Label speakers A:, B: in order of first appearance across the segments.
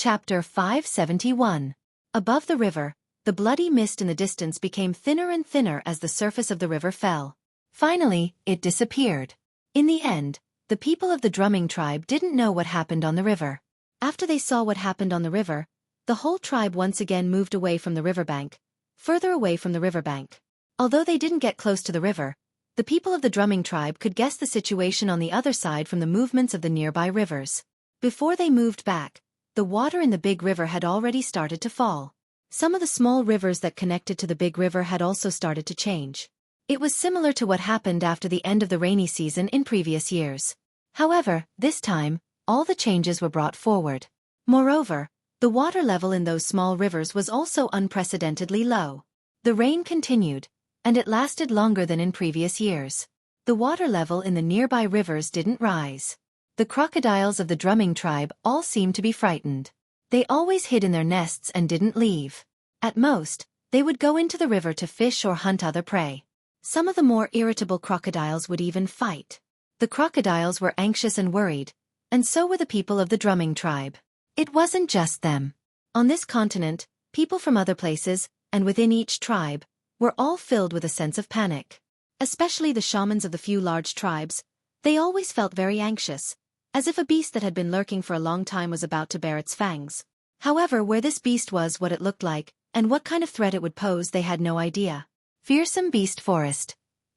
A: Chapter 571. Above the river, the bloody mist in the distance became thinner and thinner as the surface of the river fell. Finally, it disappeared. In the end, the people of the drumming tribe didn't know what happened on the river. After they saw what happened on the river, the whole tribe once again moved away from the riverbank, further away from the riverbank. Although they didn't get close to the river, the people of the drumming tribe could guess the situation on the other side from the movements of the nearby rivers. Before they moved back, the water in the big river had already started to fall. Some of the small rivers that connected to the big river had also started to change. It was similar to what happened after the end of the rainy season in previous years. However, this time, all the changes were brought forward. Moreover, the water level in those small rivers was also unprecedentedly low. The rain continued, and it lasted longer than in previous years. The water level in the nearby rivers didn't rise. The crocodiles of the drumming tribe all seemed to be frightened. They always hid in their nests and didn't leave. At most, they would go into the river to fish or hunt other prey. Some of the more irritable crocodiles would even fight. The crocodiles were anxious and worried, and so were the people of the drumming tribe. It wasn't just them. On this continent, people from other places, and within each tribe, were all filled with a sense of panic. Especially the shamans of the few large tribes, they always felt very anxious, as if a beast that had been lurking for a long time was about to bare its fangs. However, where this beast was, what it looked like, and what kind of threat it would pose, they had no idea. Fearsome Beast Forest.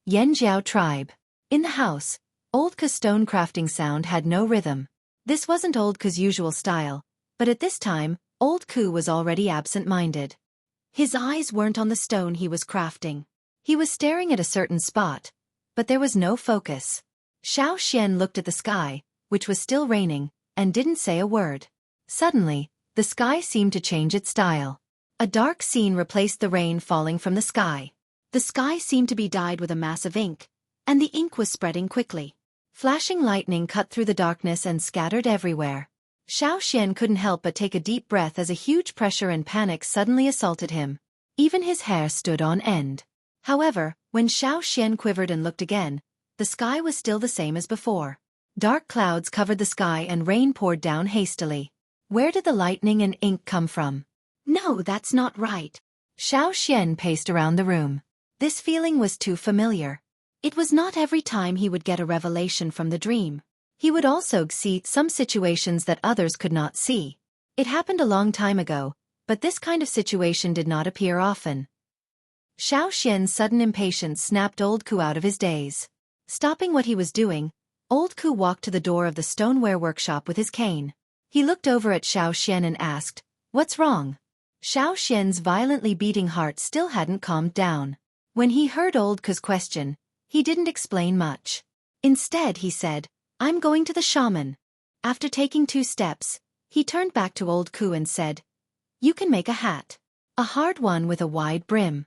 A: Yanjiao Tribe. In the house, Old Ku's stone crafting sound had no rhythm. This wasn't Old Ku's usual style, but at this time, Old Ku was already absent-minded. His eyes weren't on the stone he was crafting. He was staring at a certain spot, but there was no focus. Xiao Xian looked at the sky, which was still raining, and didn't say a word. Suddenly, the sky seemed to change its style. A dark scene replaced the rain falling from the sky. The sky seemed to be dyed with a mass of ink, and the ink was spreading quickly. Flashing lightning cut through the darkness and scattered everywhere. Xiao Xian couldn't help but take a deep breath as a huge pressure and panic suddenly assaulted him. Even his hair stood on end. However, when Xiao Xian quivered and looked again, the sky was still the same as before. Dark clouds covered the sky and rain poured down hastily. Where did the lightning and ink come from? No, that's not right. Xiao Xian paced around the room. This feeling was too familiar. It was not every time he would get a revelation from the dream. He would also see some situations that others could not see. It happened a long time ago, but this kind of situation did not appear often. Xiao Xian's sudden impatience snapped Old Ku out of his daze. Stopping what he was doing, Old Ku walked to the door of the stoneware workshop with his cane. He looked over at Xiao Xian and asked, "What's wrong?" Xiao Xian's violently beating heart still hadn't calmed down. When he heard Old Ku's question, he didn't explain much. Instead, he said, "I'm going to the shaman." After taking 2 steps, he turned back to Old Ku and said, "You can make a hat. A hard one with a wide brim."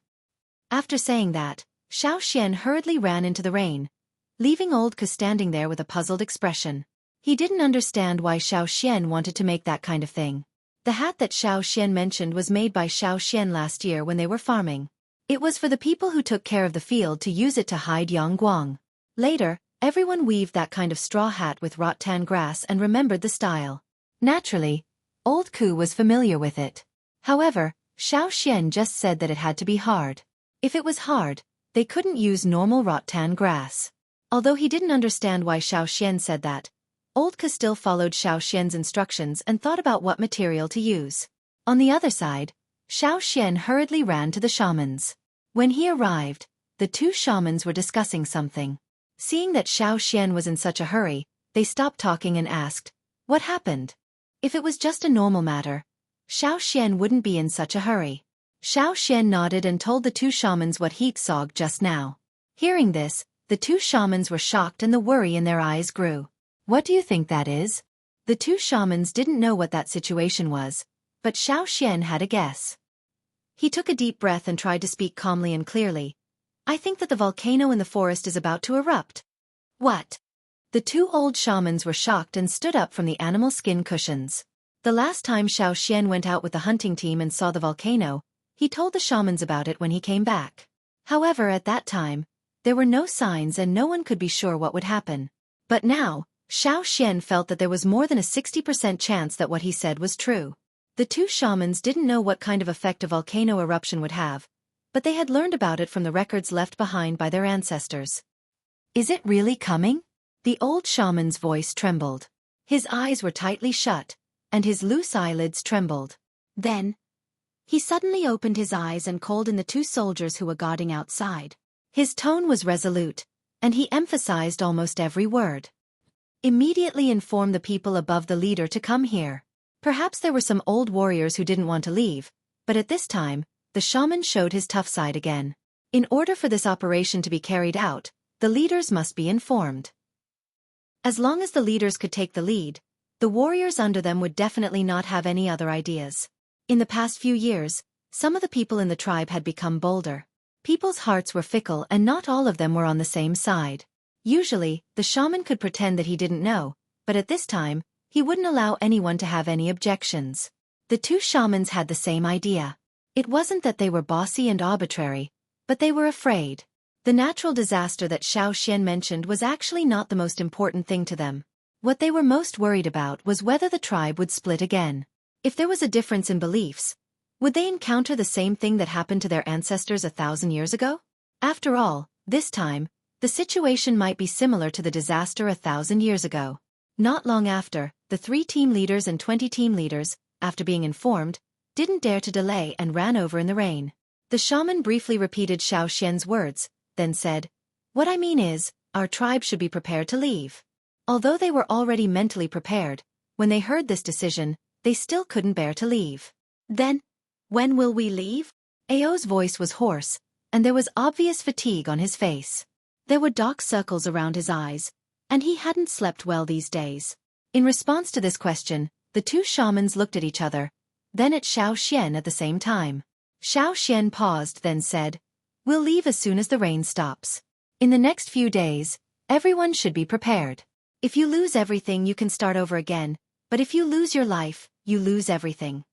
A: After saying that, Xiao Xian hurriedly ran into the rain, leaving Old Ku standing there with a puzzled expression. He didn't understand why Xiao Xian wanted to make that kind of thing. The hat that Xiao Xian mentioned was made by Xiao Xian last year when they were farming. It was for the people who took care of the field to use it to hide Yangguang. Later, everyone weaved that kind of straw hat with rattan grass and remembered the style. Naturally, Old Ku was familiar with it. However, Xiao Xian just said that it had to be hard. If it was hard, they couldn't use normal rattan grass. Although he didn't understand why Xiao Xian said that, Old Ku still followed Xiao Xian's instructions and thought about what material to use. On the other side, Xiao Xian hurriedly ran to the shamans. When he arrived, the 2 shamans were discussing something. Seeing that Xiao Xian was in such a hurry, they stopped talking and asked, "What happened?" If it was just a normal matter, Xiao Xian wouldn't be in such a hurry. Xiao Xian nodded and told the 2 shamans what he saw just now. Hearing this, the 2 shamans were shocked and the worry in their eyes grew. "What do you think that is?" The 2 shamans didn't know what that situation was, but Xiao Xian had a guess. He took a deep breath and tried to speak calmly and clearly. "I think that the volcano in the forest is about to erupt." "What?" The 2 old shamans were shocked and stood up from the animal skin cushions. The last time Xiao Xian went out with the hunting team and saw the volcano, he told the shamans about it when he came back. However, at that time, there were no signs and no one could be sure what would happen. But now, Xiao Xian felt that there was more than a 60% chance that what he said was true. The two shamans didn't know what kind of effect a volcano eruption would have, but they had learned about it from the records left behind by their ancestors. Is it really coming? The old shaman's voice trembled. His eyes were tightly shut, and his loose eyelids trembled. Then, he suddenly opened his eyes and called in the two soldiers who were guarding outside. His tone was resolute, and he emphasized almost every word. Immediately inform the people above the leader to come here. Perhaps there were some old warriors who didn't want to leave, but at this time, the shaman showed his tough side again. In order for this operation to be carried out, the leaders must be informed. As long as the leaders could take the lead, the warriors under them would definitely not have any other ideas. In the past few years, some of the people in the tribe had become bolder. People's hearts were fickle and not all of them were on the same side. Usually, the shaman could pretend that he didn't know, but at this time, he wouldn't allow anyone to have any objections. The two shamans had the same idea. It wasn't that they were bossy and arbitrary, but they were afraid. The natural disaster that Xueqi mentioned was actually not the most important thing to them. What they were most worried about was whether the tribe would split again. If there was a difference in beliefs, would they encounter the same thing that happened to their ancestors 1,000 years ago? After all, this time, the situation might be similar to the disaster 1,000 years ago. Not long after, the 3 team leaders and 20 team leaders, after being informed, didn't dare to delay and ran over in the rain. The shaman briefly repeated Xueqi's words, then said, "What I mean is, our tribe should be prepared to leave." Although they were already mentally prepared, when they heard this decision, they still couldn't bear to leave. "Then, when will we leave?" Ao's voice was hoarse, and there was obvious fatigue on his face. There were dark circles around his eyes, and he hadn't slept well these days. In response to this question, the two shamans looked at each other, then at Xueqi at the same time. Xueqi paused then said, "We'll leave as soon as the rain stops. In the next few days, everyone should be prepared. If you lose everything you can start over again, but if you lose your life, you lose everything."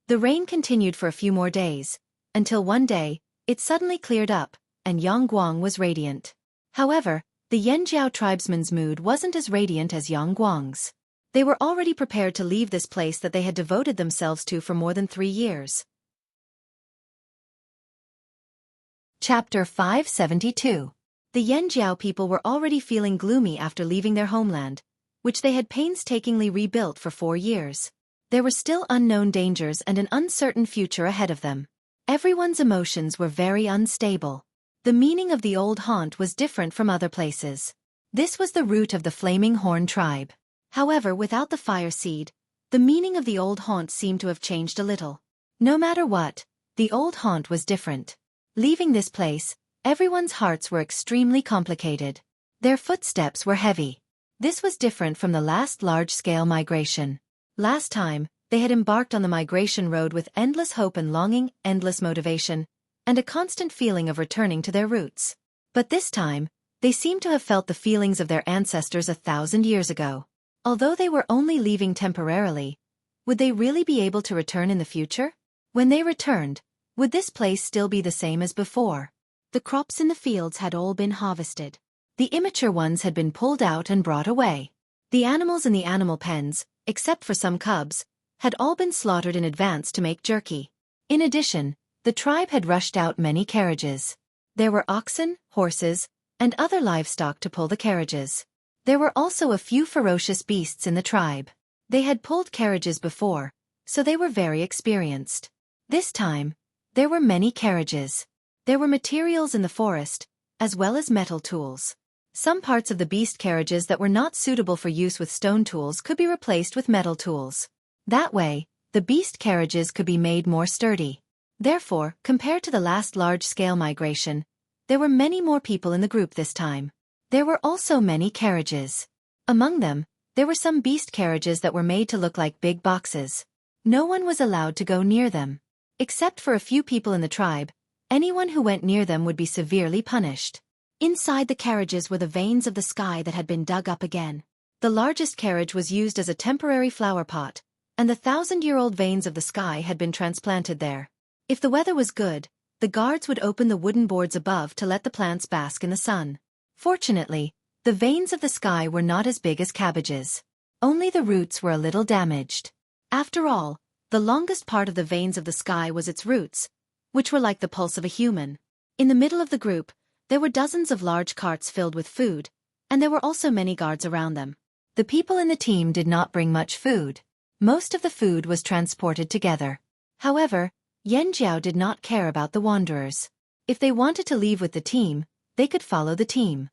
A: The rain continued for a few more days, until one day, it suddenly cleared up, and Yangguang was radiant. However, the Yanjiao tribesmen's mood wasn't as radiant as Yangguang's. They were already prepared to leave this place that they had devoted themselves to for more than 3 years. Chapter 572. The Yanjiao people were already feeling gloomy after leaving their homeland, which they had painstakingly rebuilt for 4 years. There were still unknown dangers and an uncertain future ahead of them. Everyone's emotions were very unstable. The meaning of the old haunt was different from other places. This was the root of the Flaming Horn tribe. However, without the fire seed, the meaning of the old haunt seemed to have changed a little. No matter what, the old haunt was different. Leaving this place, everyone's hearts were extremely complicated. Their footsteps were heavy. This was different from the last large-scale migration. Last time, they had embarked on the migration road with endless hope and longing, endless motivation, and a constant feeling of returning to their roots. But this time, they seemed to have felt the feelings of their ancestors 1,000 years ago. Although they were only leaving temporarily, would they really be able to return in the future? When they returned, would this place still be the same as before? The crops in the fields had all been harvested. The immature ones had been pulled out and brought away. The animals in the animal pens, except for some cubs, had all been slaughtered in advance to make jerky. In addition, the tribe had rushed out many carriages. There were oxen, horses, and other livestock to pull the carriages. There were also a few ferocious beasts in the tribe. They had pulled carriages before, so they were very experienced. This time, there were many carriages. There were materials in the forest, as well as metal tools. Some parts of the beast carriages that were not suitable for use with stone tools could be replaced with metal tools. That way, the beast carriages could be made more sturdy. Therefore, compared to the last large-scale migration, there were many more people in the group this time. There were also many carriages. Among them, there were some beast carriages that were made to look like big boxes. No one was allowed to go near them. Except for a few people in the tribe, anyone who went near them would be severely punished. Inside the carriages were the veins of the sky that had been dug up again. The largest carriage was used as a temporary flower pot, and the 1,000-year-old veins of the sky had been transplanted there. If the weather was good, the guards would open the wooden boards above to let the plants bask in the sun. Fortunately, the veins of the sky were not as big as cabbages. Only the roots were a little damaged. After all, The longest part of the veins of the sky was its roots, which were like the pulse of a human. In the middle of the group, there were dozens of large carts filled with food, and there were also many guards around them. The people in the team did not bring much food. Most of the food was transported together. However, Yan Jiao did not care about the wanderers. If they wanted to leave with the team, they could follow the team.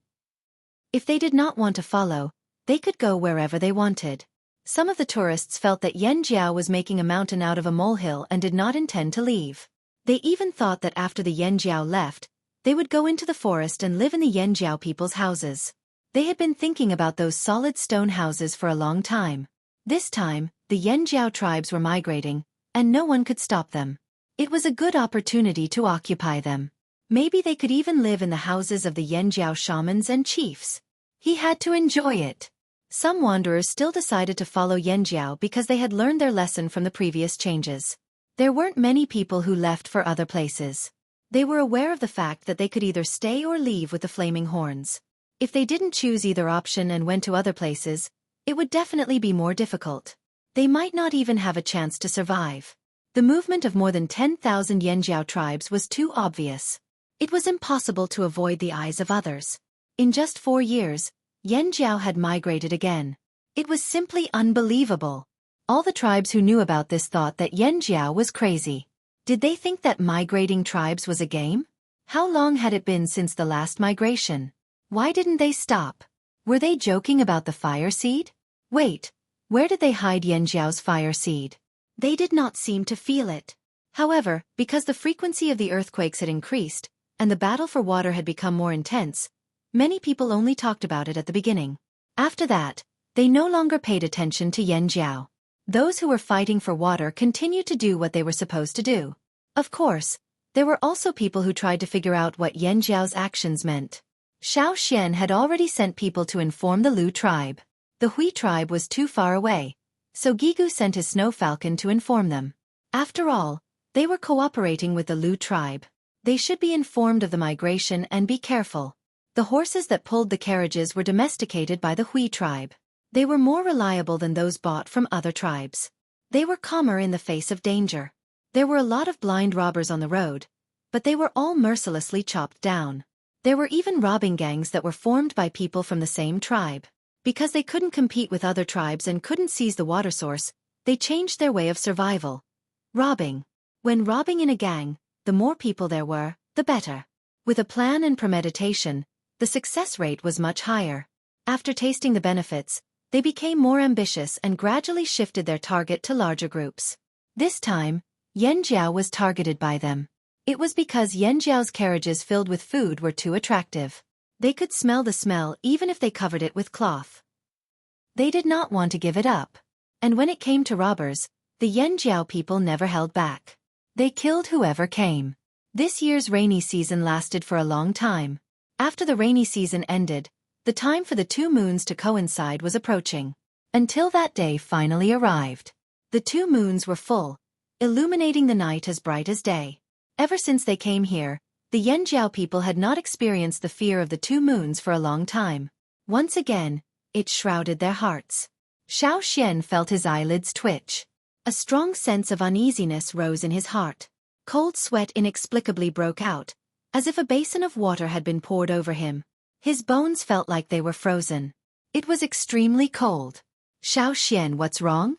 A: If they did not want to follow, they could go wherever they wanted. Some of the tourists felt that Yan Jiao was making a mountain out of a molehill and did not intend to leave. They even thought that after the Yan Jiao left, they would go into the forest and live in the Yan Jiao people's houses. They had been thinking about those solid stone houses for a long time. This time, the Yan Jiao tribes were migrating, and no one could stop them. It was a good opportunity to occupy them. Maybe they could even live in the houses of the Yan Jiao shamans and chiefs. He had to enjoy it. Some wanderers still decided to follow Yan Jiao because they had learned their lesson from the previous changes. There weren't many people who left for other places. They were aware of the fact that they could either stay or leave with the flaming horns. If they didn't choose either option and went to other places, it would definitely be more difficult. They might not even have a chance to survive. The movement of more than 10,000 Yan Jiao tribes was too obvious. It was impossible to avoid the eyes of others. In just 4 years, Yan Jiao had migrated again. It was simply unbelievable. All the tribes who knew about this thought that Yan Jiao was crazy. Did they think that migrating tribes was a game? How long had it been since the last migration? Why didn't they stop? Were they joking about the fire seed? Wait, where did they hide Yan Jiao's fire seed? They did not seem to feel it. However, because the frequency of the earthquakes had increased, and the battle for water had become more intense, many people only talked about it at the beginning. After that, they no longer paid attention to Yan Jiao. Those who were fighting for water continued to do what they were supposed to do. Of course, there were also people who tried to figure out what Yan Jiao's actions meant. Xiao Xian had already sent people to inform the Lu tribe. The Hui tribe was too far away, so Gigu sent his snow falcon to inform them. After all, they were cooperating with the Lu tribe. They should be informed of the migration and be careful. The horses that pulled the carriages were domesticated by the Hui tribe. They were more reliable than those bought from other tribes. They were calmer in the face of danger. There were a lot of blind robbers on the road, but they were all mercilessly chopped down. There were even robbing gangs that were formed by people from the same tribe. Because they couldn't compete with other tribes and couldn't seize the water source, they changed their way of survival. Robbing. When robbing in a gang, the more people there were, the better. With a plan and premeditation, the success rate was much higher. After tasting the benefits, they became more ambitious and gradually shifted their target to larger groups. This time, Yan Jiao was targeted by them. It was because Yan Jiao's carriages filled with food were too attractive. They could smell the smell even if they covered it with cloth. They did not want to give it up. And when it came to robbers, the Yan Jiao people never held back. They killed whoever came. This year's rainy season lasted for a long time. After the rainy season ended, the time for the 2 moons to coincide was approaching. Until that day finally arrived. The 2 moons were full, illuminating the night as bright as day. Ever since they came here, the Yan Jiao people had not experienced the fear of the 2 moons for a long time. Once again, it shrouded their hearts. Xiao Xian felt his eyelids twitch. A strong sense of uneasiness rose in his heart. Cold sweat inexplicably broke out, as if a basin of water had been poured over him. His bones felt like they were frozen. It was extremely cold. Xiao Xian, what's wrong?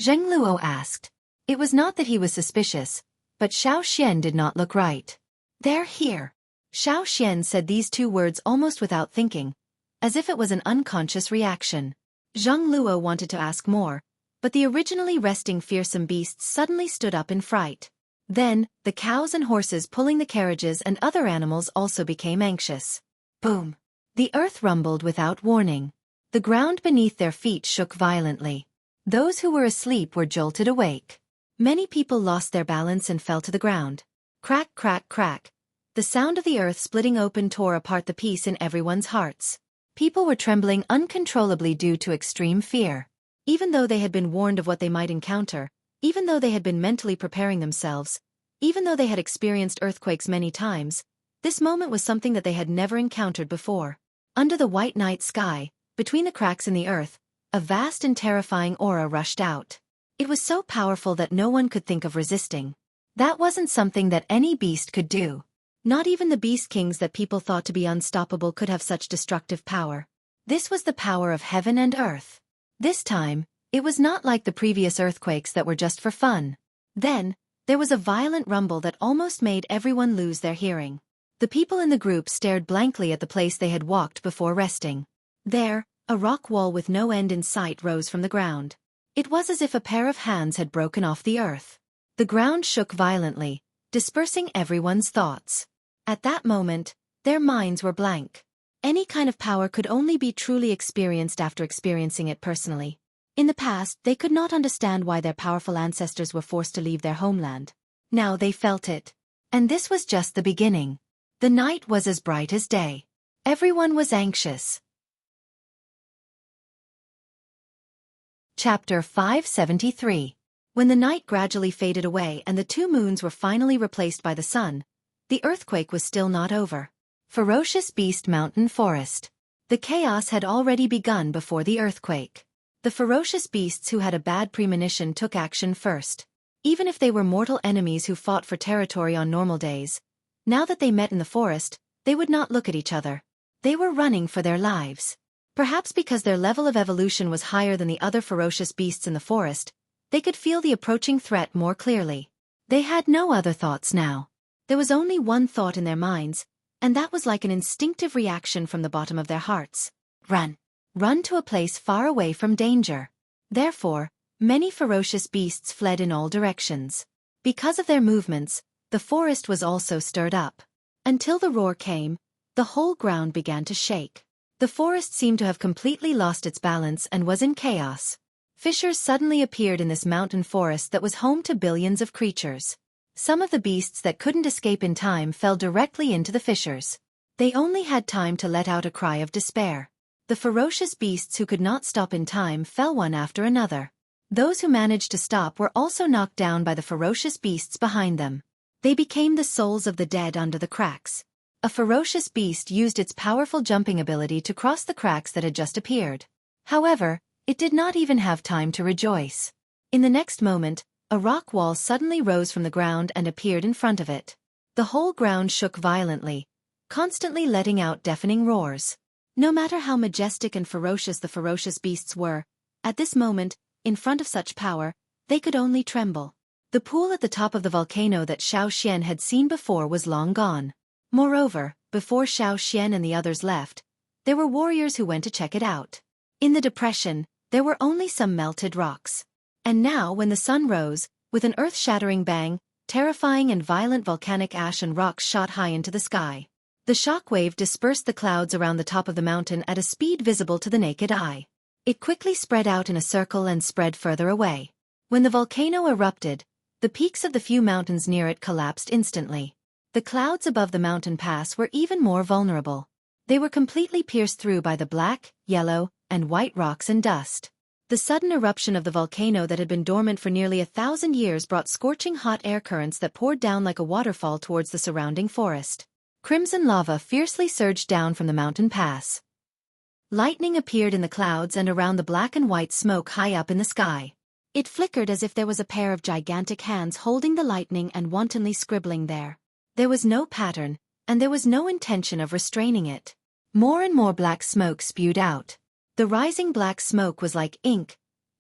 A: Zheng Luo asked. It was not that he was suspicious, but Xiao Xian did not look right. They're here. Xiao Xian said these 2 words almost without thinking, as if it was an unconscious reaction. Zheng Luo wanted to ask more, but the originally resting fearsome beasts suddenly stood up in fright. Then, the cows and horses pulling the carriages and other animals also became anxious. Boom! The earth rumbled without warning. The ground beneath their feet shook violently. Those who were asleep were jolted awake. Many people lost their balance and fell to the ground. Crack, crack, crack. The sound of the earth splitting open tore apart the peace in everyone's hearts. People were trembling uncontrollably due to extreme fear. Even though they had been warned of what they might encounter, even though they had been mentally preparing themselves, even though they had experienced earthquakes many times, this moment was something that they had never encountered before. Under the white night sky, between the cracks in the earth, a vast and terrifying aura rushed out. It was so powerful that no one could think of resisting. That wasn't something that any beast could do. Not even the beast kings that people thought to be unstoppable could have such destructive power. This was the power of heaven and earth. This time, it was not like the previous earthquakes that were just for fun. Then, there was a violent rumble that almost made everyone lose their hearing. The people in the group stared blankly at the place they had walked before resting. There, a rock wall with no end in sight rose from the ground. It was as if a pair of hands had broken off the earth. The ground shook violently, dispersing everyone's thoughts. At that moment, their minds were blank. Any kind of power could only be truly experienced after experiencing it personally. In the past, they could not understand why their powerful ancestors were forced to leave their homeland. Now they felt it. And this was just the beginning. The night was as bright as day. Everyone was anxious. Chapter 573. When the night gradually faded away and the 2 moons were finally replaced by the sun, the earthquake was still not over. Ferocious Beast Mountain Forest. The chaos had already begun before the earthquake. The ferocious beasts who had a bad premonition took action first. Even if they were mortal enemies who fought for territory on normal days, now that they met in the forest, they would not look at each other. They were running for their lives. Perhaps because their level of evolution was higher than the other ferocious beasts in the forest, they could feel the approaching threat more clearly. They had no other thoughts now. There was only one thought in their minds, and that was like an instinctive reaction from the bottom of their hearts. Run. Run to a place far away from danger. Therefore, many ferocious beasts fled in all directions. Because of their movements, the forest was also stirred up. Until the roar came, the whole ground began to shake. The forest seemed to have completely lost its balance and was in chaos. Fissures suddenly appeared in this mountain forest that was home to billions of creatures. Some of the beasts that couldn't escape in time fell directly into the fissures. They only had time to let out a cry of despair. The ferocious beasts who could not stop in time fell one after another. Those who managed to stop were also knocked down by the ferocious beasts behind them. They became the souls of the dead under the cracks. A ferocious beast used its powerful jumping ability to cross the cracks that had just appeared. However, it did not even have time to rejoice. In the next moment, a rock wall suddenly rose from the ground and appeared in front of it. The whole ground shook violently, constantly letting out deafening roars. No matter how majestic and ferocious the ferocious beasts were, at this moment, in front of such power, they could only tremble. The pool at the top of the volcano that Xueqi had seen before was long gone. Moreover, before Xueqi and the others left, there were warriors who went to check it out. In the depression, there were only some melted rocks. And now when the sun rose, with an earth-shattering bang, terrifying and violent volcanic ash and rocks shot high into the sky. The shockwave dispersed the clouds around the top of the mountain at a speed visible to the naked eye. It quickly spread out in a circle and spread further away. When the volcano erupted, the peaks of the few mountains near it collapsed instantly. The clouds above the mountain pass were even more vulnerable. They were completely pierced through by the black, yellow, and white rocks and dust. The sudden eruption of the volcano that had been dormant for nearly 1,000 years brought scorching hot air currents that poured down like a waterfall towards the surrounding forest. Crimson lava fiercely surged down from the mountain pass. Lightning appeared in the clouds and around the black and white smoke high up in the sky. It flickered as if there was a pair of gigantic hands holding the lightning and wantonly scribbling there. There was no pattern, and there was no intention of restraining it. More and more black smoke spewed out. The rising black smoke was like ink,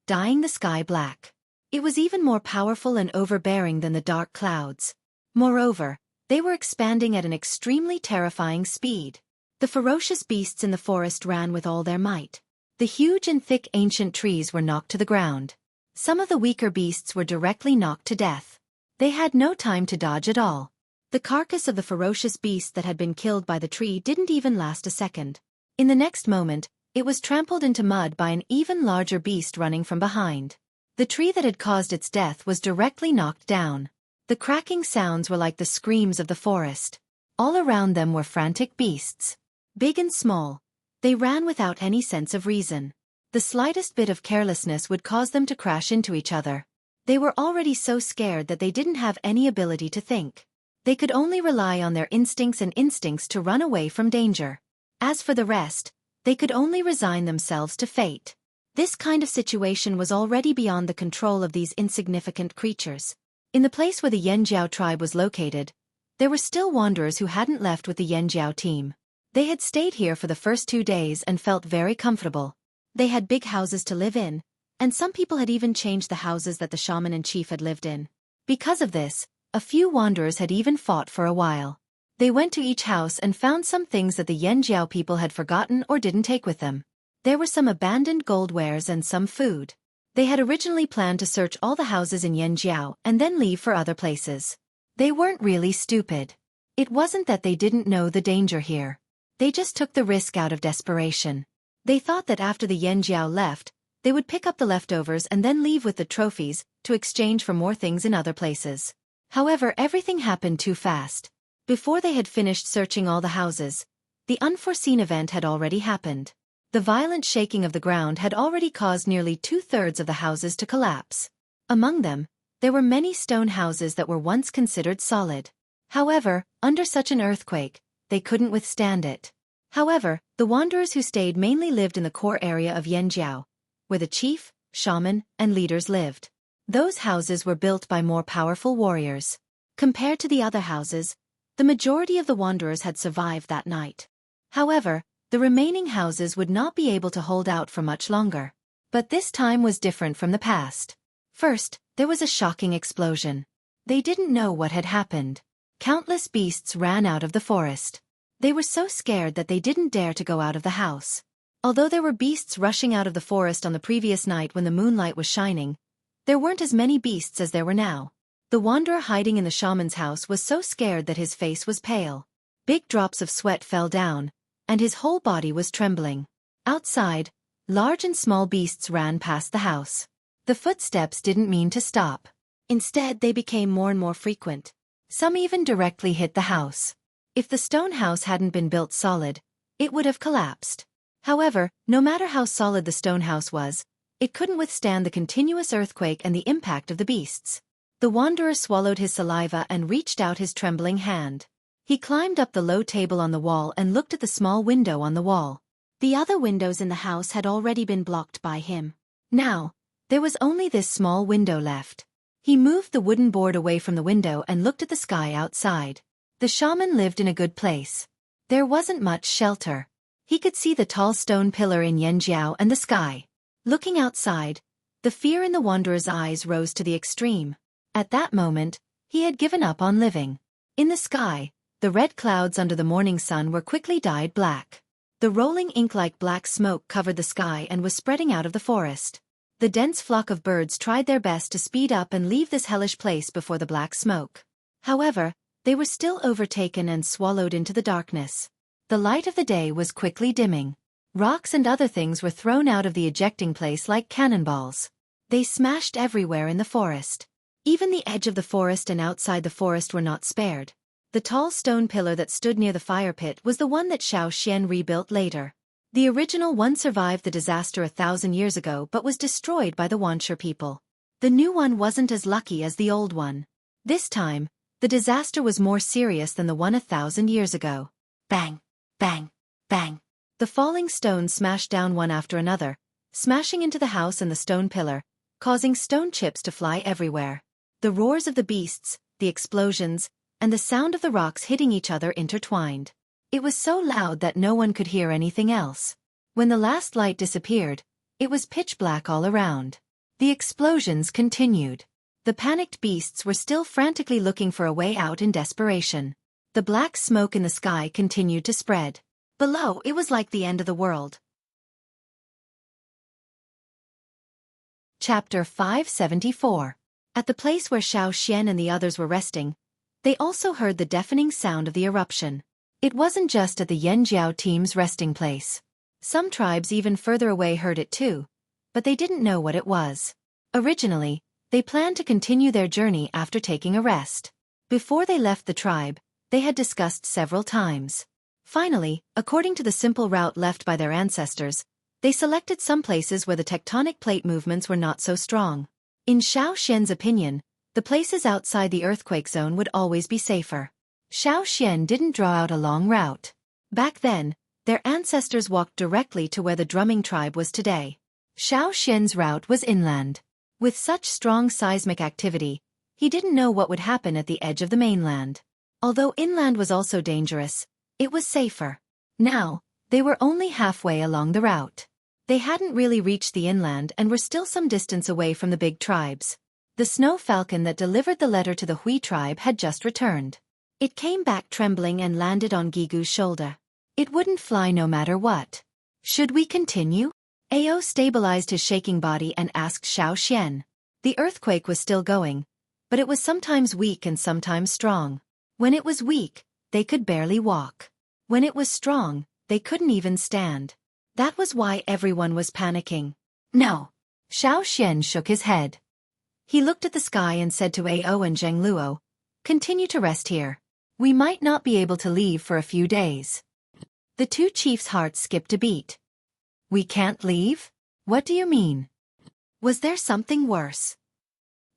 A: dyeing the sky black. It was even more powerful and overbearing than the dark clouds. Moreover, they were expanding at an extremely terrifying speed. The ferocious beasts in the forest ran with all their might. The huge and thick ancient trees were knocked to the ground. Some of the weaker beasts were directly knocked to death. They had no time to dodge at all. The carcass of the ferocious beast that had been killed by the tree didn't even last a second. In the next moment, it was trampled into mud by an even larger beast running from behind. The tree that had caused its death was directly knocked down. The cracking sounds were like the screams of the forest. All around them were frantic beasts. Big and small. They ran without any sense of reason. The slightest bit of carelessness would cause them to crash into each other. They were already so scared that they didn't have any ability to think. They could only rely on their instincts to run away from danger. As for the rest, they could only resign themselves to fate. This kind of situation was already beyond the control of these insignificant creatures. In the place where the Yanjiao tribe was located, there were still wanderers who hadn't left with the Yanjiao team. They had stayed here for the first 2 days and felt very comfortable. They had big houses to live in, and some people had even changed the houses that the shaman and chief had lived in. Because of this, a few wanderers had even fought for a while. They went to each house and found some things that the Yanjiao people had forgotten or didn't take with them. There were some abandoned gold wares and some food. They had originally planned to search all the houses in Yanjiao and then leave for other places. They weren't really stupid. It wasn't that they didn't know the danger here. They just took the risk out of desperation. They thought that after the Yanjiao left, they would pick up the leftovers and then leave with the trophies to exchange for more things in other places. However, everything happened too fast. Before they had finished searching all the houses, the unforeseen event had already happened. The violent shaking of the ground had already caused nearly 2/3 of the houses to collapse. Among them, there were many stone houses that were once considered solid. However, under such an earthquake, they couldn't withstand it. However, the wanderers who stayed mainly lived in the core area of Yanjiao, where the chief, shaman, and leaders lived. Those houses were built by more powerful warriors. Compared to the other houses, the majority of the wanderers had survived that night. However, the remaining houses would not be able to hold out for much longer. But this time was different from the past. First, there was a shocking explosion. They didn't know what had happened. Countless beasts ran out of the forest. They were so scared that they didn't dare to go out of the house. Although there were beasts rushing out of the forest on the previous night when the moonlight was shining, there weren't as many beasts as there were now. The wanderer hiding in the shaman's house was so scared that his face was pale. Big drops of sweat fell down, and his whole body was trembling. Outside, large and small beasts ran past the house. The footsteps didn't mean to stop. Instead, they became more and more frequent. Some even directly hit the house. If the stone house hadn't been built solid, it would have collapsed. However, no matter how solid the stone house was, it couldn't withstand the continuous earthquake and the impact of the beasts. The wanderer swallowed his saliva and reached out his trembling hand. He climbed up the low table on the wall and looked at the small window on the wall. The other windows in the house had already been blocked by him. Now, there was only this small window left. He moved the wooden board away from the window and looked at the sky outside. The shaman lived in a good place. There wasn't much shelter. He could see the tall stone pillar in Yanjiao and the sky. Looking outside, the fear in the wanderer's eyes rose to the extreme. At that moment, he had given up on living. In the sky, the red clouds under the morning sun were quickly dyed black. The rolling ink-like black smoke covered the sky and was spreading out of the forest. The dense flock of birds tried their best to speed up and leave this hellish place before the black smoke. However, they were still overtaken and swallowed into the darkness. The light of the day was quickly dimming. Rocks and other things were thrown out of the ejecting place like cannonballs. They smashed everywhere in the forest. Even the edge of the forest and outside the forest were not spared. The tall stone pillar that stood near the fire pit was the one that Xueqi rebuilt later. The original one survived the disaster 1,000 years ago but was destroyed by the Wanshur people. The new one wasn't as lucky as the old one. This time, the disaster was more serious than the one 1,000 years ago. Bang! Bang! Bang! The falling stones smashed down one after another, smashing into the house and the stone pillar, causing stone chips to fly everywhere. The roars of the beasts, the explosions, and the sound of the rocks hitting each other intertwined. It was so loud that no one could hear anything else. When the last light disappeared, it was pitch black all around. The explosions continued. The panicked beasts were still frantically looking for a way out in desperation. The black smoke in the sky continued to spread. Below, it was like the end of the world. Chapter 574. At the place where Xueqi and the others were resting, they also heard the deafening sound of the eruption. It wasn't just at the Yanjiao team's resting place. Some tribes even further away heard it too, but they didn't know what it was. Originally, they planned to continue their journey after taking a rest. Before they left the tribe, they had discussed several times. Finally, according to the simple route left by their ancestors, they selected some places where the tectonic plate movements were not so strong. In Xueqi's opinion, the places outside the earthquake zone would always be safer. Xueqi didn't draw out a long route. Back then, their ancestors walked directly to where the drumming tribe was today. Xiao Xian's route was inland. With such strong seismic activity, he didn't know what would happen at the edge of the mainland. Although inland was also dangerous, it was safer. Now, they were only halfway along the route. They hadn't really reached the inland and were still some distance away from the big tribes. The snow falcon that delivered the letter to the Hui tribe had just returned. It came back trembling and landed on Gigu's shoulder. It wouldn't fly no matter what. Should we continue? Ao stabilized his shaking body and asked Xiao Xian. The earthquake was still going, but it was sometimes weak and sometimes strong. When it was weak, they could barely walk. When it was strong, they couldn't even stand. That was why everyone was panicking. No. Xiao Xian shook his head. He looked at the sky and said to Ao and Zheng Luo, "Continue to rest here. We might not be able to leave for a few days." The two chiefs' hearts skipped a beat. "We can't leave? What do you mean? Was there something worse?"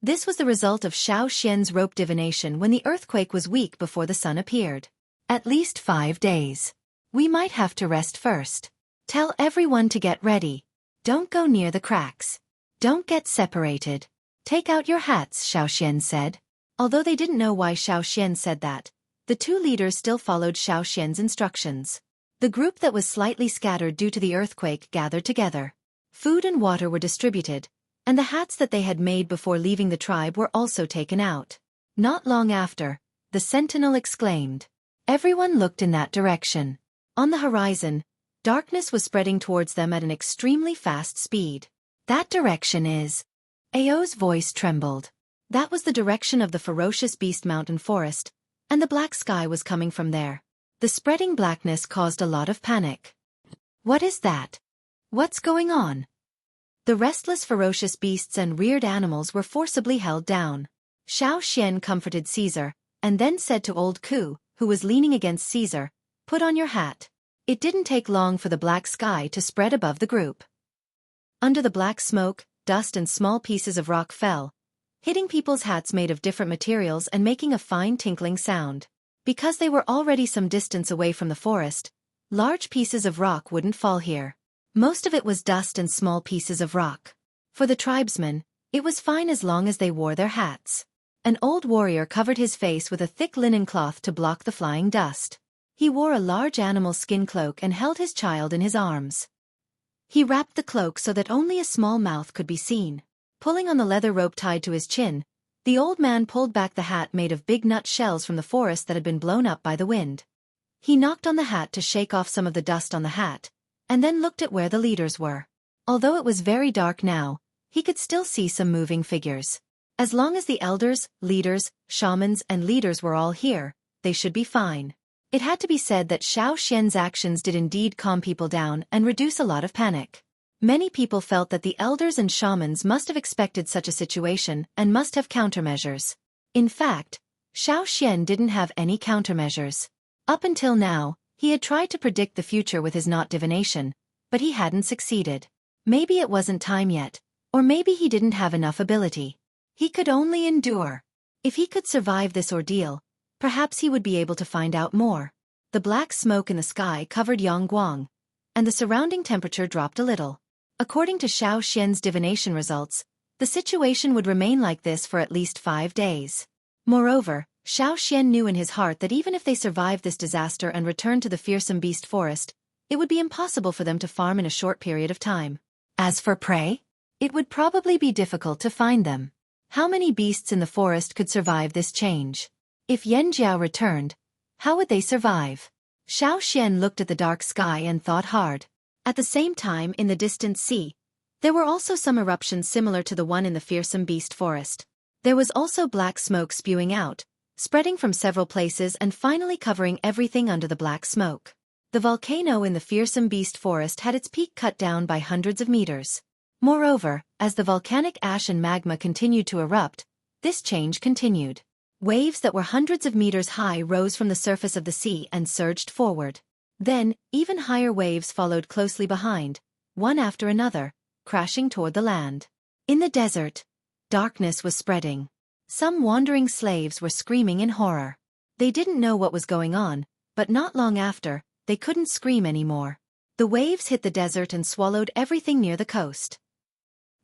A: This was the result of Xiao Xian's rope divination when the earthquake was weak before the sun appeared. "At least 5 days. We might have to rest first. Tell everyone to get ready. Don't go near the cracks. Don't get separated. Take out your hats," Xiao Xian said. Although they didn't know why Xiao Xian said that, the two leaders still followed Xiao Xian's instructions. The group that was slightly scattered due to the earthquake gathered together. Food and water were distributed, and the hats that they had made before leaving the tribe were also taken out. Not long after, the sentinel exclaimed. Everyone looked in that direction. On the horizon, darkness was spreading towards them at an extremely fast speed. "That direction is..." Ao's voice trembled. That was the direction of the ferocious Beast Mountain forest, and the black sky was coming from there. The spreading blackness caused a lot of panic. "What is that? What's going on?" The restless ferocious beasts and reared animals were forcibly held down. Xiao Xian comforted Caesar, and then said to old Ku, who was leaning against Caesar, "Put on your hat." It didn't take long for the black sky to spread above the group. Under the black smoke, dust and small pieces of rock fell, hitting people's hats made of different materials and making a fine tinkling sound. Because they were already some distance away from the forest, large pieces of rock wouldn't fall here. Most of it was dust and small pieces of rock. For the tribesmen, it was fine as long as they wore their hats. An old warrior covered his face with a thick linen cloth to block the flying dust. He wore a large animal skin cloak and held his child in his arms. He wrapped the cloak so that only a small mouth could be seen. Pulling on the leather rope tied to his chin, the old man pulled back the hat made of big nut shells from the forest that had been blown up by the wind. He knocked on the hat to shake off some of the dust on the hat, and then looked at where the leaders were. Although it was very dark now, he could still see some moving figures. As long as the elders, leaders, shamans and leaders were all here, they should be fine. It had to be said that Xiao Xian's actions did indeed calm people down and reduce a lot of panic. Many people felt that the elders and shamans must have expected such a situation and must have countermeasures. In fact, Xiao Xian didn't have any countermeasures. Up until now, he had tried to predict the future with his knot divination, but he hadn't succeeded. Maybe it wasn't time yet, or maybe he didn't have enough ability. He could only endure. If he could survive this ordeal, perhaps he would be able to find out more. The black smoke in the sky covered Yangguang, and the surrounding temperature dropped a little. According to Xiao Xian's divination results, the situation would remain like this for at least 5 days. Moreover, Xiao Xian knew in his heart that even if they survived this disaster and returned to the fearsome beast forest, it would be impossible for them to farm in a short period of time. As for prey, it would probably be difficult to find them. How many beasts in the forest could survive this change? If Yan Jiao returned, how would they survive? Xiao Xian looked at the dark sky and thought hard. At the same time, in the distant sea, there were also some eruptions similar to the one in the fearsome beast forest. There was also black smoke spewing out, spreading from several places and finally covering everything under the black smoke. The volcano in the fearsome beast forest had its peak cut down by hundreds of meters. Moreover, as the volcanic ash and magma continued to erupt, this change continued. Waves that were hundreds of meters high rose from the surface of the sea and surged forward. Then, even higher waves followed closely behind, one after another, crashing toward the land. In the desert, darkness was spreading. Some wandering slaves were screaming in horror. They didn't know what was going on, but not long after, they couldn't scream anymore. The waves hit the desert and swallowed everything near the coast.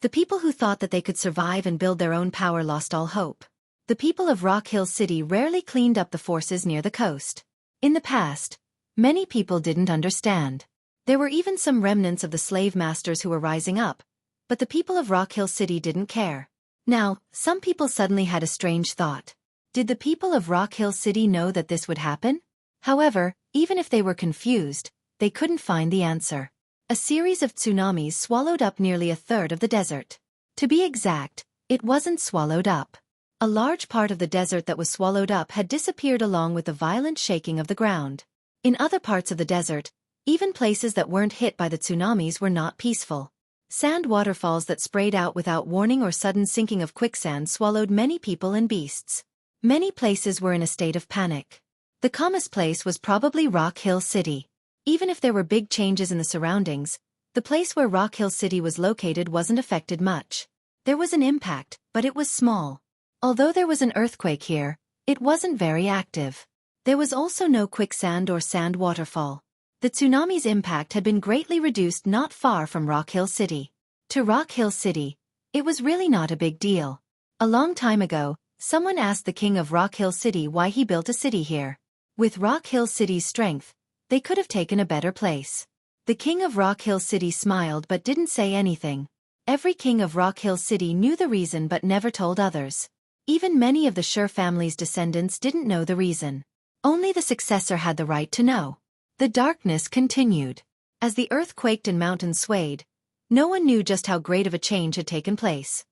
A: The people who thought that they could survive and build their own power lost all hope. The people of Rock Hill City rarely cleaned up the forces near the coast. In the past, many people didn't understand. There were even some remnants of the slave masters who were rising up, but the people of Rock Hill City didn't care. Now, some people suddenly had a strange thought. Did the people of Rock Hill City know that this would happen? However, even if they were confused, they couldn't find the answer. A series of tsunamis swallowed up nearly a third of the desert. To be exact, it wasn't swallowed up. A large part of the desert that was swallowed up had disappeared along with the violent shaking of the ground. In other parts of the desert, even places that weren't hit by the tsunamis were not peaceful. Sand waterfalls that sprayed out without warning or sudden sinking of quicksand swallowed many people and beasts. Many places were in a state of panic. The calmest place was probably Rock Hill City. Even if there were big changes in the surroundings, the place where Rock Hill City was located wasn't affected much. There was an impact, but it was small. Although there was an earthquake here, it wasn't very active. There was also no quicksand or sand waterfall. The tsunami's impact had been greatly reduced not far from Rock Hill City. To Rock Hill City, it was really not a big deal. A long time ago, someone asked the king of Rock Hill City why he built a city here. With Rock Hill City's strength, they could have taken a better place. The king of Rock Hill City smiled but didn't say anything. Every king of Rock Hill City knew the reason but never told others. Even many of the Sher family's descendants didn't know the reason. Only the successor had the right to know. The darkness continued. As the earth quaked and mountains swayed, no one knew just how great of a change had taken place.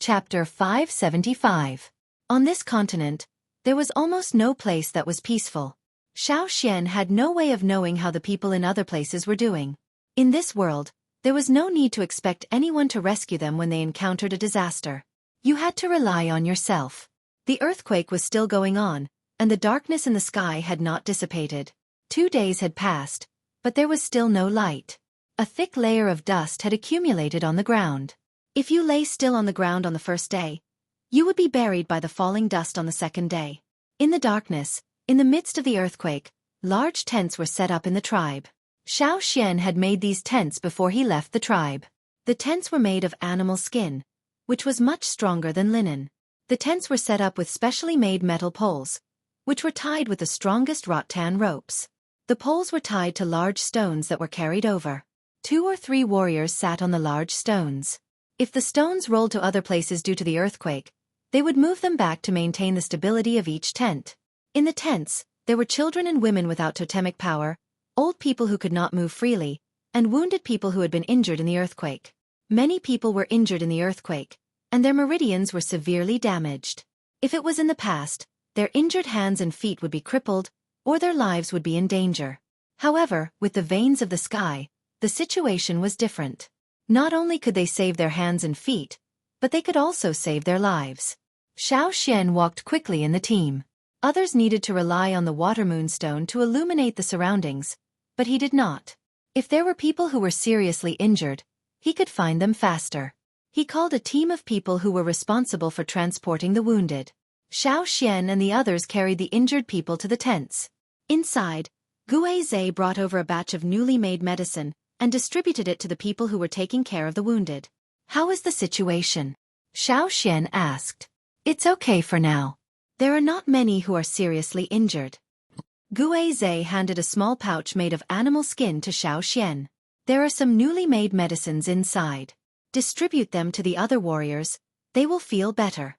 A: Chapter 575. On this continent, there was almost no place that was peaceful. Xueqi had no way of knowing how the people in other places were doing. In this world, there was no need to expect anyone to rescue them when they encountered a disaster. You had to rely on yourself. The earthquake was still going on, and the darkness in the sky had not dissipated. 2 days had passed, but there was still no light. A thick layer of dust had accumulated on the ground. If you lay still on the ground on the first day, you would be buried by the falling dust on the second day. In the darkness, in the midst of the earthquake, large tents were set up in the tribe. Xueqi had made these tents before he left the tribe. The tents were made of animal skin, which was much stronger than linen. The tents were set up with specially made metal poles, which were tied with the strongest rattan ropes. The poles were tied to large stones that were carried over. 2 or 3 warriors sat on the large stones. If the stones rolled to other places due to the earthquake, they would move them back to maintain the stability of each tent. In the tents, there were children and women without totemic power, old people who could not move freely, and wounded people who had been injured in the earthquake. Many people were injured in the earthquake, and their meridians were severely damaged. If it was in the past, their injured hands and feet would be crippled, or their lives would be in danger. However, with the veins of the sky, the situation was different. Not only could they save their hands and feet, but they could also save their lives. Xueqi walked quickly in the team. Others needed to rely on the water moonstone to illuminate the surroundings, but he did not. If there were people who were seriously injured, he could find them faster. He called a team of people who were responsible for transporting the wounded. Xueqi and the others carried the injured people to the tents. Inside, Xueqi brought over a batch of newly made medicine and distributed it to the people who were taking care of the wounded. "How is the situation?" Xueqi asked. "It's okay for now. There are not many who are seriously injured." Xueqi handed a small pouch made of animal skin to Xueqi. "There are some newly made medicines inside. Distribute them to the other warriors, they will feel better."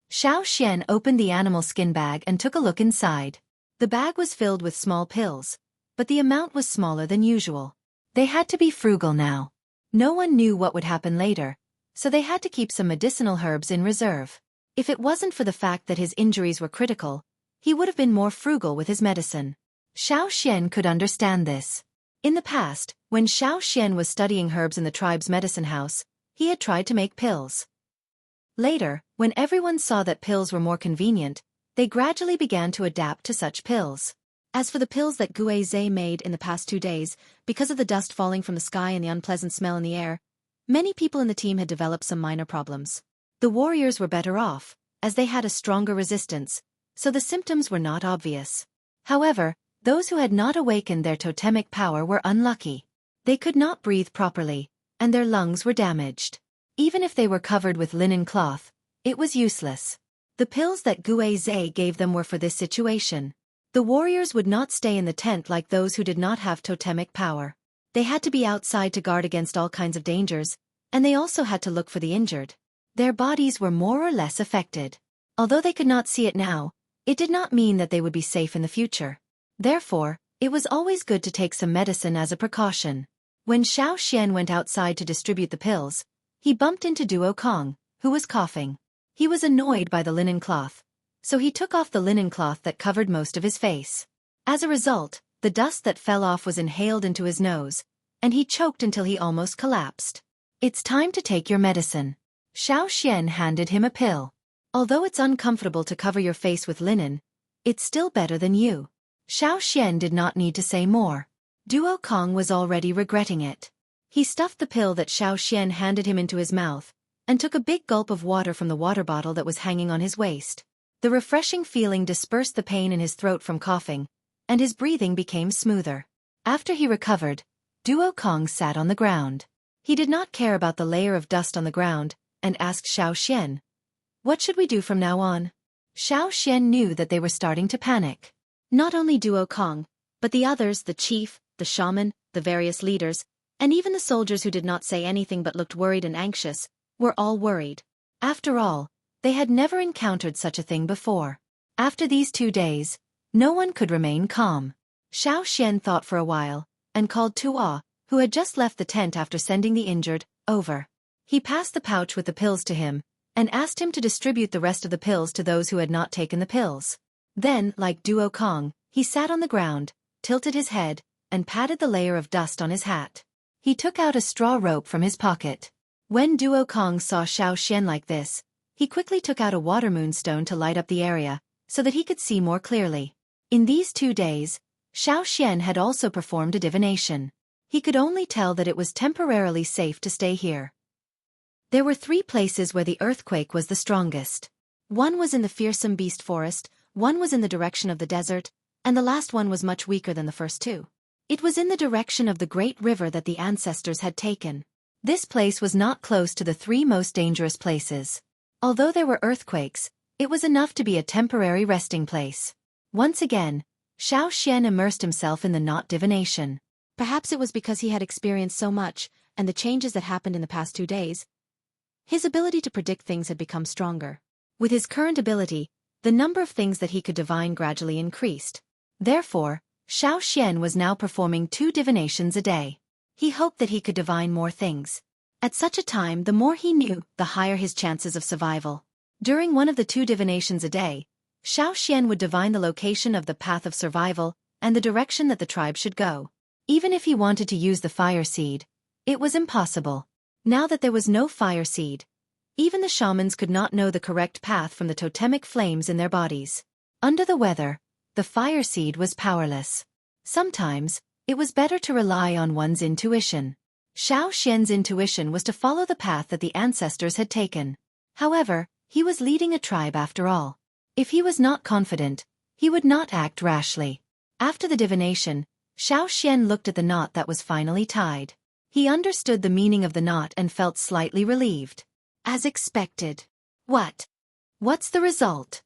A: Xueqi opened the animal skin bag and took a look inside. The bag was filled with small pills, but the amount was smaller than usual. They had to be frugal now. No one knew what would happen later, so they had to keep some medicinal herbs in reserve. If it wasn't for the fact that his injuries were critical, he would have been more frugal with his medicine. Xueqi could understand this. In the past, when Xueqi was studying herbs in the tribe's medicine house, he had tried to make pills. Later, when everyone saw that pills were more convenient, they gradually began to adapt to such pills. As for the pills that Xueqi made in the past 2 days, because of the dust falling from the sky and the unpleasant smell in the air, many people in the team had developed some minor problems. The warriors were better off, as they had a stronger resistance, so the symptoms were not obvious. However, those who had not awakened their totemic power were unlucky. They could not breathe properly, and their lungs were damaged. Even if they were covered with linen cloth, it was useless. The pills that Xueqi gave them were for this situation. The warriors would not stay in the tent like those who did not have totemic power. They had to be outside to guard against all kinds of dangers, and they also had to look for the injured. Their bodies were more or less affected. Although they could not see it now, it did not mean that they would be safe in the future. Therefore, it was always good to take some medicine as a precaution. When Xueqi went outside to distribute the pills, he bumped into Duo Kong, who was coughing. He was annoyed by the linen cloth, so he took off the linen cloth that covered most of his face. As a result, the dust that fell off was inhaled into his nose, and he choked until he almost collapsed. "It's time to take your medicine." Xueqi handed him a pill. "Although it's uncomfortable to cover your face with linen, it's still better than you." Xueqi did not need to say more. Duo Kong was already regretting it. He stuffed the pill that Xueqi handed him into his mouth, and took a big gulp of water from the water bottle that was hanging on his waist. The refreshing feeling dispersed the pain in his throat from coughing, and his breathing became smoother. After he recovered, Duo Kong sat on the ground. He did not care about the layer of dust on the ground, and asked Xueqi, "What should we do from now on?" Xueqi knew that they were starting to panic. Not only Duo Kong, but the others, the chief, the shaman, the various leaders, and even the soldiers who did not say anything but looked worried and anxious, were all worried. After all, they had never encountered such a thing before. After these 2 days, no one could remain calm. Xueqi thought for a while, and called Tuo, who had just left the tent after sending the injured, over. He passed the pouch with the pills to him, and asked him to distribute the rest of the pills to those who had not taken the pills. Then, like Duo Kong, he sat on the ground, tilted his head, and patted the layer of dust on his hat. He took out a straw rope from his pocket. When Duo Kong saw Xueqi like this, he quickly took out a water moonstone to light up the area, so that he could see more clearly. In these 2 days, Xueqi had also performed a divination. He could only tell that it was temporarily safe to stay here. There were 3 places where the earthquake was the strongest. One was in the fearsome beast forest, one was in the direction of the desert, and the last one was much weaker than the first 2. It was in the direction of the great river that the ancestors had taken. This place was not close to the 3 most dangerous places. Although there were earthquakes, it was enough to be a temporary resting place. Once again, Xueqi immersed himself in the knot divination. Perhaps it was because he had experienced so much, and the changes that happened in the past 2 days. His ability to predict things had become stronger. With his current ability, the number of things that he could divine gradually increased. Therefore, Xueqi was now performing 2 divinations a day. He hoped that he could divine more things. At such a time, the more he knew, the higher his chances of survival. During one of the 2 divinations a day, Xueqi would divine the location of the path of survival and the direction that the tribe should go. Even if he wanted to use the fire seed, it was impossible. Now that there was no fire seed, even the shamans could not know the correct path from the totemic flames in their bodies. Under the weather, the fire seed was powerless. Sometimes, it was better to rely on one's intuition. Xueqi's intuition was to follow the path that the ancestors had taken. However, he was leading a tribe after all. If he was not confident, he would not act rashly. After the divination, Xueqi looked at the knot that was finally tied. He understood the meaning of the knot and felt slightly relieved. As expected. What's the result?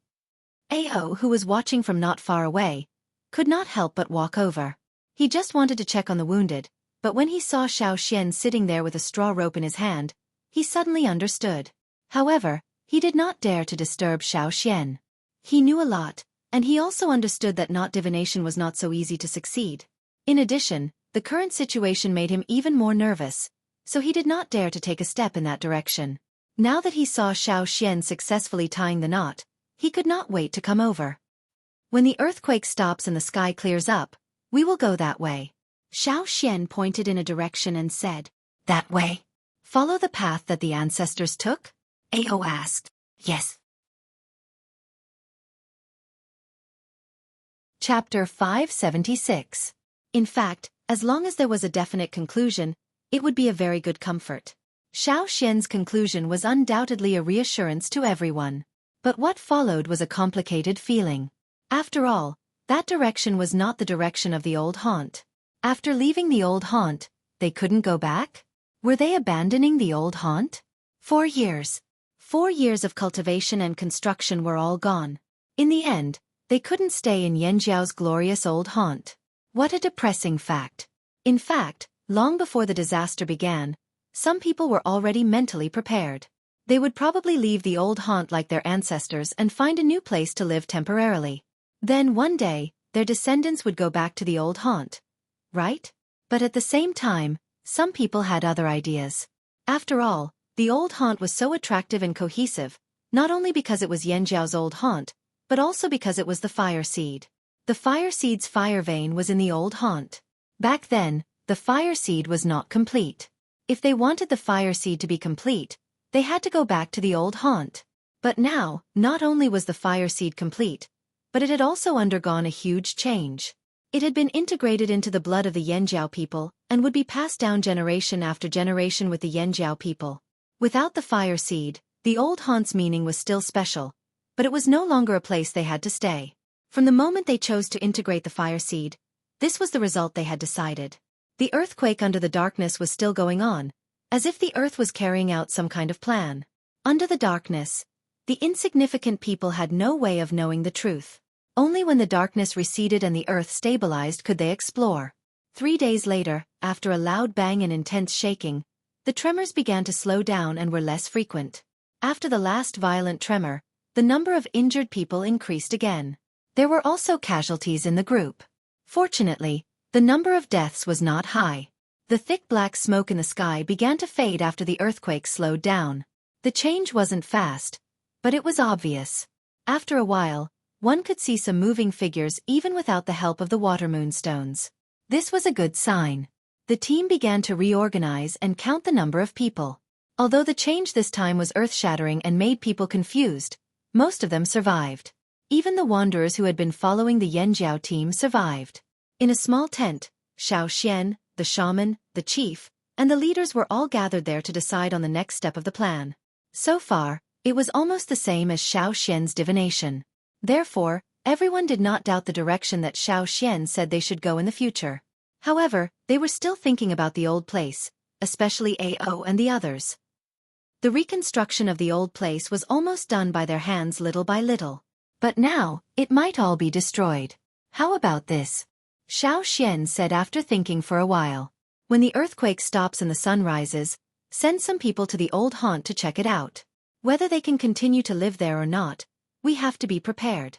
A: Ao, who was watching from not far away, could not help but walk over. He just wanted to check on the wounded, but when he saw Xueqi sitting there with a straw rope in his hand, he suddenly understood. However, he did not dare to disturb Xueqi. He knew a lot, and he also understood that knot divination was not so easy to succeed. In addition, the current situation made him even more nervous, so he did not dare to take a step in that direction. Now that he saw Xueqi successfully tying the knot, he could not wait to come over. When the earthquake stops and the sky clears up, we will go that way. Xueqi pointed in a direction and said, "That way? Follow the path that the ancestors took?" Ao asked. "Yes." Chapter 576. In fact, as long as there was a definite conclusion, it would be a very good comfort. Xueqi's conclusion was undoubtedly a reassurance to everyone. But what followed was a complicated feeling. After all, that direction was not the direction of the old haunt. After leaving the old haunt, they couldn't go back? Were they abandoning the old haunt? 4 years. 4 years of cultivation and construction were all gone. In the end, they couldn't stay in Yanjiao's glorious old haunt. What a depressing fact. In fact, long before the disaster began, some people were already mentally prepared. They would probably leave the old haunt like their ancestors and find a new place to live temporarily. Then one day, their descendants would go back to the old haunt. Right? But at the same time, some people had other ideas. After all, the old haunt was so attractive and cohesive, not only because it was Yanjiao's old haunt, but also because it was the fire seed. The fire seed's fire vein was in the old haunt. Back then, the fire seed was not complete. If they wanted the fire seed to be complete, they had to go back to the old haunt. But now, not only was the fire seed complete, but it had also undergone a huge change. It had been integrated into the blood of the Yanjiao people and would be passed down generation after generation with the Yanjiao people. Without the fire seed, the old haunt's meaning was still special, but it was no longer a place they had to stay. From the moment they chose to integrate the fire seed, this was the result they had decided. The earthquake under the darkness was still going on, as if the earth was carrying out some kind of plan. Under the darkness, the insignificant people had no way of knowing the truth. Only when the darkness receded and the earth stabilized could they explore. 3 days later, after a loud bang and intense shaking, the tremors began to slow down and were less frequent. After the last violent tremor, the number of injured people increased again. There were also casualties in the group. Fortunately, the number of deaths was not high. The thick black smoke in the sky began to fade after the earthquake slowed down. The change wasn't fast, but it was obvious. After a while, one could see some moving figures even without the help of the water moonstones. This was a good sign. The team began to reorganize and count the number of people. Although the change this time was earth-shattering and made people confused, most of them survived. Even the wanderers who had been following the Yanjiao team survived. In a small tent, Xiao, the shaman, the chief, and the leaders were all gathered there to decide on the next step of the plan. So far, it was almost the same as Xiao's divination. Therefore, everyone did not doubt the direction that Xiao said they should go in the future. However, they were still thinking about the old place, especially Ao and the others. The reconstruction of the old place was almost done by their hands little by little. But now, it might all be destroyed. How about this? Xiao said after thinking for a while. When the earthquake stops and the sun rises, send some people to the old haunt to check it out. Whether they can continue to live there or not, we have to be prepared.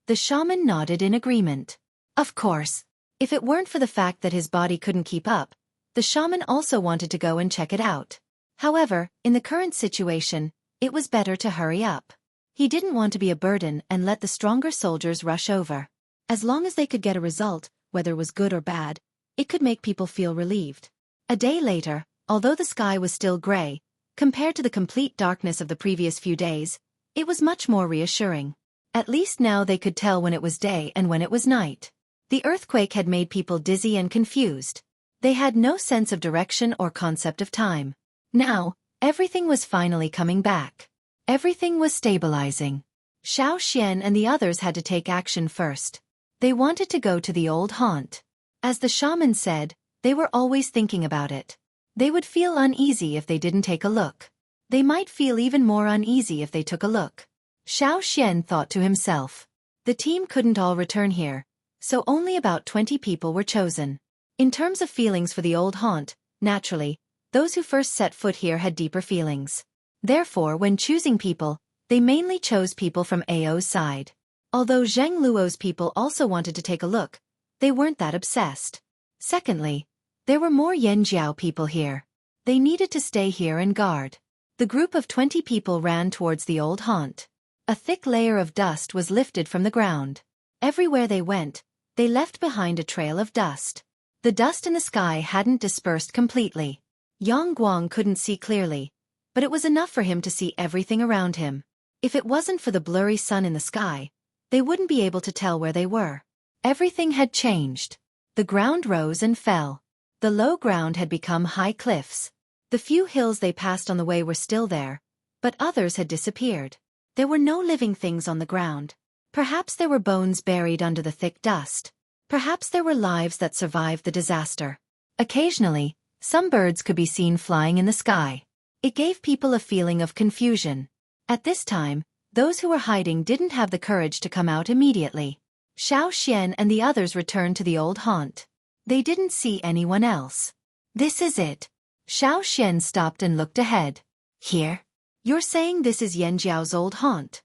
A: The shaman nodded in agreement. Of course. If it weren't for the fact that his body couldn't keep up, the shaman also wanted to go and check it out. However, in the current situation, it was better to hurry up. He didn't want to be a burden and let the stronger soldiers rush over. As long as they could get a result, whether it was good or bad, it could make people feel relieved. A day later, although the sky was still gray, compared to the complete darkness of the previous few days, it was much more reassuring. At least now they could tell when it was day and when it was night. The earthquake had made people dizzy and confused. They had no sense of direction or concept of time. Now, everything was finally coming back. Everything was stabilizing. Xiao and the others had to take action first. They wanted to go to the old haunt. As the shaman said, they were always thinking about it. They would feel uneasy if they didn't take a look. They might feel even more uneasy if they took a look. Xiao thought to himself. The team couldn't all return here, so only about 20 people were chosen. In terms of feelings for the old haunt, naturally, those who first set foot here had deeper feelings. Therefore, when choosing people, they mainly chose people from Ao's side. Although Zheng Luo's people also wanted to take a look, they weren't that obsessed. Secondly, there were more Yanjiao people here. They needed to stay here and guard. The group of 20 people ran towards the old haunt. A thick layer of dust was lifted from the ground. Everywhere they went, they left behind a trail of dust. The dust in the sky hadn't dispersed completely. Yang Guang couldn't see clearly, but it was enough for him to see everything around him. If it wasn't for the blurry sun in the sky, they wouldn't be able to tell where they were. Everything had changed. The ground rose and fell. The low ground had become high cliffs. The few hills they passed on the way were still there, but others had disappeared. There were no living things on the ground. Perhaps there were bones buried under the thick dust. Perhaps there were lives that survived the disaster. Occasionally, Some birds could be seen flying in the sky. It gave people a feeling of confusion. At this time, those who were hiding didn't have the courage to come out immediately. Xueqi and the others returned to the old haunt. They didn't see anyone else. This is it. Xueqi stopped and looked ahead. Here? You're saying this is Yanjiao's old haunt?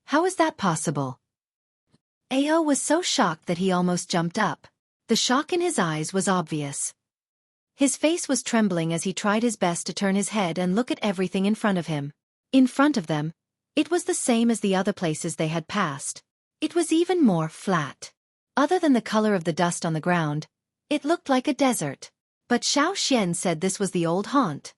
A: How is that possible? Ao was so shocked that he almost jumped up. The shock in his eyes was obvious. His face was trembling as he tried his best to turn his head and look at everything in front of him. In front of them, it was the same as the other places they had passed. It was even more flat. Other than the color of the dust on the ground, it looked like a desert. But Xueqi said this was the old haunt.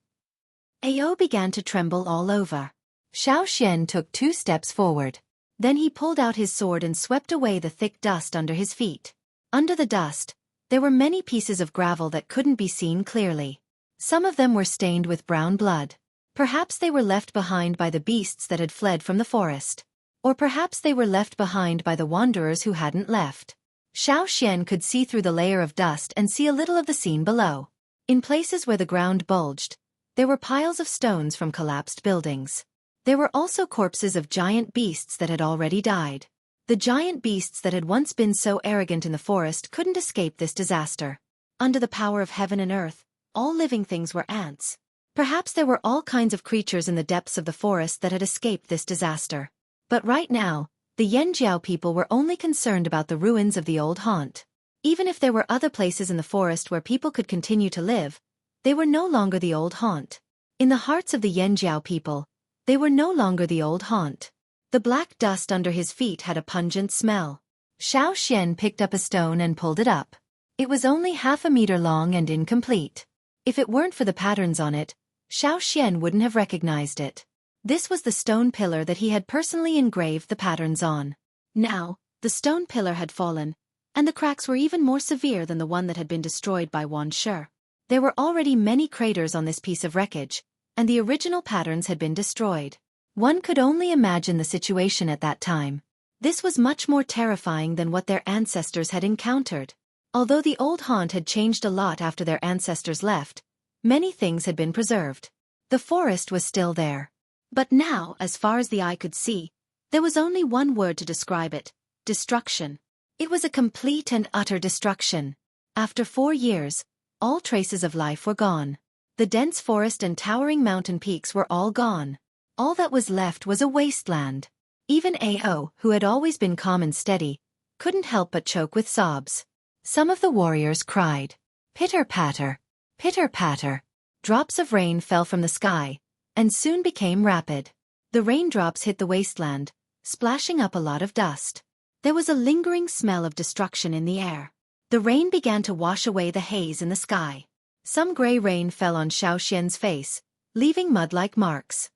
A: Ao began to tremble all over. Xueqi took 2 steps forward. Then he pulled out his sword and swept away the thick dust under his feet. Under the dust, there were many pieces of gravel that couldn't be seen clearly. Some of them were stained with brown blood. Perhaps they were left behind by the beasts that had fled from the forest. Or perhaps they were left behind by the wanderers who hadn't left. Xueqi could see through the layer of dust and see a little of the scene below. In places where the ground bulged, there were piles of stones from collapsed buildings. There were also corpses of giant beasts that had already died. The giant beasts that had once been so arrogant in the forest couldn't escape this disaster. Under the power of heaven and earth, all living things were ants. Perhaps there were all kinds of creatures in the depths of the forest that had escaped this disaster. But right now, the Yanjiao people were only concerned about the ruins of the old haunt. Even if there were other places in the forest where people could continue to live, they were no longer the old haunt. In the hearts of the Yanjiao people, they were no longer the old haunt. The black dust under his feet had a pungent smell. Xueqi picked up a stone and pulled it up. It was only half a meter long and incomplete. If it weren't for the patterns on it, Xueqi wouldn't have recognized it. This was the stone pillar that he had personally engraved the patterns on. Now, the stone pillar had fallen, and the cracks were even more severe than the one that had been destroyed by Wan Shi. There were already many craters on this piece of wreckage, and the original patterns had been destroyed. One could only imagine the situation at that time. This was much more terrifying than what their ancestors had encountered. Although the old haunt had changed a lot after their ancestors left, many things had been preserved. The forest was still there. But now, as far as the eye could see, there was only one word to describe it: destruction. It was a complete and utter destruction. After 4 years, all traces of life were gone. The dense forest and towering mountain peaks were all gone. All that was left was a wasteland. Even Ao, who had always been calm and steady, couldn't help but choke with sobs. Some of the warriors cried. Pitter-patter, pitter-patter. Drops of rain fell from the sky, and soon became rapid. The raindrops hit the wasteland, splashing up a lot of dust. There was a lingering smell of destruction in the air. The rain began to wash away the haze in the sky. Some gray rain fell on Xueqi's face, leaving mud-like marks.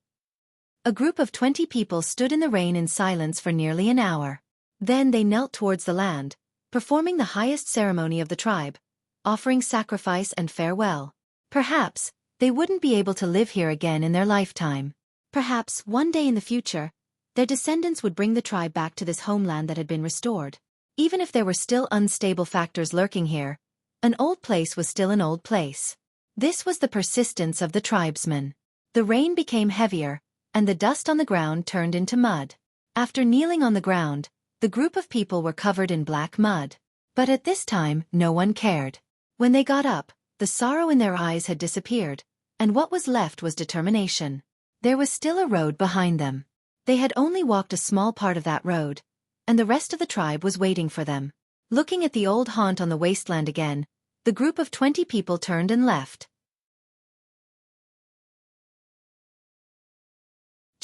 A: A group of 20 people stood in the rain in silence for nearly an hour. Then they knelt towards the land, performing the highest ceremony of the tribe, offering sacrifice and farewell. Perhaps they wouldn't be able to live here again in their lifetime. Perhaps one day in the future, their descendants would bring the tribe back to this homeland that had been restored. Even if there were still unstable factors lurking here, an old place was still an old place. This was the persistence of the tribesmen. The rain became heavier, and the dust on the ground turned into mud. After kneeling on the ground, the group of people were covered in black mud. But at this time, no one cared. When they got up, the sorrow in their eyes had disappeared, and what was left was determination. There was still a road behind them. They had only walked a small part of that road, and the rest of the tribe was waiting for them. Looking at the old haunt on the wasteland again, the group of 20 people turned and left.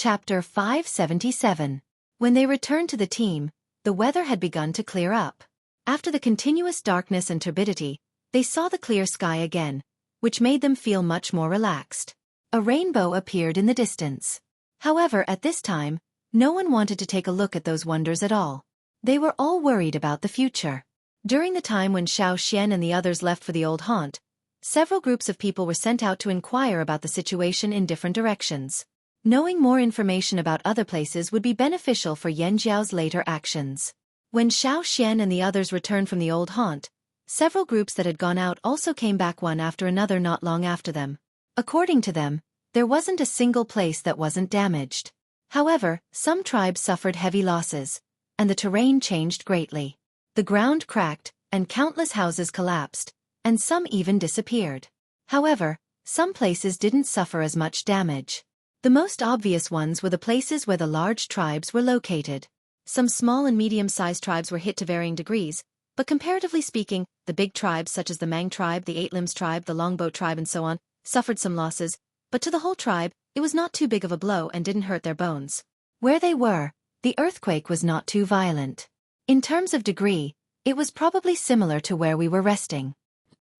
A: Chapter 577. When they returned to the team, the weather had begun to clear up. After the continuous darkness and turbidity, they saw the clear sky again, which made them feel much more relaxed. A rainbow appeared in the distance. However, at this time, no one wanted to take a look at those wonders at all. They were all worried about the future. During the time when Xueqi and the others left for the old haunt, several groups of people were sent out to inquire about the situation in different directions. Knowing more information about other places would be beneficial for Yanjiao's later actions. When Xueqi and the others returned from the old haunt, Several groups that had gone out also came back one after another not long after them. According to them, there wasn't a single place that wasn't damaged. However, some tribes suffered heavy losses, and the terrain changed greatly. The ground cracked, and countless houses collapsed, and some even disappeared. However, some places didn't suffer as much damage. The most obvious ones were the places where the large tribes were located. Some small and medium-sized tribes were hit to varying degrees, but comparatively speaking, the big tribes such as the Mang tribe, the Eight Limbs tribe, the Longboat tribe and so on, suffered some losses, but to the whole tribe, it was not too big of a blow and didn't hurt their bones. Where they were, the earthquake was not too violent. In terms of degree, it was probably similar to where we were resting.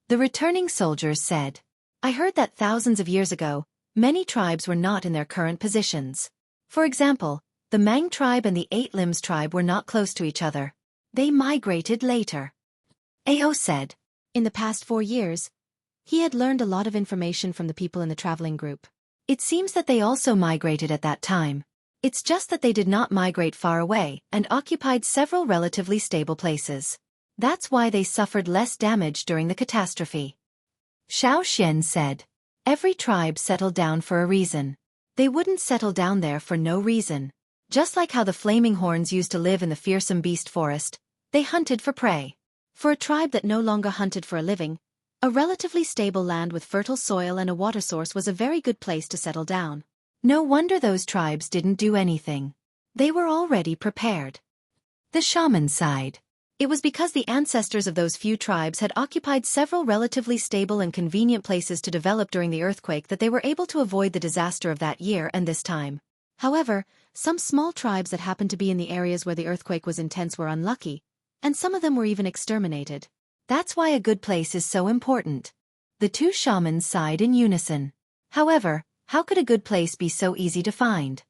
A: The returning soldiers said, "I heard that thousands of years ago, many tribes were not in their current positions. For example, the Mang tribe and the Eight Limbs tribe were not close to each other. They migrated later." Ao said, in the past 4 years, he had learned a lot of information from the people in the traveling group. It seems that they also migrated at that time. It's just that they did not migrate far away and occupied several relatively stable places. That's why they suffered less damage during the catastrophe. Xueqi said, "Every tribe settled down for a reason. They wouldn't settle down there for no reason. Just like how the flaming horns used to live in the fearsome beast forest, they hunted for prey. For a tribe that no longer hunted for a living, a relatively stable land with fertile soil and a water source was a very good place to settle down. No wonder those tribes didn't do anything. They were already prepared." The shaman sighed. It was because the ancestors of those few tribes had occupied several relatively stable and convenient places to develop during the earthquake that they were able to avoid the disaster of that year and this time. However, some small tribes that happened to be in the areas where the earthquake was intense were unlucky, and some of them were even exterminated. That's why a good place is so important. The two shamans sighed in unison. However, how could a good place be so easy to find?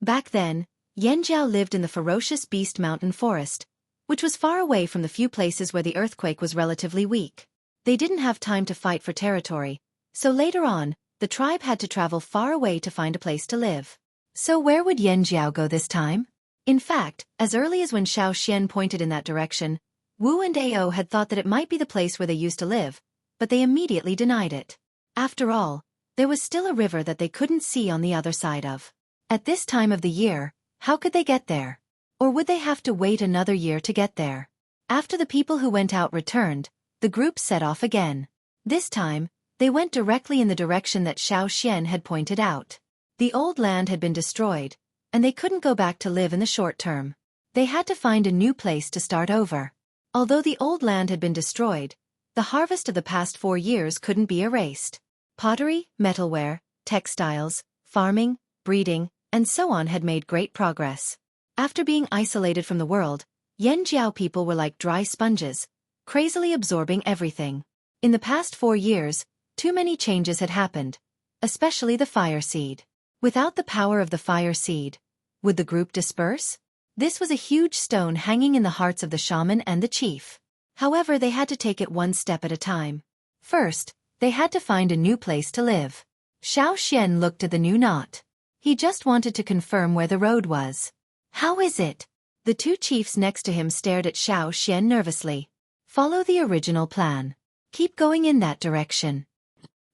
A: Back then, Yanjiao lived in the ferocious Beast Mountain Forest, which was far away from the few places where the earthquake was relatively weak. They didn't have time to fight for territory, so later on, the tribe had to travel far away to find a place to live. So where would Yanjiao go this time? In fact, as early as when Xueqi pointed in that direction, Wu and Ao had thought that it might be the place where they used to live, but they immediately denied it. After all, there was still a river that they couldn't see on the other side of. At this time of the year, how could they get there? Or would they have to wait another year to get there? After the people who went out returned, the group set off again. This time, they went directly in the direction that Xueqi had pointed out. The old land had been destroyed, and they couldn't go back to live in the short term. They had to find a new place to start over. Although the old land had been destroyed, the harvest of the past 4 years couldn't be erased. Pottery, metalware, textiles, farming, breeding, and so on had made great progress. After being isolated from the world, Yanjiao people were like dry sponges, crazily absorbing everything. In the past 4 years, too many changes had happened, especially the fire seed. Without the power of the fire seed, would the group disperse? This was a huge stone hanging in the hearts of the shaman and the chief. However, they had to take it one step at a time. First, they had to find a new place to live. Xueqi looked at the new knot. He just wanted to confirm where the road was. "How is it?" The two chiefs next to him stared at Xueqi nervously. "Follow the original plan. Keep going in that direction."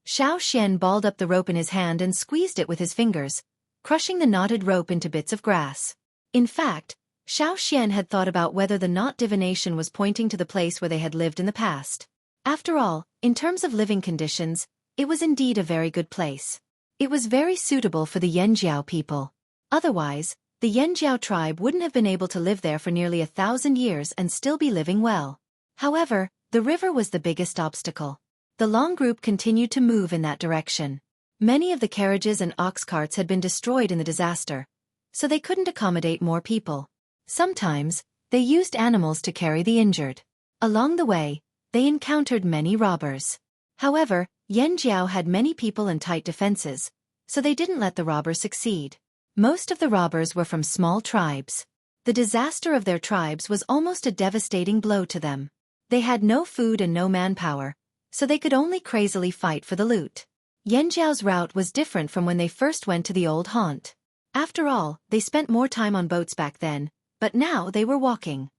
A: Xueqi balled up the rope in his hand and squeezed it with his fingers, crushing the knotted rope into bits of grass. In fact, Xueqi had thought about whether the knot divination was pointing to the place where they had lived in the past. After all, in terms of living conditions, it was indeed a very good place. It was very suitable for the Yanjiao people. Otherwise, the Yanjiao tribe wouldn't have been able to live there for nearly 1,000 years and still be living well. However, the river was the biggest obstacle. The long group continued to move in that direction. Many of the carriages and ox carts had been destroyed in the disaster, so they couldn't accommodate more people. Sometimes, they used animals to carry the injured. Along the way, they encountered many robbers. However, Yanjiao had many people and tight defenses, so they didn't let the robbers succeed. Most of the robbers were from small tribes. The disaster of their tribes was almost a devastating blow to them. They had no food and no manpower, so they could only crazily fight for the loot. Yanjiao's route was different from when they first went to the old haunt. After all, they spent more time on boats back then, but now they were walking.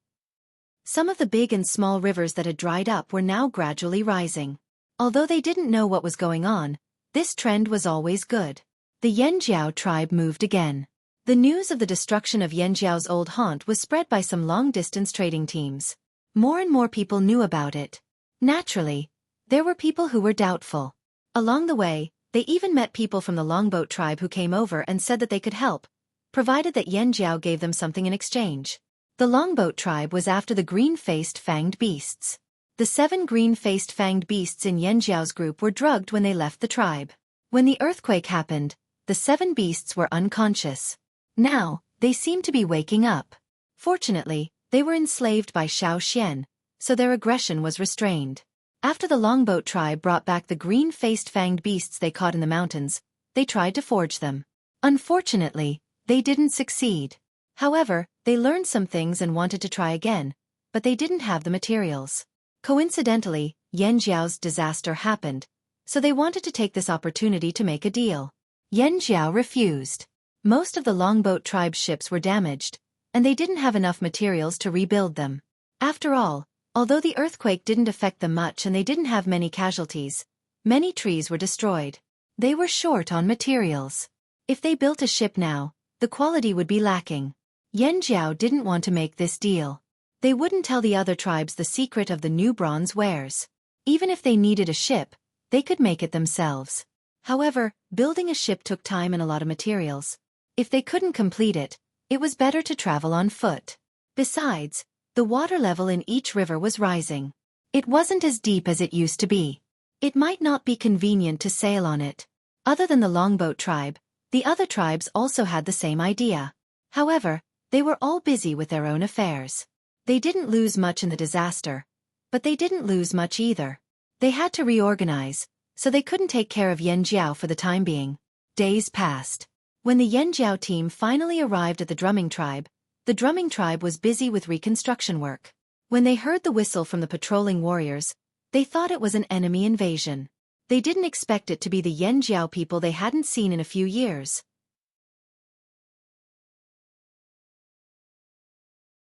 A: Some of the big and small rivers that had dried up were now gradually rising. Although they didn't know what was going on, this trend was always good. The Yanjiao tribe moved again. The news of the destruction of Yanjiao's old haunt was spread by some long-distance trading teams. More and more people knew about it. Naturally, there were people who were doubtful. Along the way, they even met people from the Longboat tribe who came over and said that they could help, provided that Yanjiao gave them something in exchange. The Longboat tribe was after the green-faced fanged beasts. The 7 green-faced fanged beasts in Yanjiao's group were drugged when they left the tribe. When the earthquake happened, the 7 beasts were unconscious. Now, they seemed to be waking up. Fortunately, they were enslaved by Xueqi, so their aggression was restrained. After the Longboat tribe brought back the green-faced fanged beasts they caught in the mountains, they tried to forge them. Unfortunately, they didn't succeed. However, they learned some things and wanted to try again, but they didn't have the materials. Coincidentally, Yanjiao's disaster happened, so they wanted to take this opportunity to make a deal. Yanjiao refused. Most of the Longboat tribe's ships were damaged, and they didn't have enough materials to rebuild them. After all, although the earthquake didn't affect them much and they didn't have many casualties, many trees were destroyed. They were short on materials. If they built a ship now, the quality would be lacking. Yanjiao didn't want to make this deal. They wouldn't tell the other tribes the secret of the new bronze wares. Even if they needed a ship, they could make it themselves. However, building a ship took time and a lot of materials. If they couldn't complete it, it was better to travel on foot. Besides, the water level in each river was rising. It wasn't as deep as it used to be. It might not be convenient to sail on it. Other than the Longboat tribe, the other tribes also had the same idea. However, they were all busy with their own affairs. They didn't lose much in the disaster, but they didn't lose much either. They had to reorganize, so they couldn't take care of Yanjiao for the time being. Days passed. When the Yanjiao team finally arrived at the drumming tribe was busy with reconstruction work. When they heard the whistle from the patrolling warriors, they thought it was an enemy invasion. They didn't expect it to be the Yanjiao people they hadn't seen in a few years.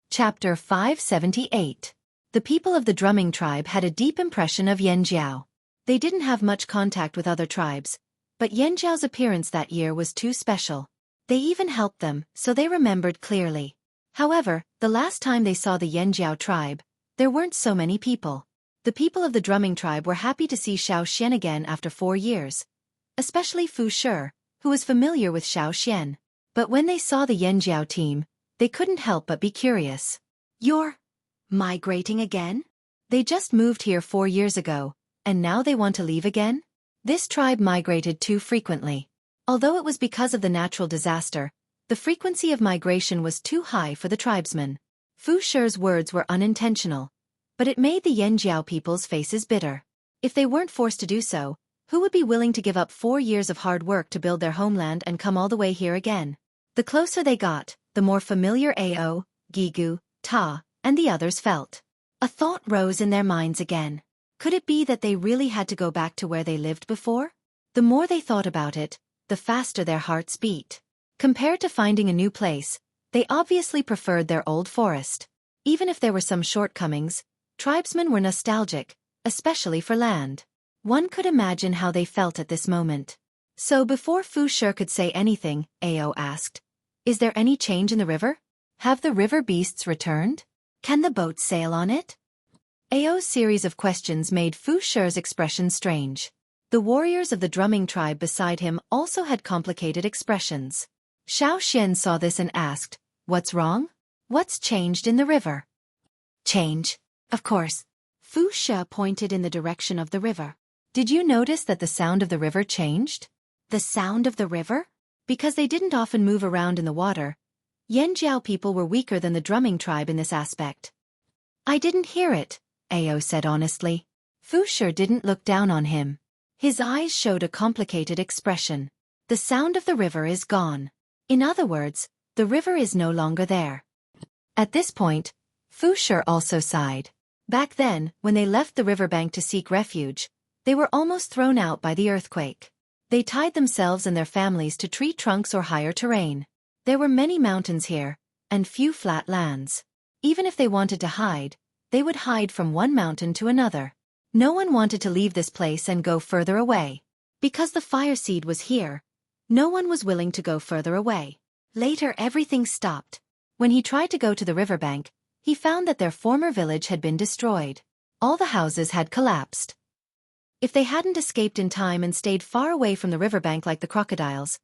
A: Chapter 578. The people of the drumming tribe had a deep impression of Yanjiao. They didn't have much contact with other tribes, but Yanjiao's appearance that year was too special. They even helped them, so they remembered clearly. However, the last time they saw the Yanjiao tribe, there weren't so many people. The people of the drumming tribe were happy to see Xueqi again after 4 years, especially Fu Shi, who was familiar with Xueqi. But when they saw the Yanjiao team, they couldn't help but be curious. "You're migrating again? They just moved here 4 years ago, and now they want to leave again?" This tribe migrated too frequently. Although it was because of the natural disaster, the frequency of migration was too high for the tribesmen. Fu Shi's words were unintentional, but it made the Yanjiao people's faces bitter. If they weren't forced to do so, who would be willing to give up 4 years of hard work to build their homeland and come all the way here again? The closer they got, the more familiar Ao, Gigu, Ta, and the others felt. A thought rose in their minds again. Could it be that they really had to go back to where they lived before? The more they thought about it, the faster their hearts beat. Compared to finding a new place, they obviously preferred their old forest. Even if there were some shortcomings, tribesmen were nostalgic, especially for land. One could imagine how they felt at this moment. So before Fu Shi could say anything, Ao asked, "Is there any change in the river? Have the river beasts returned? Can the boat sail on it?" Ao's series of questions made Fu Shi's expression strange. The warriors of the drumming tribe beside him also had complicated expressions. Xueqi saw this and asked, "What's wrong? What's changed in the river?" "Change, of course." Fu Shi pointed in the direction of the river. "Did you notice that the sound of the river changed?" "The sound of the river?" Because they didn't often move around in the water, Yanjiao people were weaker than the drumming tribe in this aspect. "I didn't hear it," Ao said honestly. Fu Shi didn't look down on him. His eyes showed a complicated expression. "The sound of the river is gone. In other words, the river is no longer there." At this point, Fu Shi also sighed. Back then, when they left the riverbank to seek refuge, they were almost thrown out by the earthquake. They tied themselves and their families to tree trunks or higher terrain. There were many mountains here, and few flat lands. Even if they wanted to hide, they would hide from one mountain to another. No one wanted to leave this place and go further away. Because the fire seed was here, no one was willing to go further away. Later everything stopped. When he tried to go to the riverbank, he found that their former village had been destroyed. All the houses had collapsed. If they hadn't escaped in time and stayed far away from the riverbank like the crocodiles,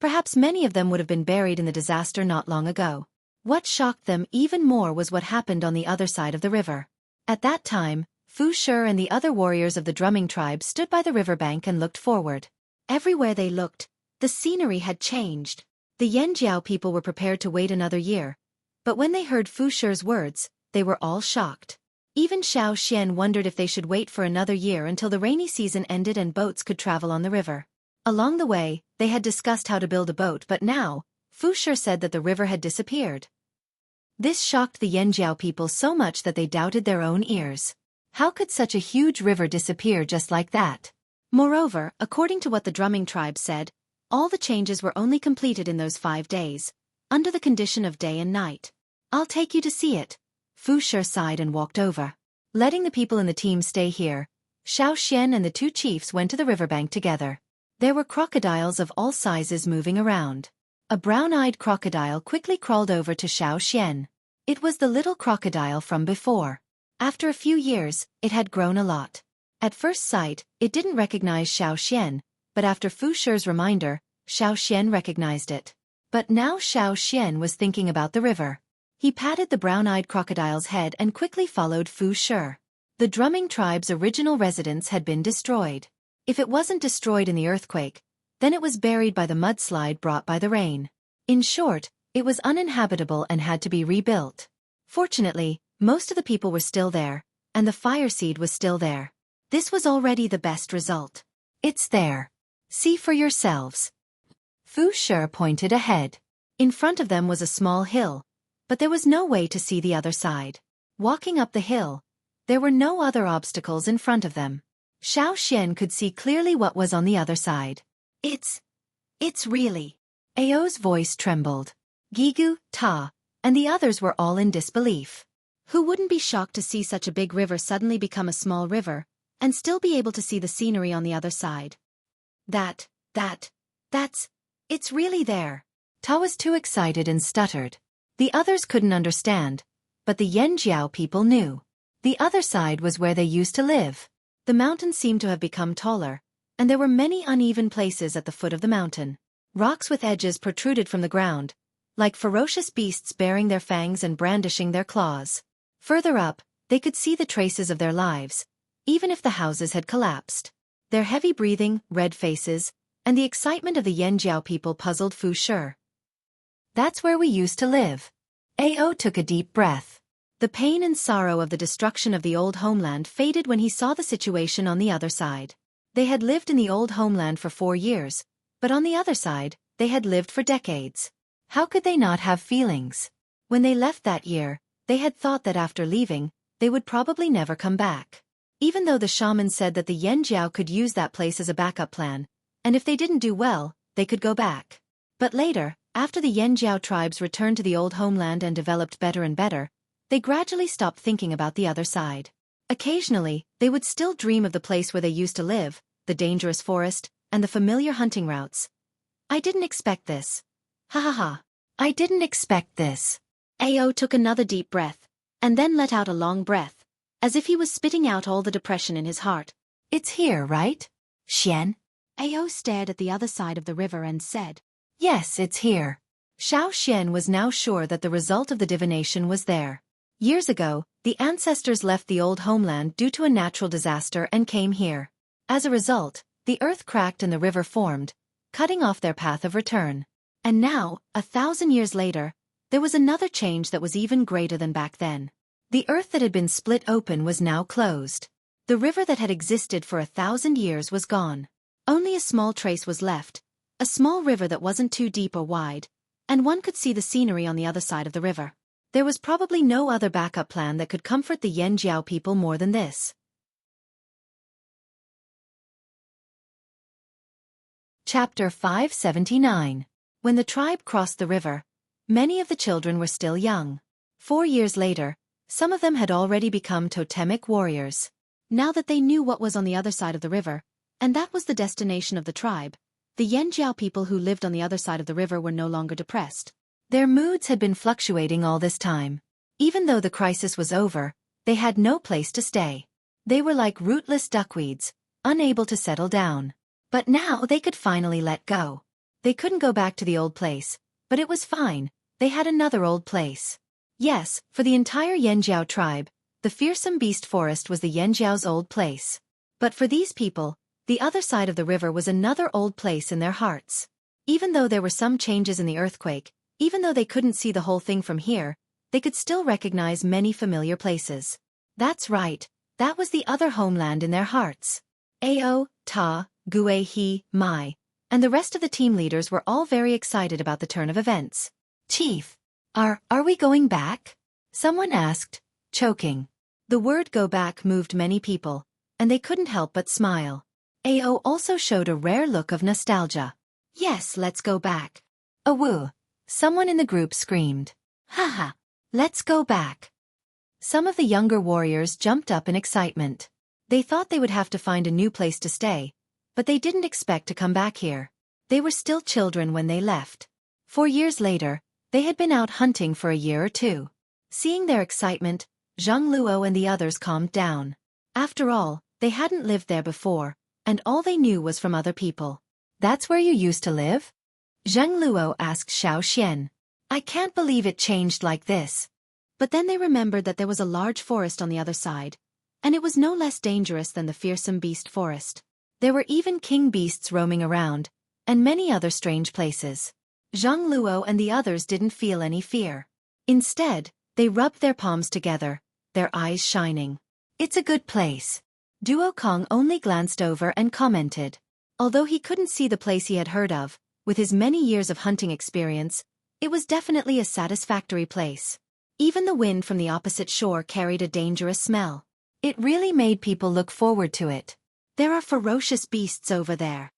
A: perhaps many of them would have been buried in the disaster not long ago. What shocked them even more was what happened on the other side of the river. At that time, Fu Shi and the other warriors of the drumming tribe stood by the riverbank and looked forward. Everywhere they looked, the scenery had changed. The Yanjiao people were prepared to wait another year, but when they heard Fu Shi's words, they were all shocked. Even Xiao Xian wondered if they should wait for another year until the rainy season ended and boats could travel on the river. Along the way, they had discussed how to build a boat, but now, Fu Shi said that the river had disappeared. This shocked the Yanjiao people so much that they doubted their own ears. How could such a huge river disappear just like that? Moreover, according to what the drumming tribe said, all the changes were only completed in those 5 days, under the condition of day and night. I'll take you to see it. Fu Shi sighed and walked over. Letting the people in the team stay here, Xiao Xian and the 2 chiefs went to the riverbank together. There were crocodiles of all sizes moving around. A brown-eyed crocodile quickly crawled over to Xiao Xian. It was the little crocodile from before. After a few years, it had grown a lot. At first sight, it didn't recognize Xiao Xian, but after Fu Shi's reminder, Xiao Xian recognized it. But now Xiao Xian was thinking about the river. He patted the brown-eyed crocodile's head and quickly followed Fu Shi. The drumming tribe's original residence had been destroyed. If it wasn't destroyed in the earthquake, then it was buried by the mudslide brought by the rain. In short, it was uninhabitable and had to be rebuilt. Fortunately, most of the people were still there, and the fire seed was still there. This was already the best result. It's there. See for yourselves. Fu Shi pointed ahead. In front of them was a small hill, but there was no way to see the other side. Walking up the hill, there were no other obstacles in front of them. Xiao Xian could see clearly what was on the other side. It's really. Ao's voice trembled. Gigu, Ta, and the others were all in disbelief. Who wouldn't be shocked to see such a big river suddenly become a small river, and still be able to see the scenery on the other side? It's really there. Ta was too excited and stuttered. The others couldn't understand, but the Yanjiao people knew. The other side was where they used to live. The mountain seemed to have become taller, and there were many uneven places at the foot of the mountain. Rocks with edges protruded from the ground, like ferocious beasts baring their fangs and brandishing their claws. Further up, they could see the traces of their lives, even if the houses had collapsed. Their heavy breathing, red faces, and the excitement of the Yanjiao people puzzled Fu Shi. That's where we used to live. Ao took a deep breath. The pain and sorrow of the destruction of the old homeland faded when he saw the situation on the other side. They had lived in the old homeland for 4 years, but on the other side, they had lived for decades. How could they not have feelings? When they left that year, they had thought that after leaving, they would probably never come back. Even though the shaman said that the Yanjiao could use that place as a backup plan, and if they didn't do well, they could go back. But later, after the Yanjiao tribes returned to the old homeland and developed better and better, they gradually stopped thinking about the other side. Occasionally, they would still dream of the place where they used to live, the dangerous forest, and the familiar hunting routes. I didn't expect this. Ha ha ha. I didn't expect this. Ao took another deep breath, and then let out a long breath, as if he was spitting out all the depression in his heart. It's here, right? Xian? Ao stared at the other side of the river and said, Yes, it's here. Xiao Xian was now sure that the result of the divination was there. Years ago, the ancestors left the old homeland due to a natural disaster and came here. As a result, the earth cracked and the river formed, cutting off their path of return. And now, 1,000 years later, there was another change that was even greater than back then. The earth that had been split open was now closed. The river that had existed for 1,000 years was gone. Only a small trace was left, a small river that wasn't too deep or wide, and one could see the scenery on the other side of the river. There was probably no other backup plan that could comfort the Yanjiao people more than this. Chapter 579. When the tribe crossed the river, many of the children were still young. 4 years later, some of them had already become totemic warriors. Now that they knew what was on the other side of the river, and that was the destination of the tribe, the Yanjiao people who lived on the other side of the river were no longer depressed. Their moods had been fluctuating all this time. Even though the crisis was over, they had no place to stay. They were like rootless duckweeds, unable to settle down. But now they could finally let go. They couldn't go back to the old place, but it was fine, they had another old place. Yes, for the entire Yanjiao tribe, the fearsome beast forest was the Yanjiao's old place. But for these people, the other side of the river was another old place in their hearts. Even though there were some changes in the earthquake, even though they couldn't see the whole thing from here, they could still recognize many familiar places. That's right, that was the other homeland in their hearts. Ao, Ta, Gue He, Mai, and the rest of the team leaders were all very excited about the turn of events. Chief, are we going back? Someone asked, choking. The word go back moved many people, and they couldn't help but smile. Ao also showed a rare look of nostalgia. Yes, let's go back. Awoo! Someone in the group screamed. Haha, let's go back. Some of the younger warriors jumped up in excitement. They thought they would have to find a new place to stay, but they didn't expect to come back here. They were still children when they left. 4 years later, they had been out hunting for a year or two. Seeing their excitement, Zhang Luo and the others calmed down. After all, they hadn't lived there before, and all they knew was from other people. That's where you used to live? Zhang Luo asked Xiao Xian. I can't believe it changed like this. But then they remembered that there was a large forest on the other side, and it was no less dangerous than the fearsome beast forest. There were even king beasts roaming around, and many other strange places. Zhang Luo and the others didn't feel any fear. Instead, they rubbed their palms together, their eyes shining. It's a good place. Duo Kong only glanced over and commented. Although he couldn't see the place he had heard of, with his many years of hunting experience, it was definitely a satisfactory place. Even the wind from the opposite shore carried a dangerous smell. It really made people look forward to it. There are ferocious beasts over there.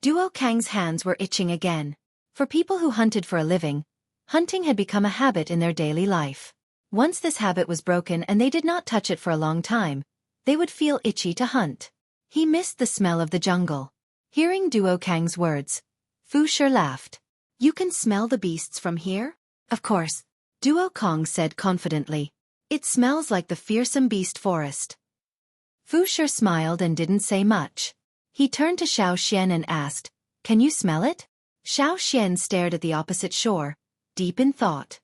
A: Duo Kang's hands were itching again. For people who hunted for a living, hunting had become a habit in their daily life. Once this habit was broken and they did not touch it for a long time, they would feel itchy to hunt. He missed the smell of the jungle. Hearing Duo Kang's words, Fu Shi laughed. You can smell the beasts from here? Of course, Duo Kong said confidently. It smells like the fearsome beast forest. Fu Shi smiled and didn't say much. He turned to Xiao Xian and asked, Can you smell it? Xiao Xian stared at the opposite shore, deep in thought.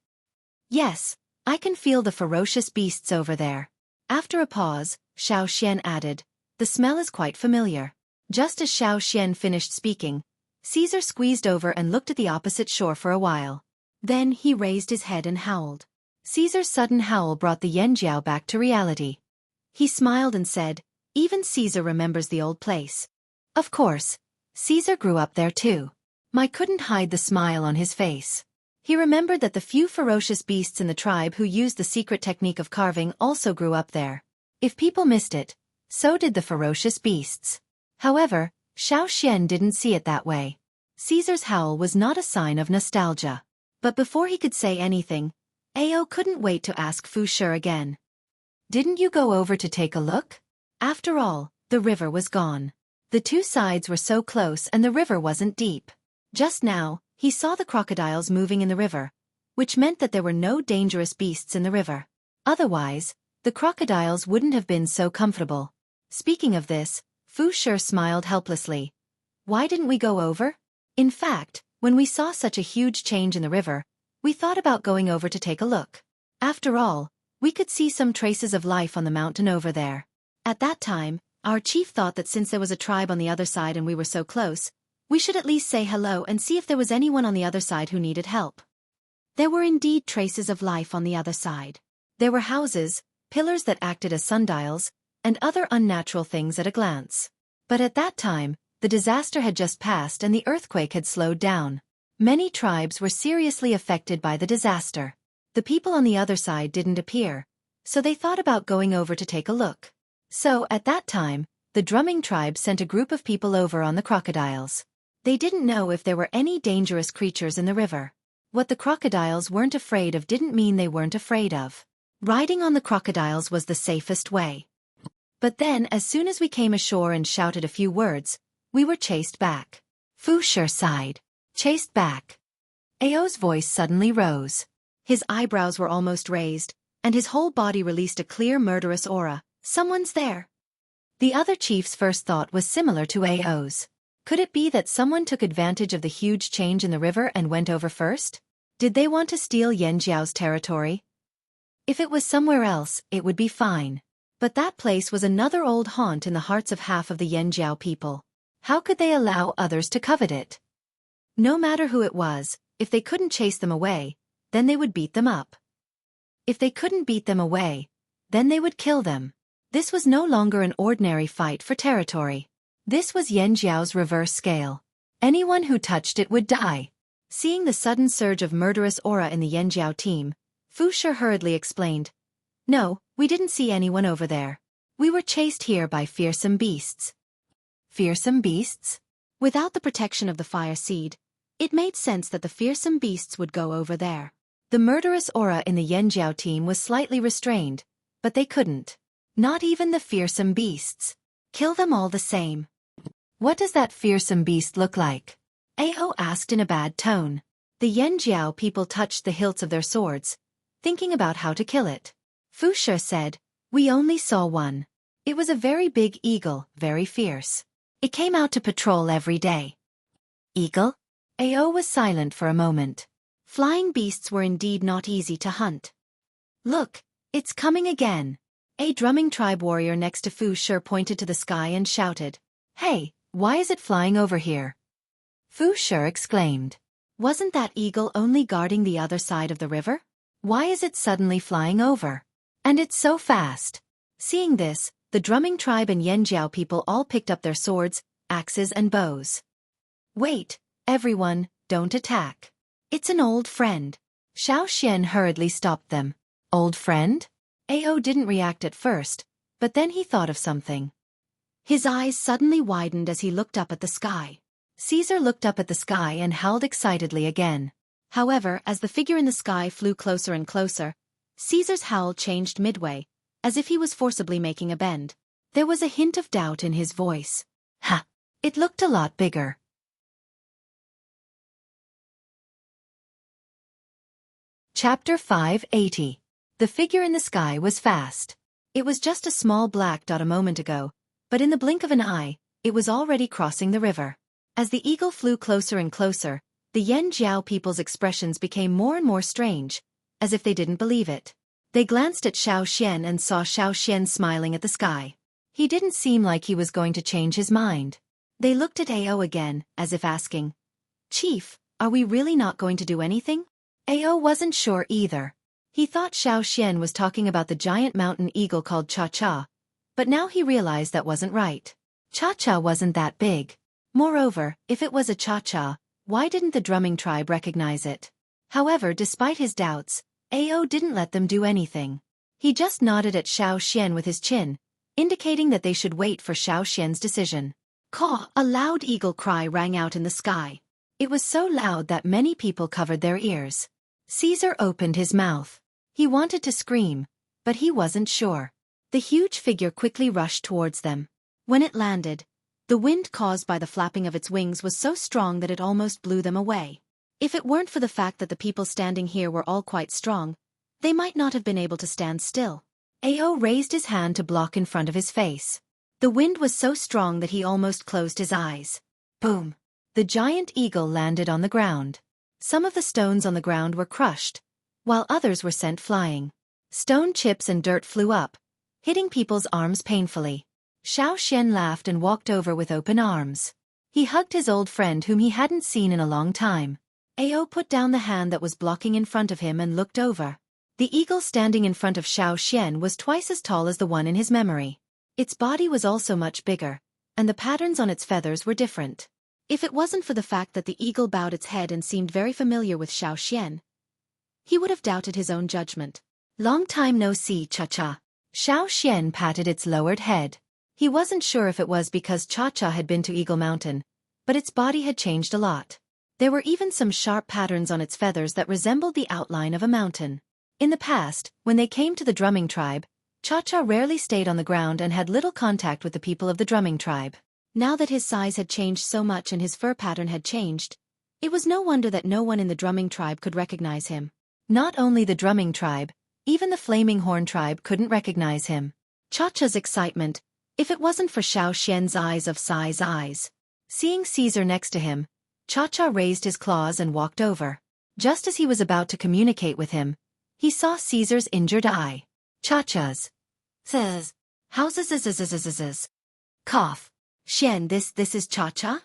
A: Yes, I can feel the ferocious beasts over there. After a pause, Xiao Xian added, The smell is quite familiar. Just as Xiao Xian finished speaking, Caesar squeezed over and looked at the opposite shore for a while. Then he raised his head and howled. Caesar's sudden howl brought the Yanjiao back to reality. He smiled and said, Even Caesar remembers the old place. Of course, Caesar grew up there too. Mai couldn't hide the smile on his face. He remembered that the few ferocious beasts in the tribe who used the secret technique of carving also grew up there. If people missed it, so did the ferocious beasts. However, Xiao Xian didn't see it that way. Caesar's howl was not a sign of nostalgia. But before he could say anything, Ao couldn't wait to ask Fu Shi again. Didn't you go over to take a look? After all, the river was gone. The two sides were so close and the river wasn't deep. Just now, he saw the crocodiles moving in the river, which meant that there were no dangerous beasts in the river. Otherwise, the crocodiles wouldn't have been so comfortable. Speaking of this, Fu Shi smiled helplessly. Why didn't we go over? In fact, when we saw such a huge change in the river, we thought about going over to take a look. After all, we could see some traces of life on the mountain over there. At that time, our chief thought that since there was a tribe on the other side and we were so close, we should at least say hello and see if there was anyone on the other side who needed help. There were indeed traces of life on the other side. There were houses, pillars that acted as sundials, and other unnatural things at a glance. But at that time, the disaster had just passed and the earthquake had slowed down. Many tribes were seriously affected by the disaster. The people on the other side didn't appear, so they thought about going over to take a look. So, at that time, the drumming tribe sent a group of people over on the crocodiles. They didn't know if there were any dangerous creatures in the river. What the crocodiles weren't afraid of didn't mean they weren't afraid of. Riding on the crocodiles was the safest way. But then, as soon as we came ashore and shouted a few words, we were chased back. Fu Shi sighed. Chased back. Ao's voice suddenly rose. His eyebrows were almost raised, and his whole body released a clear murderous aura. Someone's there. The other chief's first thought was similar to Ao's. Could it be that someone took advantage of the huge change in the river and went over first? Did they want to steal Yanjiao's territory? If it was somewhere else, it would be fine. But that place was another old haunt in the hearts of half of the Yanjiao people. How could they allow others to covet it? No matter who it was, if they couldn't chase them away, then they would beat them up. If they couldn't beat them away, then they would kill them. This was no longer an ordinary fight for territory. This was Yanjiao's reverse scale. Anyone who touched it would die. Seeing the sudden surge of murderous aura in the Yanjiao team, Fu Shi hurriedly explained, "No, we didn't see anyone over there. We were chased here by fearsome beasts." Fearsome beasts? Without the protection of the fire seed, it made sense that the fearsome beasts would go over there. The murderous aura in the Yanjiao team was slightly restrained, but they couldn't. Not even the fearsome beasts. Kill them all the same. What does that fearsome beast look like? Ao asked in a bad tone. The Yanjiao people touched the hilts of their swords, thinking about how to kill it. Fu Shi said, "We only saw one. It was a very big eagle, very fierce. It came out to patrol every day." Eagle? Ao was silent for a moment. Flying beasts were indeed not easy to hunt. "Look, it's coming again." A drumming tribe warrior next to Fu Shi pointed to the sky and shouted, "Hey, why is it flying over here?" Fu Shi exclaimed, "Wasn't that eagle only guarding the other side of the river? Why is it suddenly flying over? And it's so fast." Seeing this, the drumming tribe and Yanjiao people all picked up their swords, axes and bows. "Wait, everyone, don't attack. It's an old friend." Xiao Xian hurriedly stopped them. "Old friend?" Ao didn't react at first, but then he thought of something. His eyes suddenly widened as he looked up at the sky. Caesar looked up at the sky and howled excitedly again. However, as the figure in the sky flew closer and closer, Caesar's howl changed midway, as if he was forcibly making a bend. There was a hint of doubt in his voice. "Ha! It looked a lot bigger." Chapter 580. The figure in the sky was fast. It was just a small black dot a moment ago, but in the blink of an eye, it was already crossing the river. As the eagle flew closer and closer, the Yanjiao people's expressions became more and more strange, as if they didn't believe it. They glanced at Xiao Xian and saw Xiao Xian smiling at the sky. He didn't seem like he was going to change his mind. They looked at Ao again, as if asking, "Chief, are we really not going to do anything?" Ao wasn't sure either. He thought Xiao Xian was talking about the giant mountain eagle called Cha-Cha, but now he realized that wasn't right. Cha-Cha wasn't that big. Moreover, if it was a Cha-Cha, why didn't the drumming tribe recognize it? However, despite his doubts, Ao didn't let them do anything. He just nodded at Xiao Xian with his chin, indicating that they should wait for Xiao Xian's decision. Caw! A loud eagle cry rang out in the sky. It was so loud that many people covered their ears. Caesar opened his mouth. He wanted to scream, but he wasn't sure. The huge figure quickly rushed towards them. When it landed, the wind caused by the flapping of its wings was so strong that it almost blew them away. If it weren't for the fact that the people standing here were all quite strong, they might not have been able to stand still. Ao raised his hand to block in front of his face. The wind was so strong that he almost closed his eyes. Boom! The giant eagle landed on the ground. Some of the stones on the ground were crushed, while others were sent flying. Stone chips and dirt flew up, hitting people's arms painfully. Xiao Xian laughed and walked over with open arms. He hugged his old friend whom he hadn't seen in a long time. Ao put down the hand that was blocking in front of him and looked over. The eagle standing in front of Xiao Xian was twice as tall as the one in his memory. Its body was also much bigger, and the patterns on its feathers were different. If it wasn't for the fact that the eagle bowed its head and seemed very familiar with Xiao Xian, he would have doubted his own judgment. "Long time no see, Cha-Cha." Xiao Xian patted its lowered head. He wasn't sure if it was because Cha-Cha had been to Eagle Mountain, but its body had changed a lot. There were even some sharp patterns on its feathers that resembled the outline of a mountain. In the past, when they came to the drumming tribe, Cha-Cha rarely stayed on the ground and had little contact with the people of the drumming tribe. Now that his size had changed so much and his fur pattern had changed, it was no wonder that no one in the drumming tribe could recognize him. Not only the drumming tribe, even the flaming horn tribe couldn't recognize him. Cha-Cha's excitement, if it wasn't for Xiao Xian's eyes. Seeing Caesar next to him, Cha-Cha raised his claws and walked over. Just as he was about to communicate with him, he saw Caesar's injured eye. Cha-Cha's says, how's this? Cough. Xian, this is Cha-Cha?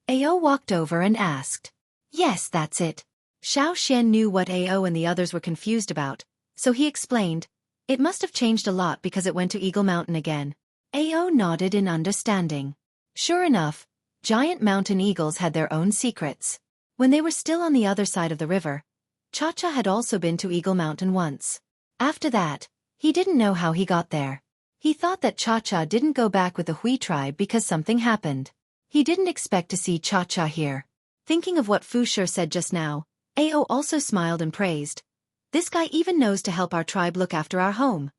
A: Ao walked over and asked. Yes, that's it. Xiao Xian knew what Ao and the others were confused about, so he explained, it must have changed a lot because it went to Eagle Mountain again. Ao nodded in understanding. Sure enough, giant mountain eagles had their own secrets. When they were still on the other side of the river, Cha-Cha had also been to Eagle Mountain once. After that, he didn't know how he got there. He thought that Cha-Cha didn't go back with the Hui tribe because something happened. He didn't expect to see Cha-Cha here. Thinking of what Fu Shi said just now, Ao also smiled and praised. This guy even knows to help our tribe look after our home.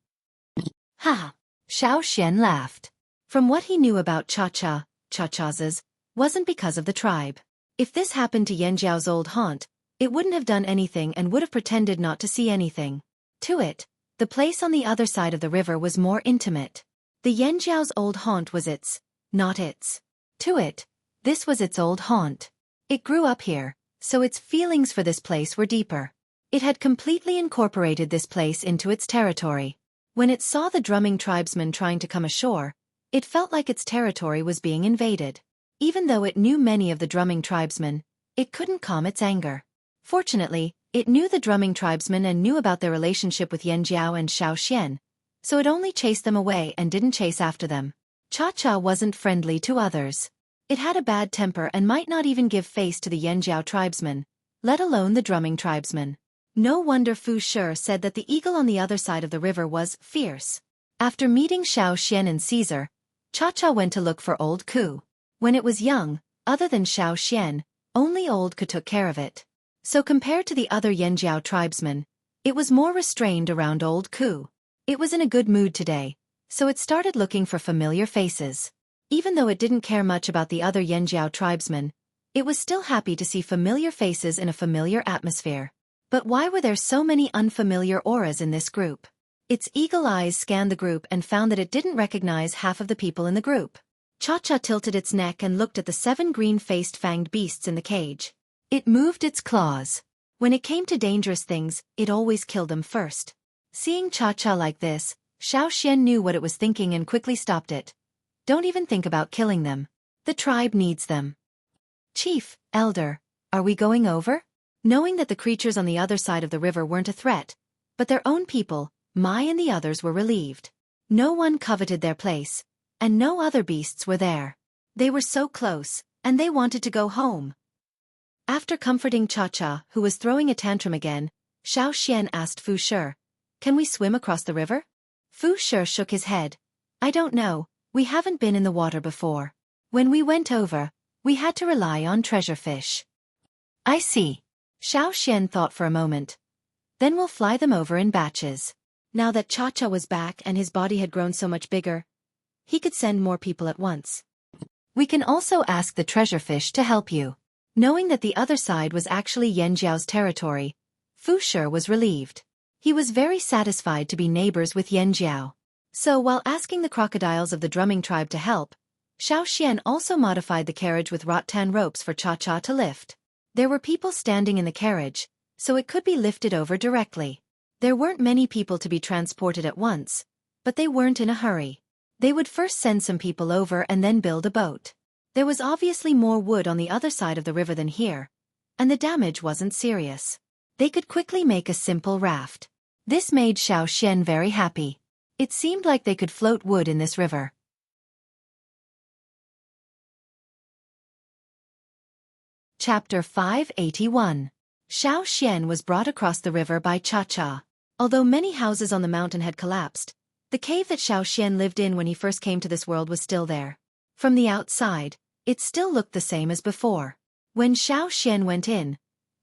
A: Ha! Xiao Xian laughed. From what he knew about Cha-Cha's wasn't because of the tribe. If this happened to Yan Jiao's old haunt, it wouldn't have done anything and would have pretended not to see anything. To it, the place on the other side of the river was more intimate. The Yan Jiao's old haunt was its, not its. To it, this was its old haunt. It grew up here, so its feelings for this place were deeper. It had completely incorporated this place into its territory. When it saw the drumming tribesmen trying to come ashore, it felt like its territory was being invaded. Even though it knew many of the drumming tribesmen, it couldn't calm its anger. Fortunately, it knew the drumming tribesmen and knew about their relationship with Yan Jiao and Xiao Xian, so it only chased them away and didn't chase after them. Cha-Cha wasn't friendly to others. It had a bad temper and might not even give face to the Yan Jiao tribesmen, let alone the drumming tribesmen. No wonder Fu Shi said that the eagle on the other side of the river was fierce. After meeting Xiao Xian and Caesar, Cha-Cha went to look for Old Ku. When it was young, other than Xiao Xian, only Old Ku took care of it. So compared to the other Yan Jiao tribesmen, it was more restrained around Old Ku. It was in a good mood today, so it started looking for familiar faces. Even though it didn't care much about the other Yan Jiao tribesmen, it was still happy to see familiar faces in a familiar atmosphere. But why were there so many unfamiliar auras in this group? Its eagle eyes scanned the group and found that it didn't recognize half of the people in the group. Cha-Cha tilted its neck and looked at the 7 green-faced fanged beasts in the cage. It moved its claws. When it came to dangerous things, it always killed them first. Seeing Cha-Cha like this, Xiao Xian knew what it was thinking and quickly stopped it. Don't even think about killing them. The tribe needs them. Chief, Elder, are we going over? Knowing that the creatures on the other side of the river weren't a threat, but their own people, Mai and the others were relieved. No one coveted their place, and no other beasts were there. They were so close, and they wanted to go home. After comforting Cha-Cha, who was throwing a tantrum again, Xiao Xian asked Fu Shi, "Can we swim across the river?" Fu Shi shook his head. "I don't know, we haven't been in the water before. When we went over, we had to rely on treasure fish." "I see." Xiao Xian thought for a moment. "Then we'll fly them over in batches." Now that Cha-Cha was back and his body had grown so much bigger, he could send more people at once. "We can also ask the treasure fish to help you." Knowing that the other side was actually Yan Jiao's territory, Fu Shi was relieved. He was very satisfied to be neighbors with Yan Jiao. So while asking the crocodiles of the drumming tribe to help, Xiao Xian also modified the carriage with rattan ropes for Cha-Cha to lift. There were people standing in the carriage, so it could be lifted over directly. There weren't many people to be transported at once, but they weren't in a hurry. They would first send some people over and then build a boat. There was obviously more wood on the other side of the river than here, and the damage wasn't serious. They could quickly make a simple raft. This made Xiao Xian very happy. It seemed like they could float wood in this river. Chapter 581. Xiao Xian was brought across the river by Cha-Cha. Although many houses on the mountain had collapsed, the cave that Xiao Xian lived in when he first came to this world was still there. From the outside, it still looked the same as before. When Xiao Xian went in,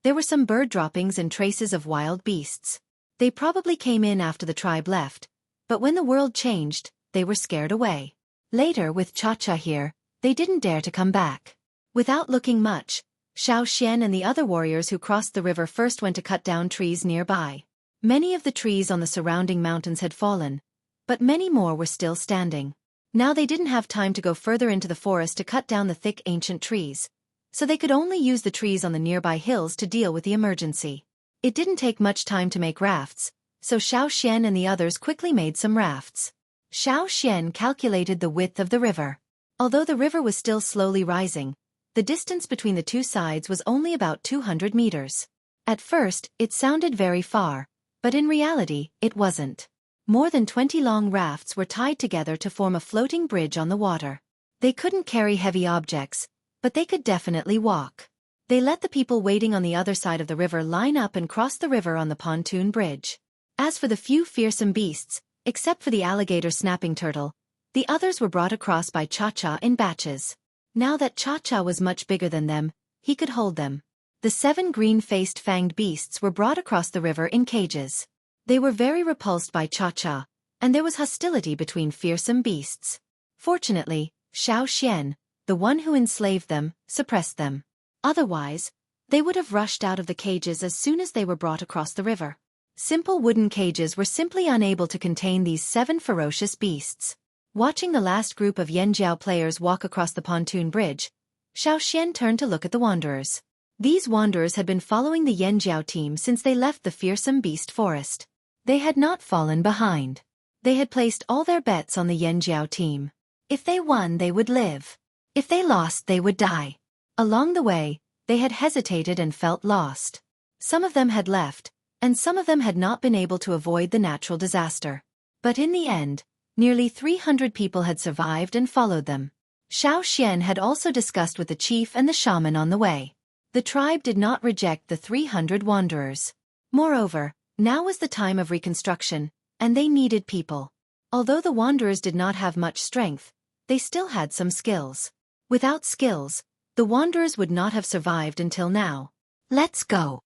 A: there were some bird droppings and traces of wild beasts. They probably came in after the tribe left, but when the world changed, they were scared away. Later, with Cha-Cha here, they didn't dare to come back. Without looking much, Xiao Xian and the other warriors who crossed the river first went to cut down trees nearby. Many of the trees on the surrounding mountains had fallen, but many more were still standing. Now they didn't have time to go further into the forest to cut down the thick ancient trees, so they could only use the trees on the nearby hills to deal with the emergency. It didn't take much time to make rafts, so Xiao Xian and the others quickly made some rafts. Xiao Xian calculated the width of the river. Although the river was still slowly rising, the distance between the two sides was only about 200 meters. At first, it sounded very far, but in reality, it wasn't. More than 20 long rafts were tied together to form a floating bridge on the water. They couldn't carry heavy objects, but they could definitely walk. They let the people waiting on the other side of the river line up and cross the river on the pontoon bridge. As for the few fearsome beasts, except for the alligator snapping turtle, the others were brought across by Cha-Cha in batches. Now that Cha-Cha was much bigger than them, he could hold them. The 7 green-faced fanged beasts were brought across the river in cages. They were very repulsed by Cha-Cha, and there was hostility between fearsome beasts. Fortunately, Xiao Xian, the one who enslaved them, suppressed them. Otherwise, they would have rushed out of the cages as soon as they were brought across the river. Simple wooden cages were simply unable to contain these 7 ferocious beasts. Watching the last group of Yanjiao players walk across the pontoon bridge, Xiao Xian turned to look at the wanderers. These wanderers had been following the Yanjiao team since they left the fearsome beast forest. They had not fallen behind. They had placed all their bets on the Yanjiao team. If they won, they would live. If they lost, they would die. Along the way, they had hesitated and felt lost. Some of them had left, and some of them had not been able to avoid the natural disaster. But in the end, nearly 300 people had survived and followed them. Xiao Xian had also discussed with the chief and the shaman on the way. The tribe did not reject the 300 wanderers. Moreover, now was the time of reconstruction, and they needed people. Although the wanderers did not have much strength, they still had some skills. Without skills, the wanderers would not have survived until now. Let's go.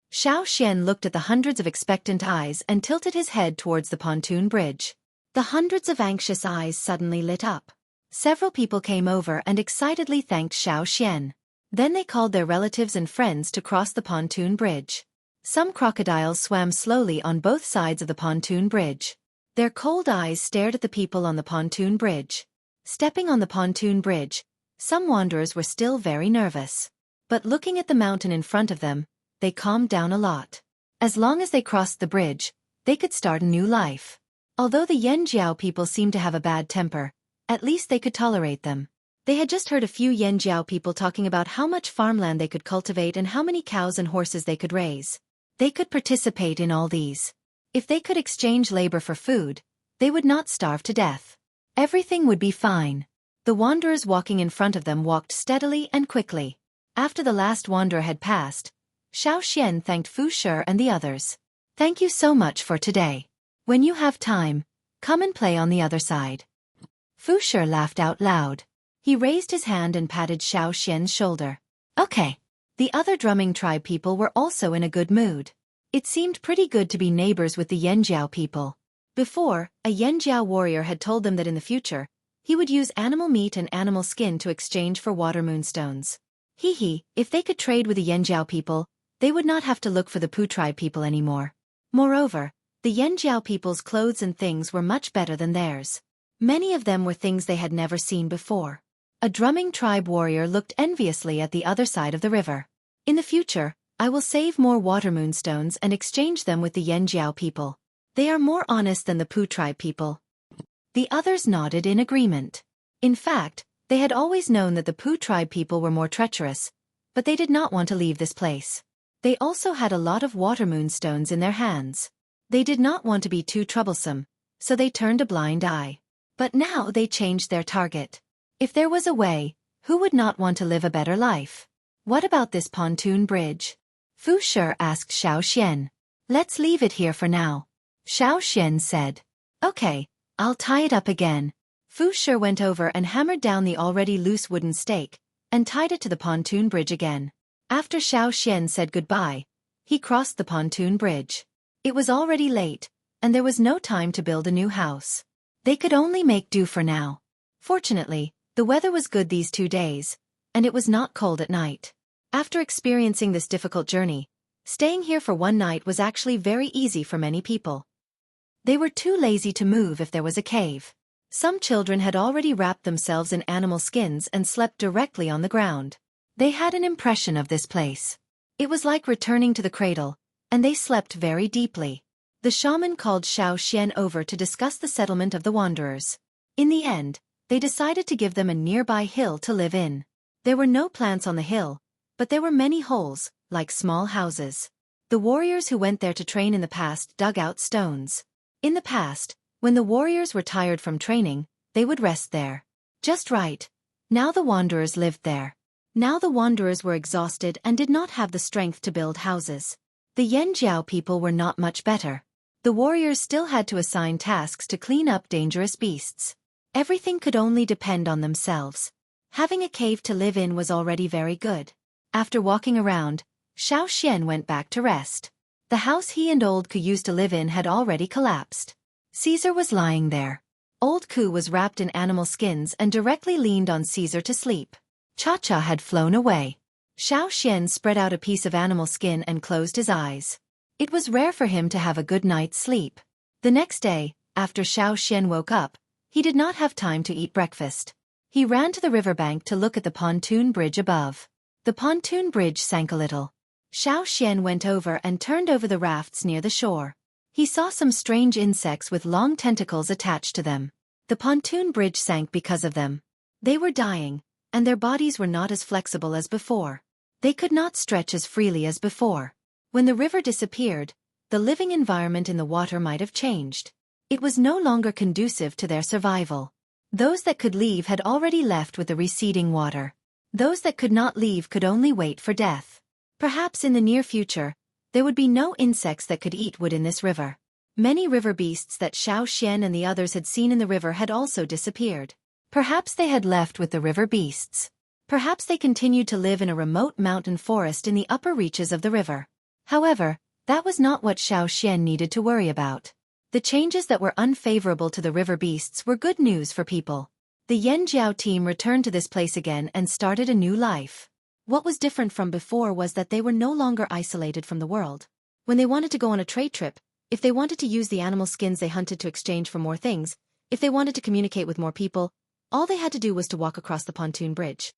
A: Xiao Xian looked at the hundreds of expectant eyes and tilted his head towards the pontoon bridge. The hundreds of anxious eyes suddenly lit up. Several people came over and excitedly thanked Xiao Xian. Then they called their relatives and friends to cross the pontoon bridge. Some crocodiles swam slowly on both sides of the pontoon bridge. Their cold eyes stared at the people on the pontoon bridge. Stepping on the pontoon bridge, some wanderers were still very nervous. But looking at the mountain in front of them, they calmed down a lot. As long as they crossed the bridge, they could start a new life. Although the Yanjiao people seemed to have a bad temper, at least they could tolerate them. They had just heard a few Yanjiao people talking about how much farmland they could cultivate and how many cows and horses they could raise. They could participate in all these. If they could exchange labor for food, they would not starve to death. Everything would be fine. The wanderers walking in front of them walked steadily and quickly. After the last wanderer had passed, Xiao Xian thanked Fu Shi and the others. Thank you so much for today. When you have time, come and play on the other side. Fu Shi laughed out loud. He raised his hand and patted Xiao Xian's shoulder. Okay. The other drumming tribe people were also in a good mood. It seemed pretty good to be neighbors with the Yanjiao people. Before, a Yanjiao warrior had told them that in the future, he would use animal meat and animal skin to exchange for water moonstones. If they could trade with the Yanjiao people, they would not have to look for the Pu tribe people anymore. Moreover, the Yanjiao people's clothes and things were much better than theirs. Many of them were things they had never seen before. A drumming tribe warrior looked enviously at the other side of the river. In the future, I will save more water moonstones and exchange them with the Yanjiao people. They are more honest than the Pu tribe people. The others nodded in agreement. In fact, they had always known that the Pu tribe people were more treacherous, but they did not want to leave this place. They also had a lot of water moonstones in their hands. They did not want to be too troublesome, so they turned a blind eye. But now they changed their target. If there was a way, who would not want to live a better life? What about this pontoon bridge? Fu Shi asked Xiao Xian. Let's leave it here for now. Xiao Xian said. Okay, I'll tie it up again. Fu Shi went over and hammered down the already loose wooden stake, and tied it to the pontoon bridge again. After Xueqi said goodbye, he crossed the pontoon bridge. It was already late, and there was no time to build a new house. They could only make do for now. Fortunately, the weather was good these 2 days, and it was not cold at night. After experiencing this difficult journey, staying here for one night was actually very easy for many people. They were too lazy to move if there was a cave. Some children had already wrapped themselves in animal skins and slept directly on the ground. They had an impression of this place. It was like returning to the cradle, and they slept very deeply. The shaman called Xueqi over to discuss the settlement of the wanderers. In the end, they decided to give them a nearby hill to live in. There were no plants on the hill, but there were many holes, like small houses. The warriors who went there to train in the past dug out stones. In the past, when the warriors were tired from training, they would rest there. Just right. Now the wanderers lived there. Now the wanderers were exhausted and did not have the strength to build houses. The Yanjiao people were not much better. The warriors still had to assign tasks to clean up dangerous beasts. Everything could only depend on themselves. Having a cave to live in was already very good. After walking around, Xueqi went back to rest. The house he and Old Ku used to live in had already collapsed. Caesar was lying there. Old Ku was wrapped in animal skins and directly leaned on Caesar to sleep. Cha-Cha had flown away. Xueqi spread out a piece of animal skin and closed his eyes. It was rare for him to have a good night's sleep. The next day, after Xueqi woke up, he did not have time to eat breakfast. He ran to the riverbank to look at the pontoon bridge above. The pontoon bridge sank a little. Xueqi went over and turned over the rafts near the shore. He saw some strange insects with long tentacles attached to them. The pontoon bridge sank because of them. They were dying, and their bodies were not as flexible as before. They could not stretch as freely as before. When the river disappeared, the living environment in the water might have changed. It was no longer conducive to their survival. Those that could leave had already left with the receding water. Those that could not leave could only wait for death. Perhaps in the near future, there would be no insects that could eat wood in this river. Many river beasts that Xueqi and the others had seen in the river had also disappeared. Perhaps they had left with the river beasts. Perhaps they continued to live in a remote mountain forest in the upper reaches of the river. However, that was not what Xueqi needed to worry about. The changes that were unfavorable to the river beasts were good news for people. The Yanjiao team returned to this place again and started a new life. What was different from before was that they were no longer isolated from the world. When they wanted to go on a trade trip, if they wanted to use the animal skins they hunted to exchange for more things, if they wanted to communicate with more people, all they had to do was to walk across the pontoon bridge.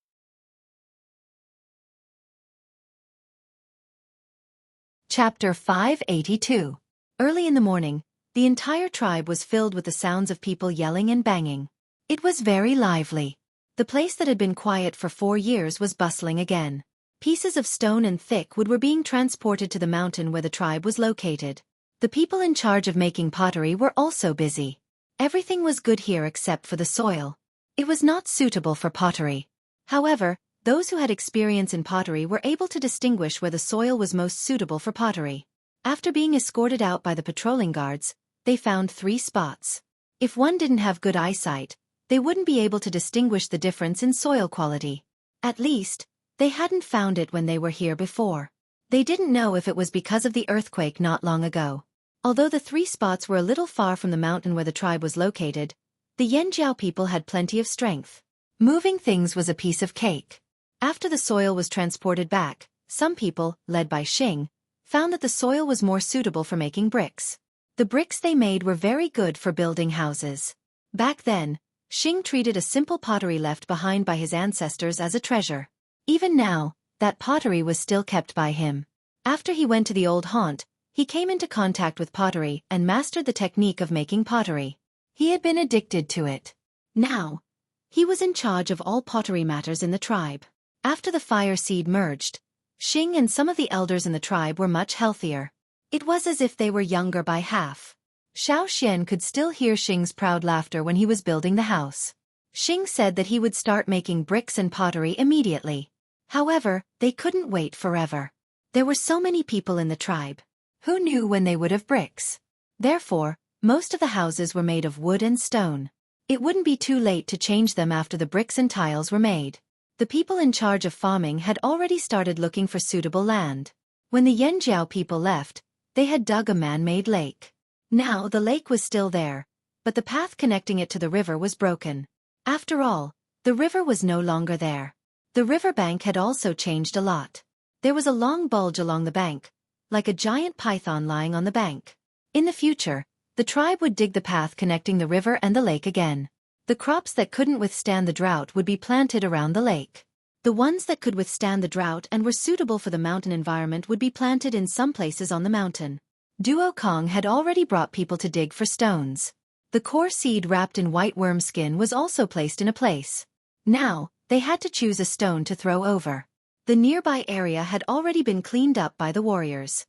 A: Chapter 582. Early in the morning, the entire tribe was filled with the sounds of people yelling and banging. It was very lively. The place that had been quiet for 4 years was bustling again. Pieces of stone and thick wood were being transported to the mountain where the tribe was located. The people in charge of making pottery were also busy. Everything was good here except for the soil. It was not suitable for pottery. However, those who had experience in pottery were able to distinguish where the soil was most suitable for pottery. After being escorted out by the patrolling guards, they found 3 spots. If one didn't have good eyesight, they wouldn't be able to distinguish the difference in soil quality. At least, they hadn't found it when they were here before. They didn't know if it was because of the earthquake not long ago. Although the 3 spots were a little far from the mountain where the tribe was located, the Yanjiao people had plenty of strength. Moving things was a piece of cake. After the soil was transported back, some people, led by Xing, found that the soil was more suitable for making bricks. The bricks they made were very good for building houses. Back then, Xing treated a simple pottery left behind by his ancestors as a treasure. Even now, that pottery was still kept by him. After he went to the old haunt, he came into contact with pottery and mastered the technique of making pottery. He had been addicted to it. Now, he was in charge of all pottery matters in the tribe. After the fire seed merged, Xing and some of the elders in the tribe were much healthier. It was as if they were younger by half. Xueqi could still hear Xing's proud laughter when he was building the house. Xing said that he would start making bricks and pottery immediately. However, they couldn't wait forever. There were so many people in the tribe. Who knew when they would have bricks? Therefore, most of the houses were made of wood and stone. It wouldn't be too late to change them after the bricks and tiles were made. The The people in charge of farming had already started looking for suitable land. When the Yanjiao people left, they had dug a man-made lake. Now the lake was still there, but the path connecting it to the river was broken. After all, the river was no longer there. The riverbank had also changed a lot. There was a long bulge along the bank, like a giant python lying on the bank. In the future, the tribe would dig the path connecting the river and the lake again. The crops that couldn't withstand the drought would be planted around the lake. The ones that could withstand the drought and were suitable for the mountain environment would be planted in some places on the mountain. Duo Kong had already brought people to dig for stones. The core seed wrapped in white worm skin was also placed in a place. Now, they had to choose a stone to throw over. The nearby area had already been cleaned up by the warriors.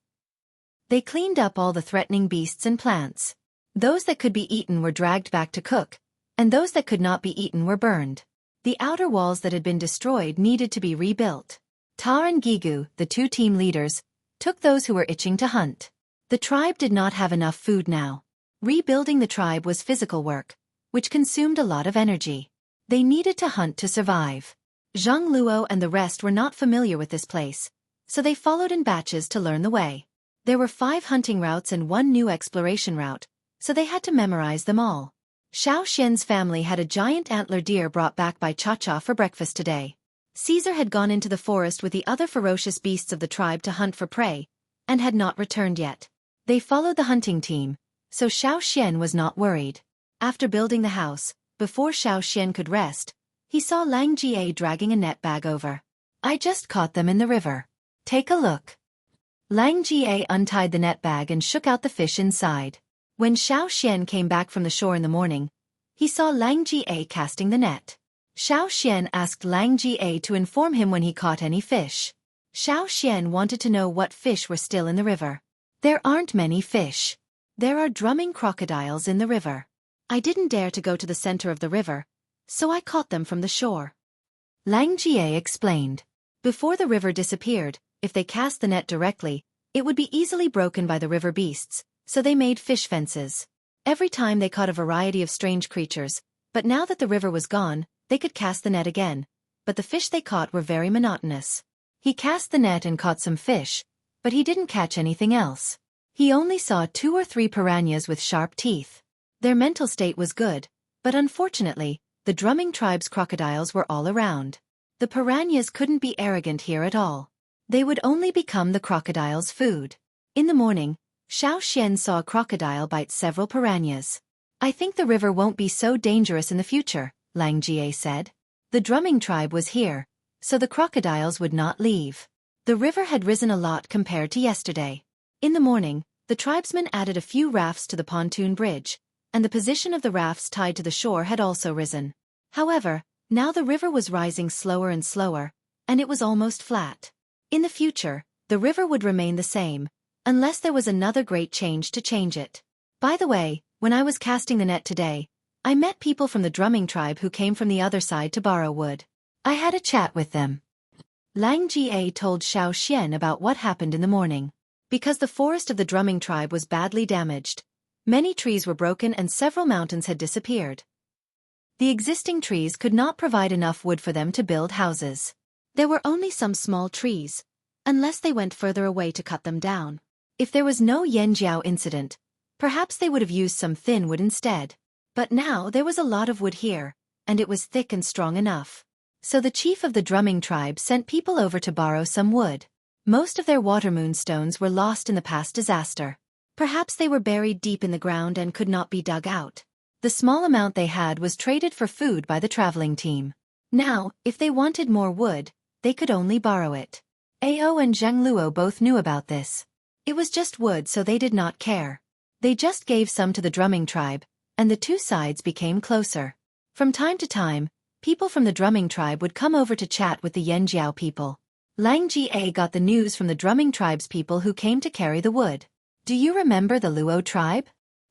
A: They cleaned up all the threatening beasts and plants. Those that could be eaten were dragged back to cook, and those that could not be eaten were burned. The outer walls that had been destroyed needed to be rebuilt. Tar and Gigu, the two team leaders, took those who were itching to hunt. The tribe did not have enough food now. Rebuilding the tribe was physical work, which consumed a lot of energy. They needed to hunt to survive. Zhang Luo and the rest were not familiar with this place, so they followed in batches to learn the way. There were 5 hunting routes and 1 new exploration route, so they had to memorize them all. Xiao Xian's family had a giant antler deer brought back by Cha-Cha for breakfast today. Caesar had gone into the forest with the other ferocious beasts of the tribe to hunt for prey, and had not returned yet. They followed the hunting team, so Xiao Xian was not worried. After building the house, before Xiao Xian could rest, he saw Lang Jie dragging a net bag over. "I just caught them in the river. Take a look." Lang Jie untied the net bag and shook out the fish inside. When Xiao Xian came back from the shore in the morning, he saw Lang Jie casting the net. Xiao Xian asked Lang Jie to inform him when he caught any fish. Xiao Xian wanted to know what fish were still in the river. "There aren't many fish. There are drumming crocodiles in the river. I didn't dare to go to the center of the river, so I caught them from the shore," Lang Jie explained. Before the river disappeared, if they cast the net directly, it would be easily broken by the river beasts, so they made fish fences. Every time they caught a variety of strange creatures, but now that the river was gone, they could cast the net again, but the fish they caught were very monotonous. He cast the net and caught some fish, but he didn't catch anything else. He only saw 2 or 3 piranhas with sharp teeth. Their mental state was good, but unfortunately, the drumming tribe's crocodiles were all around. The piranhas couldn't be arrogant here at all. They would only become the crocodile's food. In the morning, Xiao Xian saw a crocodile bite several piranhas. "I think the river won't be so dangerous in the future," Lang Jie said. The drumming tribe was here, so the crocodiles would not leave. The river had risen a lot compared to yesterday. In the morning, the tribesmen added a few rafts to the pontoon bridge, and the position of the rafts tied to the shore had also risen. However, now the river was rising slower and slower, and it was almost flat. In the future, the river would remain the same, unless there was another great change to change it. By the way, when I was casting the net today, I met people from the drumming tribe who came from the other side to borrow wood. I had a chat with them. Lang Jie told Xiao Xian about what happened in the morning. Because the forest of the drumming tribe was badly damaged, many trees were broken and several mountains had disappeared. The existing trees could not provide enough wood for them to build houses. There were only some small trees, unless they went further away to cut them down. If there was no Yanjiao incident, perhaps they would have used some thin wood instead. But now there was a lot of wood here, and it was thick and strong enough. So the chief of the drumming tribe sent people over to borrow some wood. Most of their water moonstones were lost in the past disaster. Perhaps they were buried deep in the ground and could not be dug out. The small amount they had was traded for food by the traveling team. Now, if they wanted more wood, they could only borrow it. Ao and Zhang Luo both knew about this. It was just wood, so they did not care. They just gave some to the drumming tribe, and the two sides became closer. From time to time, people from the drumming tribe would come over to chat with the Yanjiao people. Lang Jie got the news from the drumming tribe's people who came to carry the wood. "Do you remember the Luo tribe?"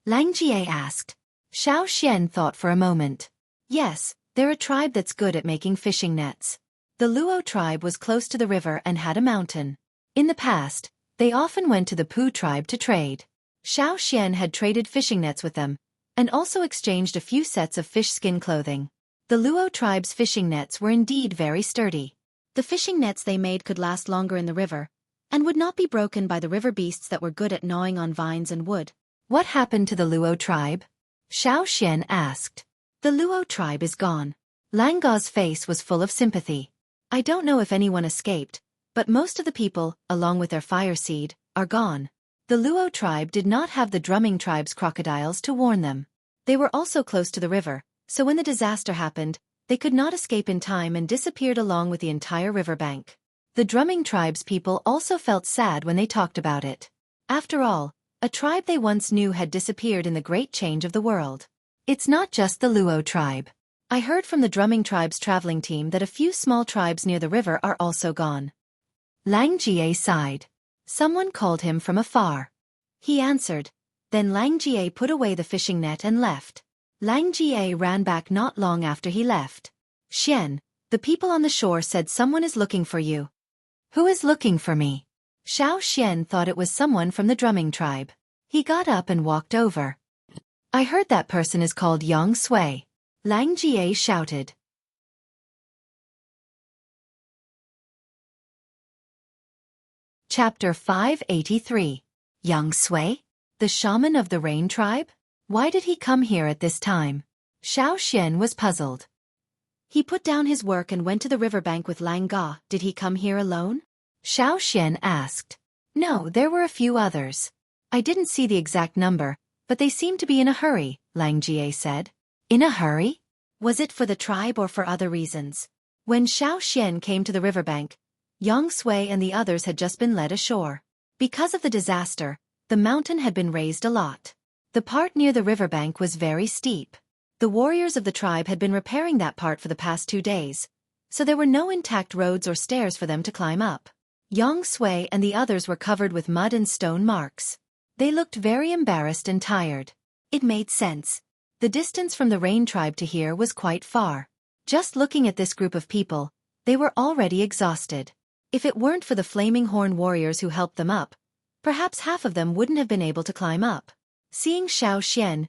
A: Lang Jie asked. Xiao Xian thought for a moment. "Yes, they're a tribe that's good at making fishing nets." The Luo tribe was close to the river and had a mountain. In the past, they often went to the Pu tribe to trade. Xiao Xian had traded fishing nets with them, and also exchanged a few sets of fish skin clothing. The Luo tribe's fishing nets were indeed very sturdy. The fishing nets they made could last longer in the river, and would not be broken by the river beasts that were good at gnawing on vines and wood. What happened to the Luo tribe? Xueqi asked. The Luo tribe is gone. Lang Ga's face was full of sympathy. I don't know if anyone escaped, but most of the people, along with their fire seed, are gone. The Luo tribe did not have the drumming tribe's crocodiles to warn them. They were also close to the river, so when the disaster happened, they could not escape in time and disappeared along with the entire riverbank. The drumming tribe's people also felt sad when they talked about it. After all, a tribe they once knew had disappeared in the great change of the world. It's not just the Luo tribe. I heard from the drumming tribe's traveling team that a few small tribes near the river are also gone. Lang Jie sighed. Someone called him from afar. He answered. Then Lang Jie put away the fishing net and left. Lang Jie ran back not long after he left. Xian, the people on the shore said someone is looking for you. Who is looking for me? Xian thought it was someone from the drumming tribe. He got up and walked over. I heard that person is called Sui. Lang Jie shouted. Chapter 583. Sui? The shaman of the Rain tribe? Why did he come here at this time? Xian was puzzled. He put down his work and went to the riverbank with Lang Ga. Did he come here alone? Xian asked. No, there were a few others. I didn't see the exact number, but they seemed to be in a hurry, Lang Jie said. In a hurry? Was it for the tribe or for other reasons? When Xian came to the riverbank, Sui and the others had just been led ashore. Because of the disaster, the mountain had been raised a lot. The part near the riverbank was very steep. The warriors of the tribe had been repairing that part for the past 2 days, so there were no intact roads or stairs for them to climb up. Sui and the others were covered with mud and stone marks. They looked very embarrassed and tired. It made sense. The distance from the Rain tribe to here was quite far. Just looking at this group of people, they were already exhausted. If it weren't for the flaming horn warriors who helped them up, perhaps half of them wouldn't have been able to climb up. Seeing Xian,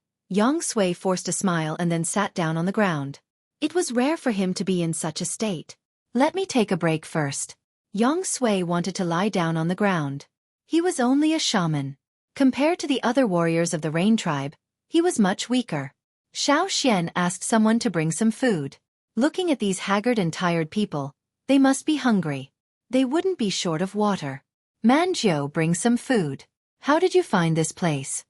A: Sui forced a smile and then sat down on the ground. It was rare for him to be in such a state. Let me take a break first. Sui wanted to lie down on the ground. He was only a shaman. Compared to the other warriors of the Rain tribe, he was much weaker. Xian asked someone to bring some food. Looking at these haggard and tired people, they must be hungry. They wouldn't be short of water. Manjiu, bring some food. How did you find this place?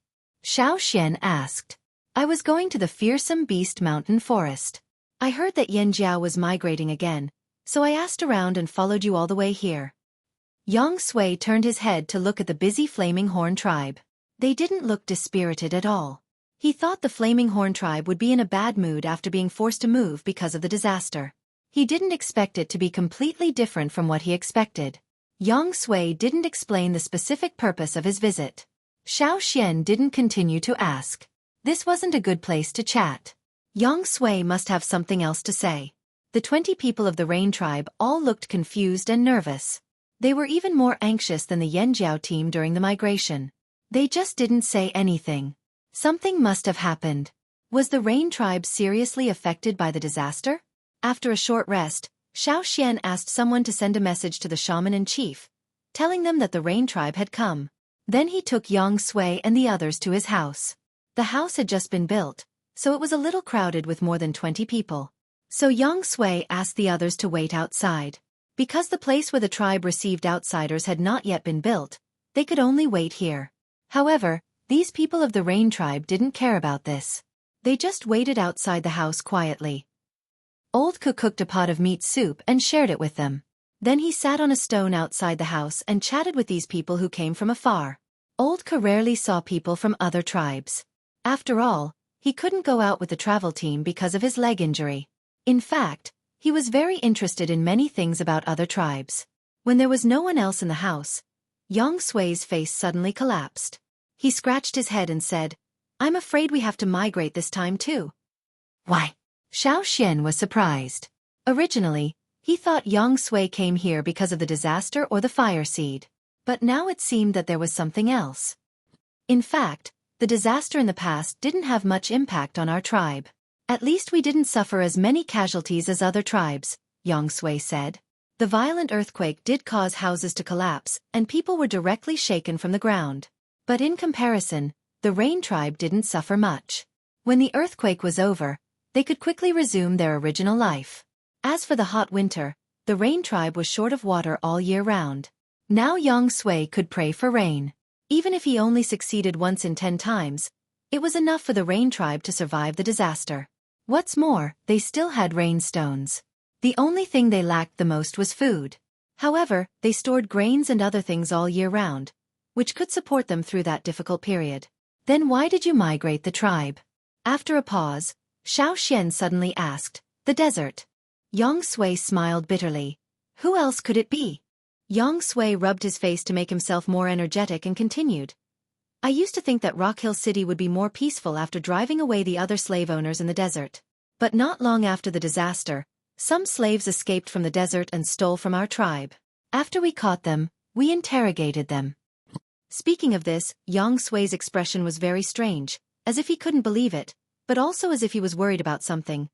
A: Xian asked. I was going to the fearsome beast mountain forest. I heard that Yanjiao was migrating again, so I asked around and followed you all the way here. Sui turned his head to look at the busy Flaming Horn tribe. They didn't look dispirited at all. He thought the Flaming Horn tribe would be in a bad mood after being forced to move because of the disaster. He didn't expect it to be completely different from what he expected. Sui didn't explain the specific purpose of his visit. Xian didn't continue to ask. This wasn't a good place to chat. Sui must have something else to say. The 20 people of the Rain tribe all looked confused and nervous. They were even more anxious than the Yanjiao team during the migration. They just didn't say anything. Something must have happened. Was the Rain tribe seriously affected by the disaster? After a short rest, Xian asked someone to send a message to the shaman in chief, telling them that the Rain tribe had come. Then he took Sui and the others to his house. The house had just been built, so it was a little crowded with more than 20 people. So Sui asked the others to wait outside. Because the place where the tribe received outsiders had not yet been built, they could only wait here. However, these people of the Rain tribe didn't care about this. They just waited outside the house quietly. Old Ku cooked a pot of meat soup and shared it with them. Then he sat on a stone outside the house and chatted with these people who came from afar. Old Ku rarely saw people from other tribes. After all, he couldn't go out with the travel team because of his leg injury. In fact, he was very interested in many things about other tribes. When there was no one else in the house, Sui's face suddenly collapsed. He scratched his head and said, I'm afraid we have to migrate this time too. Why? Xian was surprised. Originally, he thought Sui came here because of the disaster or the fire seed. But now it seemed that there was something else. In fact, the disaster in the past didn't have much impact on our tribe. At least we didn't suffer as many casualties as other tribes, Xueqi said. The violent earthquake did cause houses to collapse, and people were directly shaken from the ground. But in comparison, the Rain tribe didn't suffer much. When the earthquake was over, they could quickly resume their original life. As for the hot winter, the Rain tribe was short of water all year round. Now Xueqi could pray for rain. Even if he only succeeded once in 10 times, it was enough for the Rain tribe to survive the disaster. What's more, they still had rain stones. The only thing they lacked the most was food. However, they stored grains and other things all year round, which could support them through that difficult period. Then why did you migrate the tribe? After a pause, Xueqi suddenly asked, the desert. Xueqi smiled bitterly. Who else could it be? Xueqi rubbed his face to make himself more energetic and continued. I used to think that Rock Hill City would be more peaceful after driving away the other slave owners in the desert. But not long after the disaster, some slaves escaped from the desert and stole from our tribe. After we caught them, we interrogated them. Speaking of this, Xueqi's expression was very strange, as if he couldn't believe it, but also as if he was worried about something.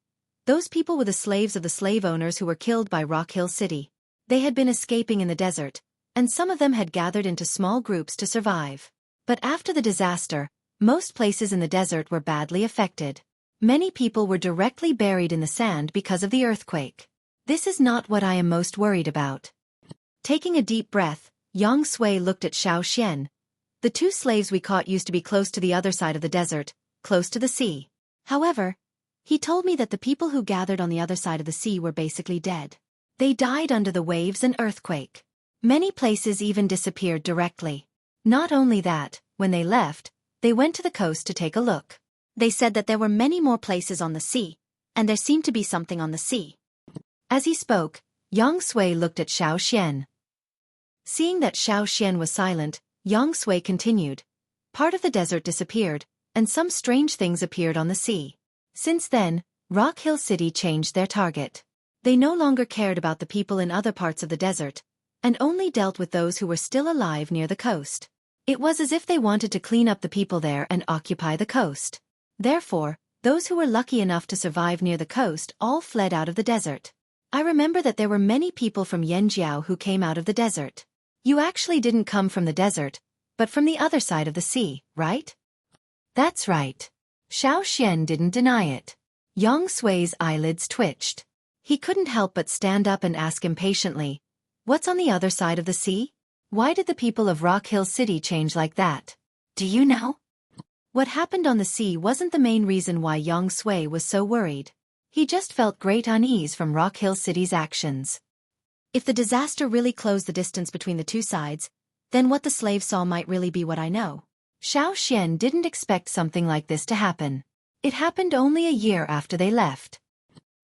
A: Those people were the slaves of the slave owners who were killed by Rock Hill City. They had been escaping in the desert, and some of them had gathered into small groups to survive. But after the disaster, most places in the desert were badly affected. Many people were directly buried in the sand because of the earthquake. This is not what I am most worried about. Taking a deep breath, Xueqi looked at Xueqi. The 2 slaves we caught used to be close to the other side of the desert, close to the sea. However, he told me that the people who gathered on the other side of the sea were basically dead. They died under the waves and earthquake. Many places even disappeared directly. Not only that, when they left, they went to the coast to take a look. They said that there were many more places on the sea, and there seemed to be something on the sea. As he spoke, Xueqi looked at Xueqi. Seeing that Xueqi was silent, Xueqi continued. Part of the desert disappeared, and some strange things appeared on the sea. Since then, Rock Hill City changed their target. They no longer cared about the people in other parts of the desert, and only dealt with those who were still alive near the coast. It was as if they wanted to clean up the people there and occupy the coast. Therefore, those who were lucky enough to survive near the coast all fled out of the desert. I remember that there were many people from Yanjiao who came out of the desert. You actually didn't come from the desert, but from the other side of the sea, right? That's right. Xueqi didn't deny it. Xueqi's eyelids twitched. He couldn't help but stand up and ask impatiently, what's on the other side of the sea? Why did the people of Rock Hill City change like that? Do you know? What happened on the sea wasn't the main reason why Xueqi was so worried. He just felt great unease from Rock Hill City's actions. If the disaster really closed the distance between the 2 sides, then what the slaves saw might really be what I know. Xueqi didn't expect something like this to happen. It happened only a year after they left.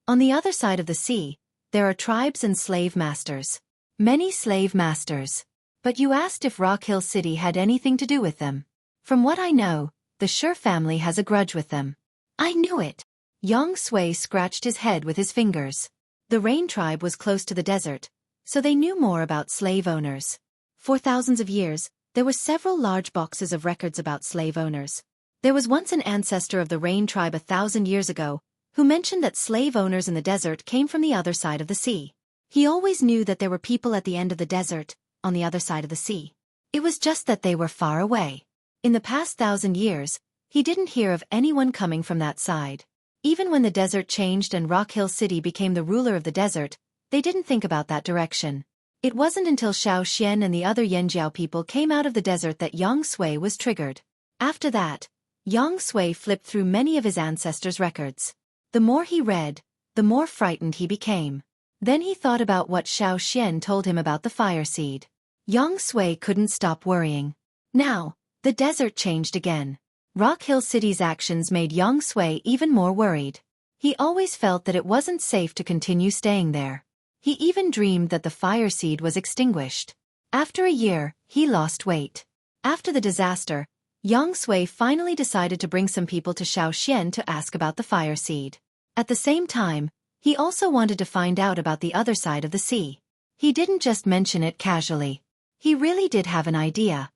A: On the other side of the sea, there are tribes and slave masters. Many slave masters. But you asked if Rock Hill City had anything to do with them. From what I know, the Sure family has a grudge with them. I knew it. Xueqi scratched his head with his fingers. The Rain tribe was close to the desert, so they knew more about slave owners. For thousands of years, there were several large boxes of records about slave owners. There was once an ancestor of the Rain tribe 1,000 years ago, who mentioned that slave owners in the desert came from the other side of the sea. He always knew that there were people at the end of the desert, on the other side of the sea. It was just that they were far away. In the past 1,000 years, he didn't hear of anyone coming from that side. Even when the desert changed and Rock Hill City became the ruler of the desert, they didn't think about that direction. It wasn't until Xueqi and the other Yanjiao people came out of the desert that Xueqi was triggered. After that, Xueqi flipped through many of his ancestors' records. The more he read, the more frightened he became. Then he thought about what Xueqi told him about the fire seed. Xueqi couldn't stop worrying. Now, the desert changed again. Rock Hill City's actions made Xueqi even more worried. He always felt that it wasn't safe to continue staying there. He even dreamed that the fire seed was extinguished. After a year, he lost weight. After the disaster, Xueqi finally decided to bring some people to Xueqi to ask about the fire seed. At the same time, he also wanted to find out about the other side of the sea. He didn't just mention it casually. He really did have an idea.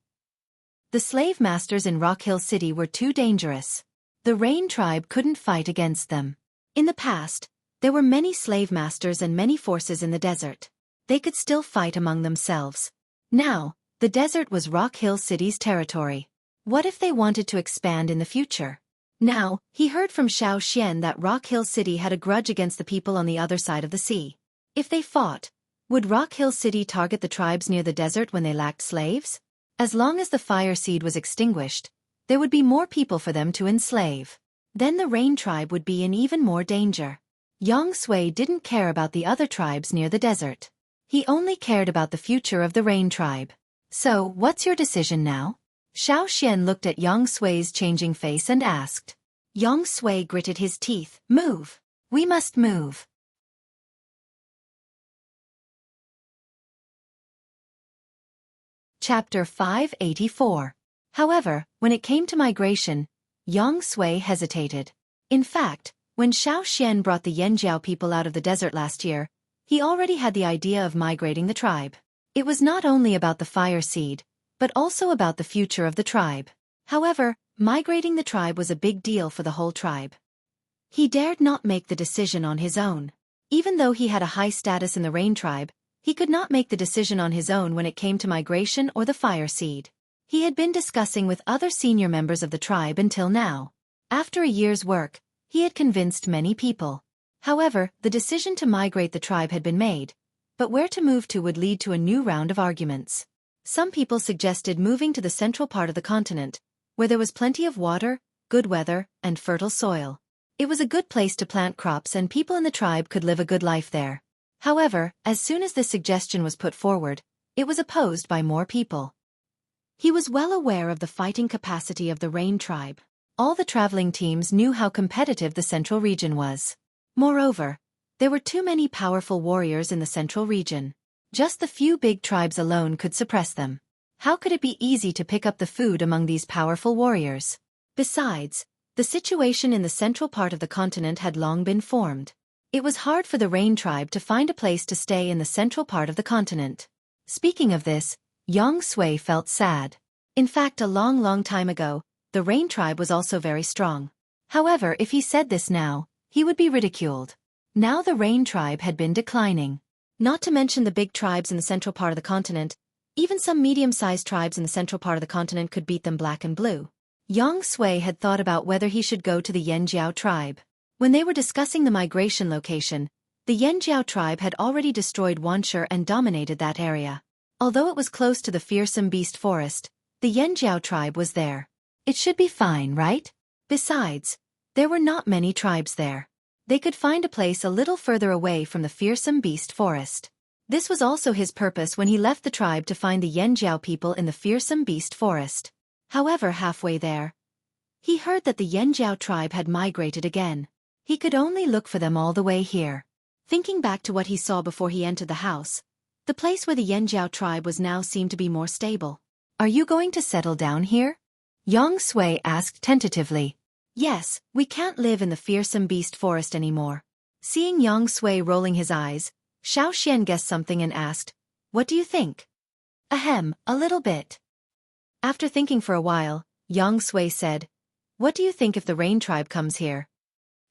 A: The slave masters in Rock Hill City were too dangerous. The Rain tribe couldn't fight against them. In the past, there were many slave masters and many forces in the desert. They could still fight among themselves. Now, the desert was Rock Hill City's territory. What if they wanted to expand in the future? Now, he heard from Xueqi that Rock Hill City had a grudge against the people on the other side of the sea. If they fought, would Rock Hill City target the tribes near the desert when they lacked slaves? As long as the fire seed was extinguished, there would be more people for them to enslave. Then the Rain tribe would be in even more danger. Xueqi didn't care about the other tribes near the desert. He only cared about the future of the Rain tribe. So, what's your decision now? Xueqi looked at Xueqi's changing face and asked. Xueqi gritted his teeth. Move. We must move. Chapter 584. However, when it came to migration, Xueqi hesitated. In fact, when Xueqi brought the Yanjiao people out of the desert last year, he already had the idea of migrating the tribe. It was not only about the fire seed, but also about the future of the tribe. However, migrating the tribe was a big deal for the whole tribe. He dared not make the decision on his own. Even though he had a high status in the Rain tribe, he could not make the decision on his own when it came to migration or the fire seed. He had been discussing with other senior members of the tribe until now. After a year's work, he had convinced many people. However, the decision to migrate the tribe had been made, but where to move to would lead to a new round of arguments. Some people suggested moving to the central part of the continent, where there was plenty of water, good weather, and fertile soil. It was a good place to plant crops and people in the tribe could live a good life there. However, as soon as this suggestion was put forward, it was opposed by more people. He was well aware of the fighting capacity of the Rain tribe. All the traveling teams knew how competitive the central region was. Moreover, there were too many powerful warriors in the central region. Just the few big tribes alone could suppress them. How could it be easy to pick up the food among these powerful warriors? Besides, the situation in the central part of the continent had long been formed. It was hard for the Rain tribe to find a place to stay in the central part of the continent. Speaking of this, Xueqi felt sad. In fact, a long time ago, the Rain tribe was also very strong. However, if he said this now, he would be ridiculed. Now the Rain tribe had been declining. Not to mention the big tribes in the central part of the continent, even some medium-sized tribes in the central part of the continent could beat them black and blue. Xueqi had thought about whether he should go to the Yanjiao tribe. When they were discussing the migration location, the Yanjiao tribe had already destroyed Wanshur and dominated that area. Although it was close to the fearsome beast forest, the Yanjiao tribe was there. It should be fine, right? Besides, there were not many tribes there. They could find a place a little further away from the fearsome beast forest. This was also his purpose when he left the tribe to find the Yanjiao people in the fearsome beast forest. However, halfway there, he heard that the Yanjiao tribe had migrated again. He could only look for them all the way here. Thinking back to what he saw before he entered the house, the place where the Yanjiao tribe was now seemed to be more stable. Are you going to settle down here? Xueqi asked tentatively. Yes, we can't live in the fearsome beast forest anymore. Seeing Xueqi rolling his eyes, Xueqi guessed something and asked, What do you think? Ahem, a little bit. After thinking for a while, Xueqi said, What do you think if the Rain tribe comes here?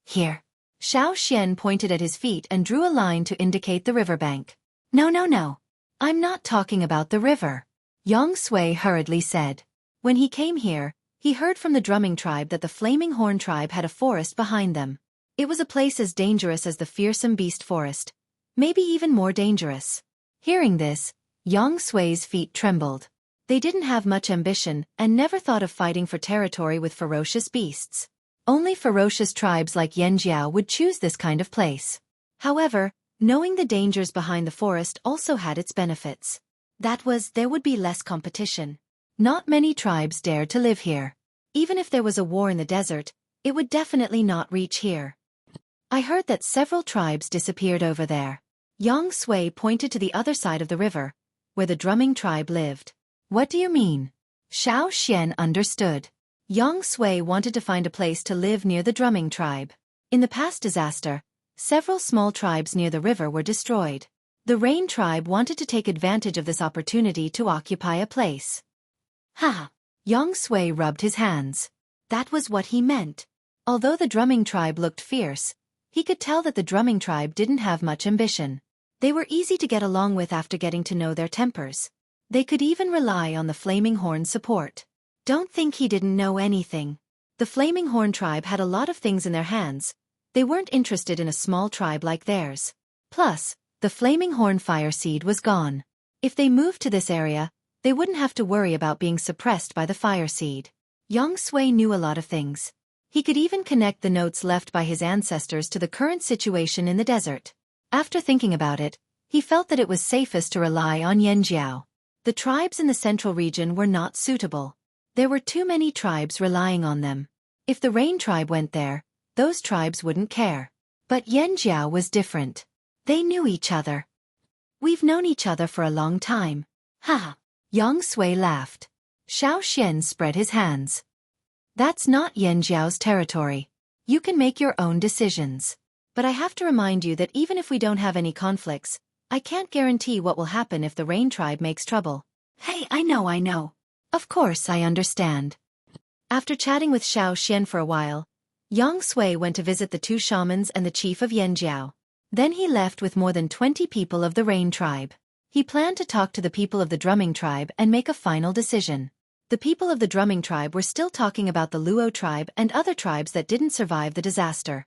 A: Here. Xueqi pointed at his feet and drew a line to indicate the riverbank. No. I'm not talking about the river. Xueqi hurriedly said. When he came here, he heard from the drumming tribe that the Flaming Horn tribe had a forest behind them. It was a place as dangerous as the fearsome beast forest, maybe even more dangerous. Hearing this, Xueqi's feet trembled. They didn't have much ambition and never thought of fighting for territory with ferocious beasts. Only ferocious tribes like Yanjiao would choose this kind of place. However, knowing the dangers behind the forest also had its benefits. That was, there would be less competition. Not many tribes dared to live here. Even if there was a war in the desert, it would definitely not reach here. I heard that several tribes disappeared over there. Xueqi pointed to the other side of the river, where the drumming tribe lived. What do you mean? Xueqi understood. Xueqi wanted to find a place to live near the drumming tribe. In the past disaster, several small tribes near the river were destroyed. The Rain tribe wanted to take advantage of this opportunity to occupy a place. Ha! Xueqi rubbed his hands. That was what he meant. Although the drumming tribe looked fierce, He could tell that the drumming tribe didn't have much ambition. They were easy to get along with after getting to know their tempers. They could even rely on the Flaming Horn's support. Don't think he didn't know anything. The Flaming Horn tribe had a lot of things in their hands. They weren't interested in a small tribe like theirs. Plus, the Flaming Horn fire seed was gone. If they moved to this area, they wouldn't have to worry about being suppressed by the fire seed. Xueqi knew a lot of things. He could even connect the notes left by his ancestors to the current situation in the desert. After thinking about it, he felt that it was safest to rely on Yanjiao. The tribes in the central region were not suitable. There were too many tribes relying on them. If the Rain tribe went there, those tribes wouldn't care. But Yanjiao was different. They knew each other. We've known each other for a long time. Ha! Xueqi laughed. Xiao spread his hands. That's not Yanjiao's territory. You can make your own decisions. But I have to remind you that even if we don't have any conflicts, I can't guarantee what will happen if the Rain tribe makes trouble. Hey, I know. Of course I understand. After chatting with Xiao for a while, Xueqi went to visit the two shamans and the chief of Yanjiao. Then he left with more than 20 people of the Rain tribe. He planned to talk to the people of the Drumming tribe and make a final decision. The people of the Drumming tribe were still talking about the Luo tribe and other tribes that didn't survive the disaster.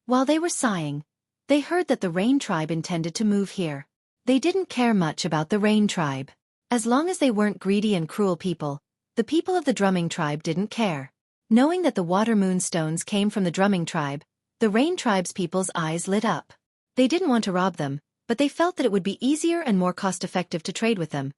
A: While they were sighing, they heard that the Rain tribe intended to move here. They didn't care much about the Rain tribe. As long as they weren't greedy and cruel people, the people of the Drumming tribe didn't care. Knowing that the water moonstones came from the Drumming tribe, the Rain tribe's people's eyes lit up. They didn't want to rob them, but they felt that it would be easier and more cost-effective to trade with them,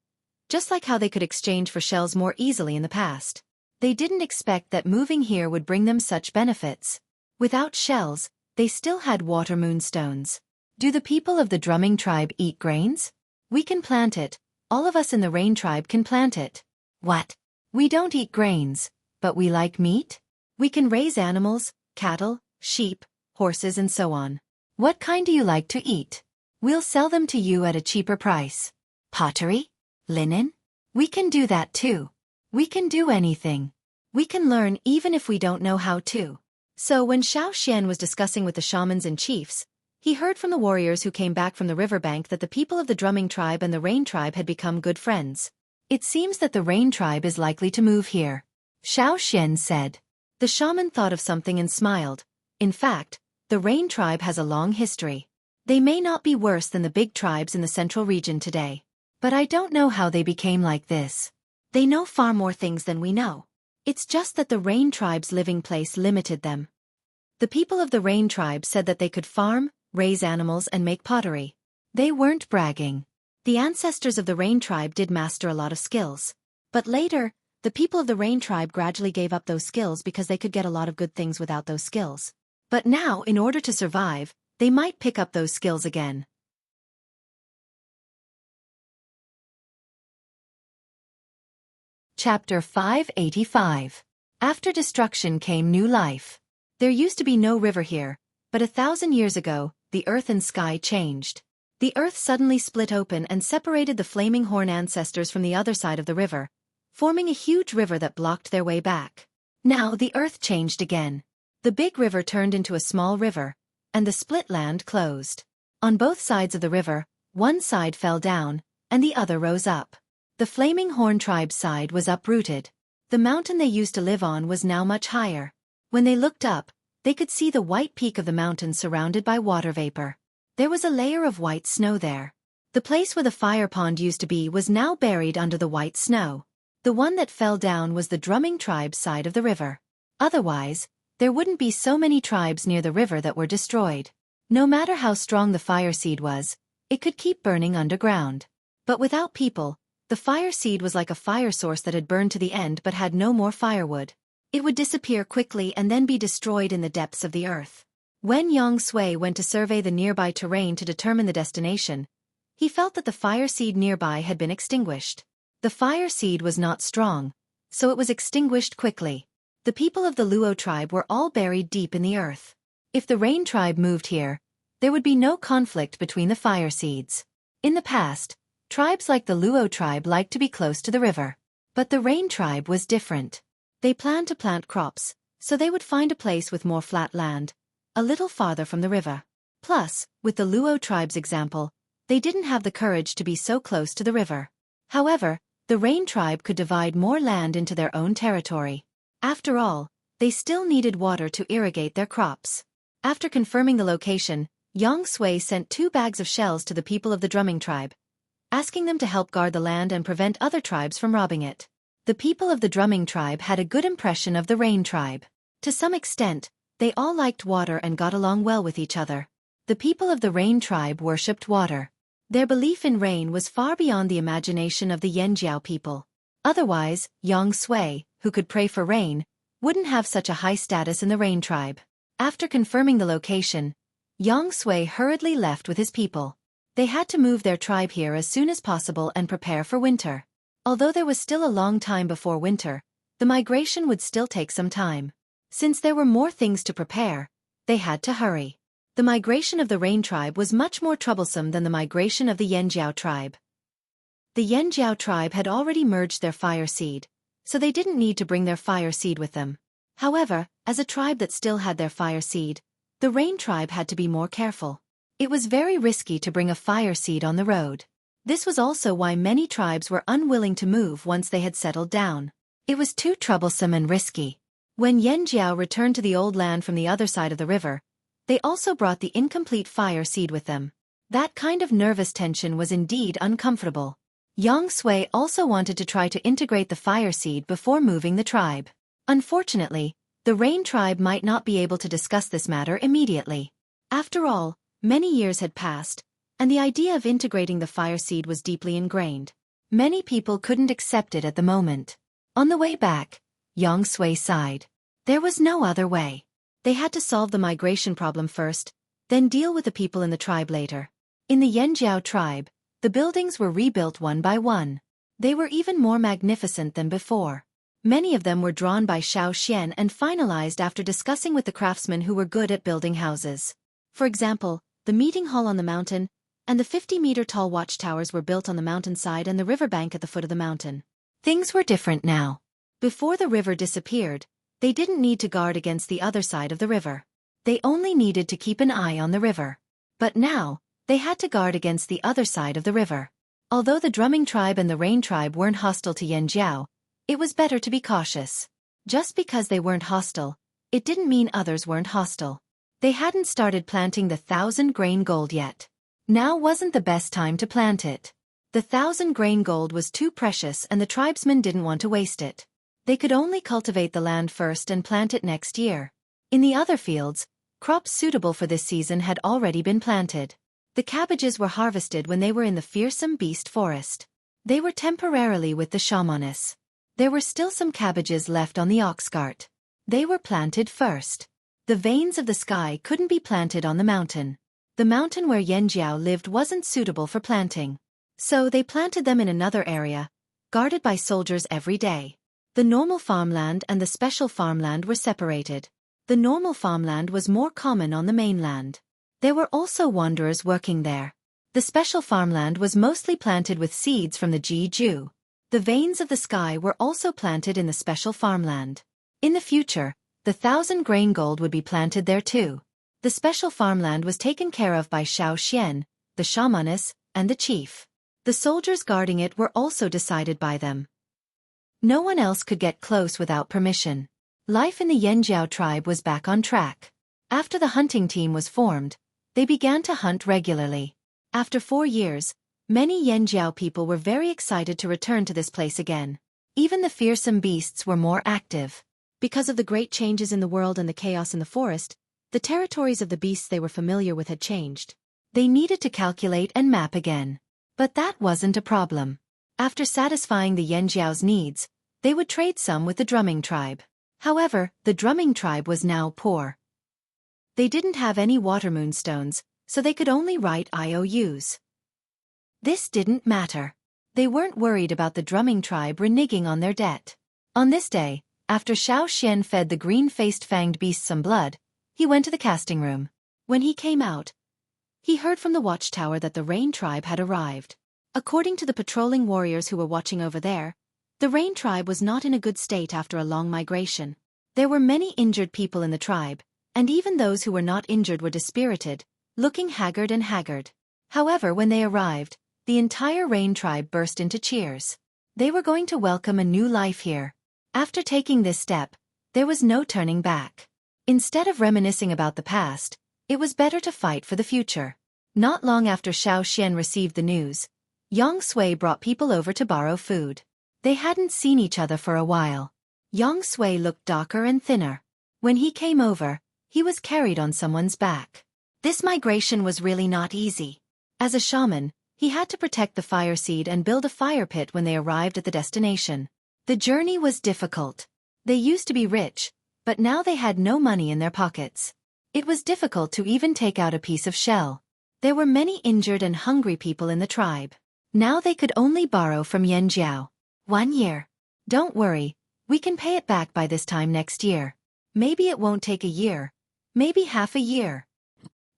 A: just like how they could exchange for shells more easily in the past. They didn't expect that moving here would bring them such benefits. Without shells, they still had water moonstones. Do the people of the Drumming tribe eat grains? We can plant it. All of us in the Rain tribe can plant it. What? We don't eat grains, but we like meat? We can raise animals, cattle, sheep, horses and so on. What kind do you like to eat? We'll sell them to you at a cheaper price. Pottery? Linen? We can do that too. We can do anything. We can learn even if we don't know how to. So when Xiao was discussing with the shamans and chiefs, he heard from the warriors who came back from the riverbank that the people of the Drumming tribe and the Rain tribe had become good friends. It seems that the Rain tribe is likely to move here. Xiao said. The shaman thought of something and smiled. In fact, the Rain tribe has a long history. They may not be worse than the big tribes in the central region today. But I don't know how they became like this. They know far more things than we know. It's just that the Rain tribe's living place limited them. The people of the Rain tribe said that they could farm, raise animals and make pottery. They weren't bragging. The ancestors of the Rain tribe did master a lot of skills. But later, the people of the Rain tribe gradually gave up those skills because they could get a lot of good things without those skills. But now, in order to survive, they might pick up those skills again. Chapter 585. After destruction came new life. There used to be no river here, but 1,000 years ago, the earth and sky changed. The earth suddenly split open and separated the Flaming Horn ancestors from the other side of the river, forming a huge river that blocked their way back. Now the earth changed again. The big river turned into a small river, and the split land closed. On both sides of the river, one side fell down, and the other rose up. The Flaming Horn tribe's side was uprooted. The mountain they used to live on was now much higher. When they looked up, they could see the white peak of the mountain surrounded by water vapor. There was a layer of white snow there. The place where the fire pond used to be was now buried under the white snow. The one that fell down was the Drumming tribe's side of the river. Otherwise, there wouldn't be so many tribes near the river that were destroyed. No matter how strong the fire seed was, it could keep burning underground. But without people, the fire seed was like a fire source that had burned to the end but had no more firewood. It would disappear quickly and then be destroyed in the depths of the earth. When Xueqi went to survey the nearby terrain to determine the destination, he felt that the fire seed nearby had been extinguished. The fire seed was not strong, so it was extinguished quickly. The people of the Luo tribe were all buried deep in the earth. If the Rain tribe moved here, there would be no conflict between the fire seeds. In the past, tribes like the Luo tribe liked to be close to the river. But the Rain tribe was different. They planned to plant crops, so they would find a place with more flat land, a little farther from the river. Plus, with the Luo tribe's example, they didn't have the courage to be so close to the river. However, the Rain tribe could divide more land into their own territory. After all, they still needed water to irrigate their crops. After confirming the location, Xueqi sent 2 bags of shells to the people of the Drumming tribe, asking them to help guard the land and prevent other tribes from robbing it. The people of the Drumming tribe had a good impression of the Rain tribe. To some extent, they all liked water and got along well with each other. The people of the Rain tribe worshipped water. Their belief in rain was far beyond the imagination of the Yanjiao people. Otherwise, Xueqi, who could pray for rain, wouldn't have such a high status in the Rain tribe. After confirming the location, Xueqi hurriedly left with his people. They had to move their tribe here as soon as possible and prepare for winter. Although there was still a long time before winter, the migration would still take some time. Since there were more things to prepare, they had to hurry. The migration of the Rain tribe was much more troublesome than the migration of the Yanjiao tribe. The Yanjiao tribe had already merged their fire seed, so they didn't need to bring their fire seed with them. However, as a tribe that still had their fire seed, the Rain tribe had to be more careful. It was very risky to bring a fire seed on the road. This was also why many tribes were unwilling to move once they had settled down. It was too troublesome and risky. When Yanjiao returned to the old land from the other side of the river, they also brought the incomplete fire seed with them. That kind of nervous tension was indeed uncomfortable. Xueqi also wanted to try to integrate the fire seed before moving the tribe. Unfortunately, the Rain tribe might not be able to discuss this matter immediately. After all, many years had passed, and the idea of integrating the fire seed was deeply ingrained. Many people couldn't accept it at the moment. On the way back, Xueqi sighed. There was no other way. They had to solve the migration problem first, then deal with the people in the tribe later. In the Yanjiao tribe, the buildings were rebuilt one by one. They were even more magnificent than before. Many of them were drawn by Xueqi and finalized after discussing with the craftsmen who were good at building houses. For example, the meeting hall on the mountain and the 50-meter-tall watchtowers were built on the mountainside and the riverbank at the foot of the mountain. Things were different now. Before the river disappeared, they didn't need to guard against the other side of the river. They only needed to keep an eye on the river. But now, they had to guard against the other side of the river. Although the Drumming tribe and the Rain tribe weren't hostile to Yanjiao, it was better to be cautious. Just because they weren't hostile, it didn't mean others weren't hostile. They hadn't started planting the 1,000-grain gold yet. Now wasn't the best time to plant it. The 1,000-grain gold was too precious and the tribesmen didn't want to waste it. They could only cultivate the land first and plant it next year. In the other fields, crops suitable for this season had already been planted. The cabbages were harvested when they were in the fearsome beast forest. They were temporarily with the shamans. There were still some cabbages left on the ox cart. They were planted first. The veins of the sky couldn't be planted on the mountain. The mountain where Yanjiao lived wasn't suitable for planting. So they planted them in another area, guarded by soldiers every day. The normal farmland and the special farmland were separated. The normal farmland was more common on the mainland. There were also wanderers working there. The special farmland was mostly planted with seeds from the Jeju. The veins of the sky were also planted in the special farmland. In the future, the 1,000-grain gold would be planted there too. The special farmland was taken care of by Xueqi, the shamans, and the chief. The soldiers guarding it were also decided by them. No one else could get close without permission. Life in the Yanjiao tribe was back on track. After the hunting team was formed, they began to hunt regularly. After 4 years, many Yanjiao people were very excited to return to this place again. Even the fearsome beasts were more active. Because of the great changes in the world and the chaos in the forest, the territories of the beasts they were familiar with had changed. They needed to calculate and map again. But that wasn't a problem. After satisfying the Yanjiao's needs, they would trade some with the Drumming tribe. However, the Drumming tribe was now poor. They didn't have any water moonstones, so they could only write IOUs. This didn't matter. They weren't worried about the Drumming tribe reneging on their debt. On this day, after Xueqi fed the green-faced fanged beast some blood, he went to the casting room. When he came out, he heard from the watchtower that the Rain tribe had arrived. According to the patrolling warriors who were watching over there, the Rain tribe was not in a good state after a long migration. There were many injured people in the tribe, and even those who were not injured were dispirited, looking haggard and haggard. However, when they arrived, the entire Rain tribe burst into cheers. They were going to welcome a new life here. After taking this step, there was no turning back. Instead of reminiscing about the past, it was better to fight for the future. Not long after Xueqi received the news, Xueqi brought people over to borrow food. They hadn't seen each other for a while. Xueqi looked darker and thinner. When he came over, he was carried on someone's back. This migration was really not easy. As a shaman, he had to protect the fire seed and build a fire pit when they arrived at the destination. The journey was difficult. They used to be rich, but now they had no money in their pockets. It was difficult to even take out a piece of shell. There were many injured and hungry people in the tribe. Now they could only borrow from Yanjiao. 1 year. Don't worry, we can pay it back by this time next year. Maybe it won't take a year. Maybe half a year.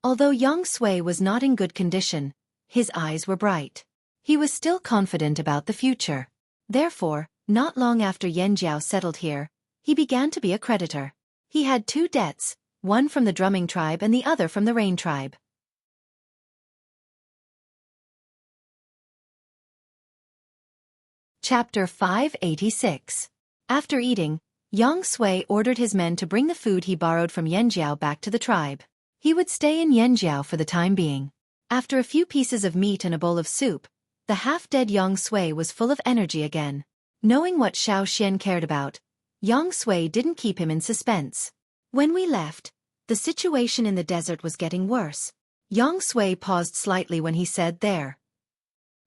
A: Although Xueqi was not in good condition, his eyes were bright. He was still confident about the future. Therefore, not long after Yanjiao settled here, he began to be a creditor. He had 2 debts, one from the drumming tribe and the other from the rain tribe. Chapter 586. After eating, Xueqi ordered his men to bring the food he borrowed from Yanjiao back to the tribe. He would stay in Yanjiao for the time being. After a few pieces of meat and a bowl of soup, the half-dead Xueqi was full of energy again. Knowing what Xueqi cared about, Xueqi didn't keep him in suspense. When we left, the situation in the desert was getting worse. Xueqi paused slightly when he said there.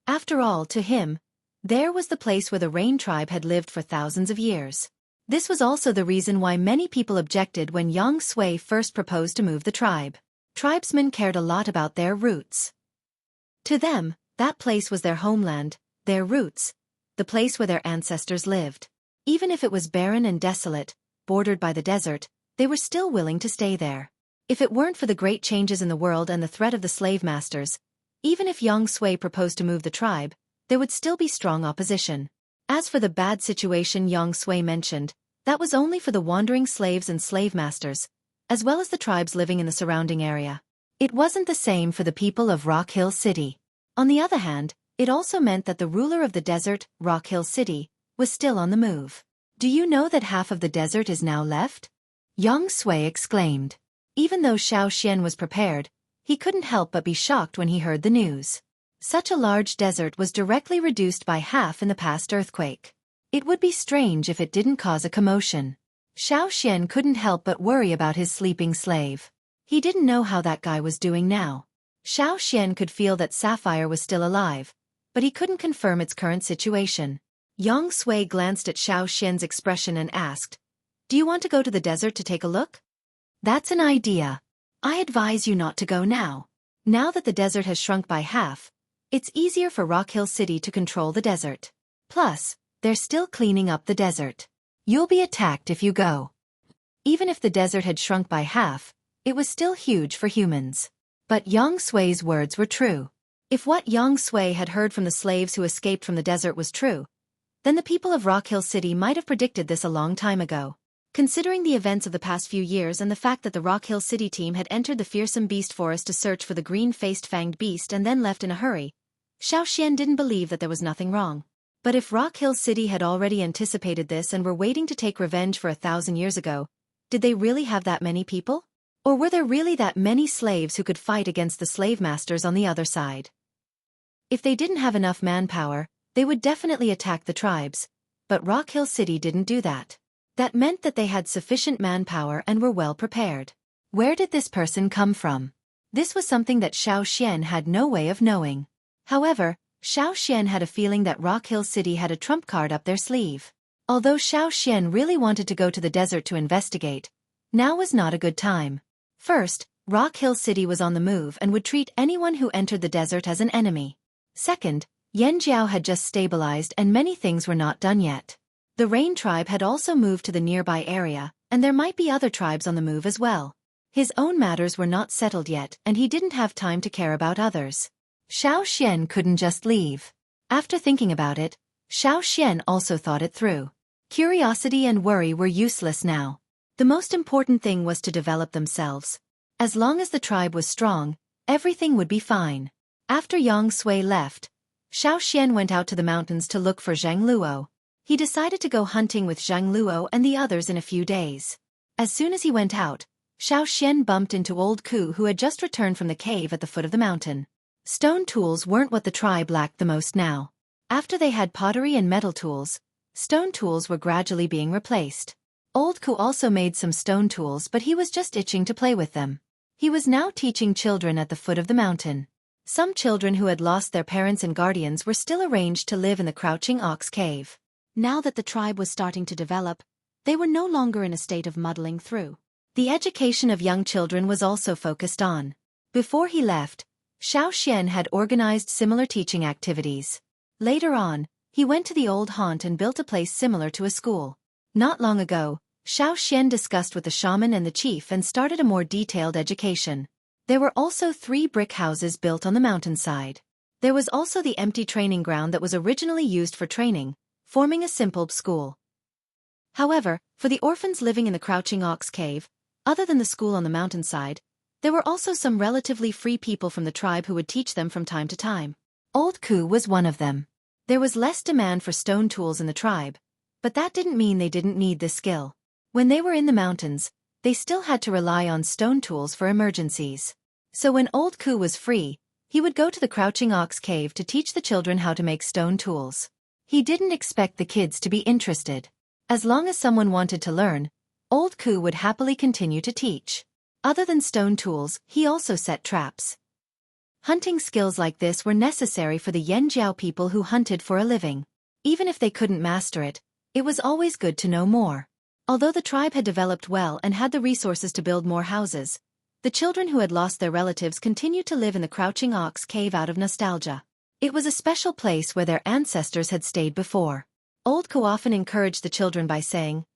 A: After all, to him, there was the place where the Rain tribe had lived for thousands of years. This was also the reason why many people objected when Xueqi first proposed to move the tribe. Tribesmen cared a lot about their roots. To them, that place was their homeland, their roots, the place where their ancestors lived. Even if it was barren and desolate, bordered by the desert, they were still willing to stay there. If it weren't for the great changes in the world and the threat of the slave masters, even if Xueqi proposed to move the tribe, there would still be strong opposition. As for the bad situation Xueqi mentioned, that was only for the wandering slaves and slave masters, as well as the tribes living in the surrounding area. It wasn't the same for the people of Rock Hill City. On the other hand, it also meant that the ruler of the desert, Rock Hill City, was still on the move. Do you know that half of the desert is now left? Xueqi exclaimed. Even though Xueqi was prepared, he couldn't help but be shocked when he heard the news. Such a large desert was directly reduced by half in the past earthquake. It would be strange if it didn't cause a commotion. Xueqi couldn't help but worry about his sleeping slave. He didn't know how that guy was doing now. Xueqi could feel that Sapphire was still alive, but he couldn't confirm its current situation. Xueqi glanced at Xueqi's expression and asked, "Do you want to go to the desert to take a look?" "That's an idea. I advise you not to go now. Now that the desert has shrunk by half, it's easier for Rock Hill City to control the desert. Plus, they're still cleaning up the desert. You'll be attacked if you go." Even if the desert had shrunk by half, it was still huge for humans. But Xueqi's words were true. If what Xueqi had heard from the slaves who escaped from the desert was true, then the people of Rock Hill City might have predicted this a long time ago. Considering the events of the past few years and the fact that the Rock Hill City team had entered the fearsome beast forest to search for the green-faced fanged beast and then left in a hurry, Xueqi didn't believe that there was nothing wrong. But if Rock Hill City had already anticipated this and were waiting to take revenge for 1,000 years ago, did they really have that many people? Or were there really that many slaves who could fight against the slave masters on the other side? If they didn't have enough manpower, they would definitely attack the tribes, but Rock Hill City didn't do that. That meant that they had sufficient manpower and were well prepared. Where did this person come from? This was something that Xueqi had no way of knowing. However, Xueqi had a feeling that Rock Hill City had a trump card up their sleeve. Although Xueqi really wanted to go to the desert to investigate, now was not a good time. First, Rock Hill City was on the move and would treat anyone who entered the desert as an enemy. Second, Yanjiao had just stabilized and many things were not done yet. The Rain tribe had also moved to the nearby area, and there might be other tribes on the move as well. His own matters were not settled yet and he didn't have time to care about others. Xueqi couldn't just leave. After thinking about it, Xueqi also thought it through. Curiosity and worry were useless now. The most important thing was to develop themselves. As long as the tribe was strong, everything would be fine. After Yang Sui left, Xiao Xian went out to the mountains to look for Zhang Luo. He decided to go hunting with Zhang Luo and the others in a few days. As soon as he went out, Xiao Xian bumped into old Ku, who had just returned from the cave at the foot of the mountain. Stone tools weren't what the tribe lacked the most now. After they had pottery and metal tools, stone tools were gradually being replaced. Old Ku also made some stone tools, but he was just itching to play with them. He was now teaching children at the foot of the mountain. Some children who had lost their parents and guardians were still arranged to live in the Crouching Ox Cave. Now that the tribe was starting to develop, they were no longer in a state of muddling through. The education of young children was also focused on. Before he left, Xiao Xian had organized similar teaching activities. Later on, he went to the old haunt and built a place similar to a school. Not long ago, Xiao Xian discussed with the shaman and the chief and started a more detailed education. There were also 3 brick houses built on the mountainside. There was also the empty training ground that was originally used for training, forming a simple school. However, for the orphans living in the Crouching Ox Cave, other than the school on the mountainside, there were also some relatively free people from the tribe who would teach them from time to time. Old Ku was one of them. There was less demand for stone tools in the tribe, but that didn't mean they didn't need this skill. When they were in the mountains, they still had to rely on stone tools for emergencies. So when Old Ku was free, he would go to the Crouching Ox Cave to teach the children how to make stone tools. He didn't expect the kids to be interested. As long as someone wanted to learn, Old Ku would happily continue to teach. Other than stone tools, he also set traps. Hunting skills like this were necessary for the Yanjiao people who hunted for a living. Even if they couldn't master it, it was always good to know more. Although the tribe had developed well and had the resources to build more houses, the children who had lost their relatives continued to live in the Crouching Ox Cave out of nostalgia. It was a special place where their ancestors had stayed before. Old Ku often encouraged the children by saying,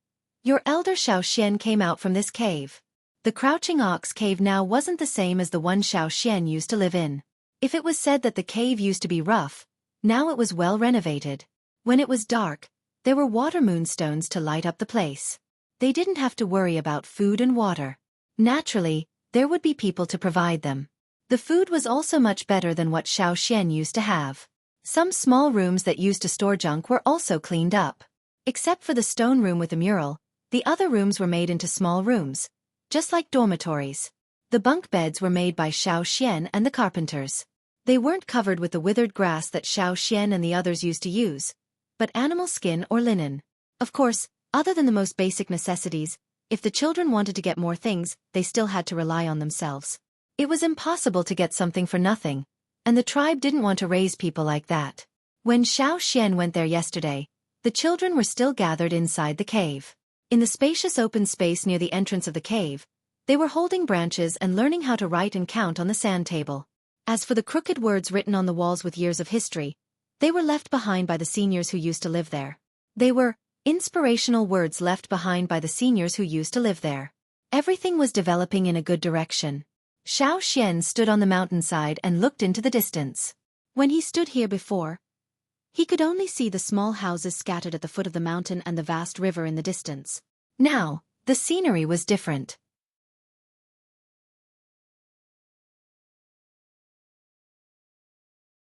A: "Your elder Xiao Xian came out from this cave." The Crouching Ox Cave now wasn't the same as the one Xiao Xian used to live in. If it was said that the cave used to be rough, now it was well renovated. When it was dark, there were water moonstones to light up the place. They didn't have to worry about food and water. Naturally, there would be people to provide them. The food was also much better than what Xiao Xian used to have. Some small rooms that used to store junk were also cleaned up. Except for the stone room with a mural, the other rooms were made into small rooms, just like dormitories. The bunk beds were made by Xiao Xian and the carpenters. They weren't covered with the withered grass that Xiao Xian and the others used to use, but animal skin or linen. Of course, other than the most basic necessities, if the children wanted to get more things, they still had to rely on themselves. It was impossible to get something for nothing, and the tribe didn't want to raise people like that. When Xiao Xian went there yesterday, the children were still gathered inside the cave. In the spacious open space near the entrance of the cave, they were holding branches and learning how to write and count on the sand table. As for the crooked words written on the walls with years of history, they were left behind by the seniors who used to live there. They were inspirational words left behind by the seniors who used to live there. Everything was developing in a good direction. Xiao Xian stood on the mountainside and looked into the distance. When he stood here before, he could only see the small houses scattered at the foot of the mountain and the vast river in the distance. Now, the scenery was different.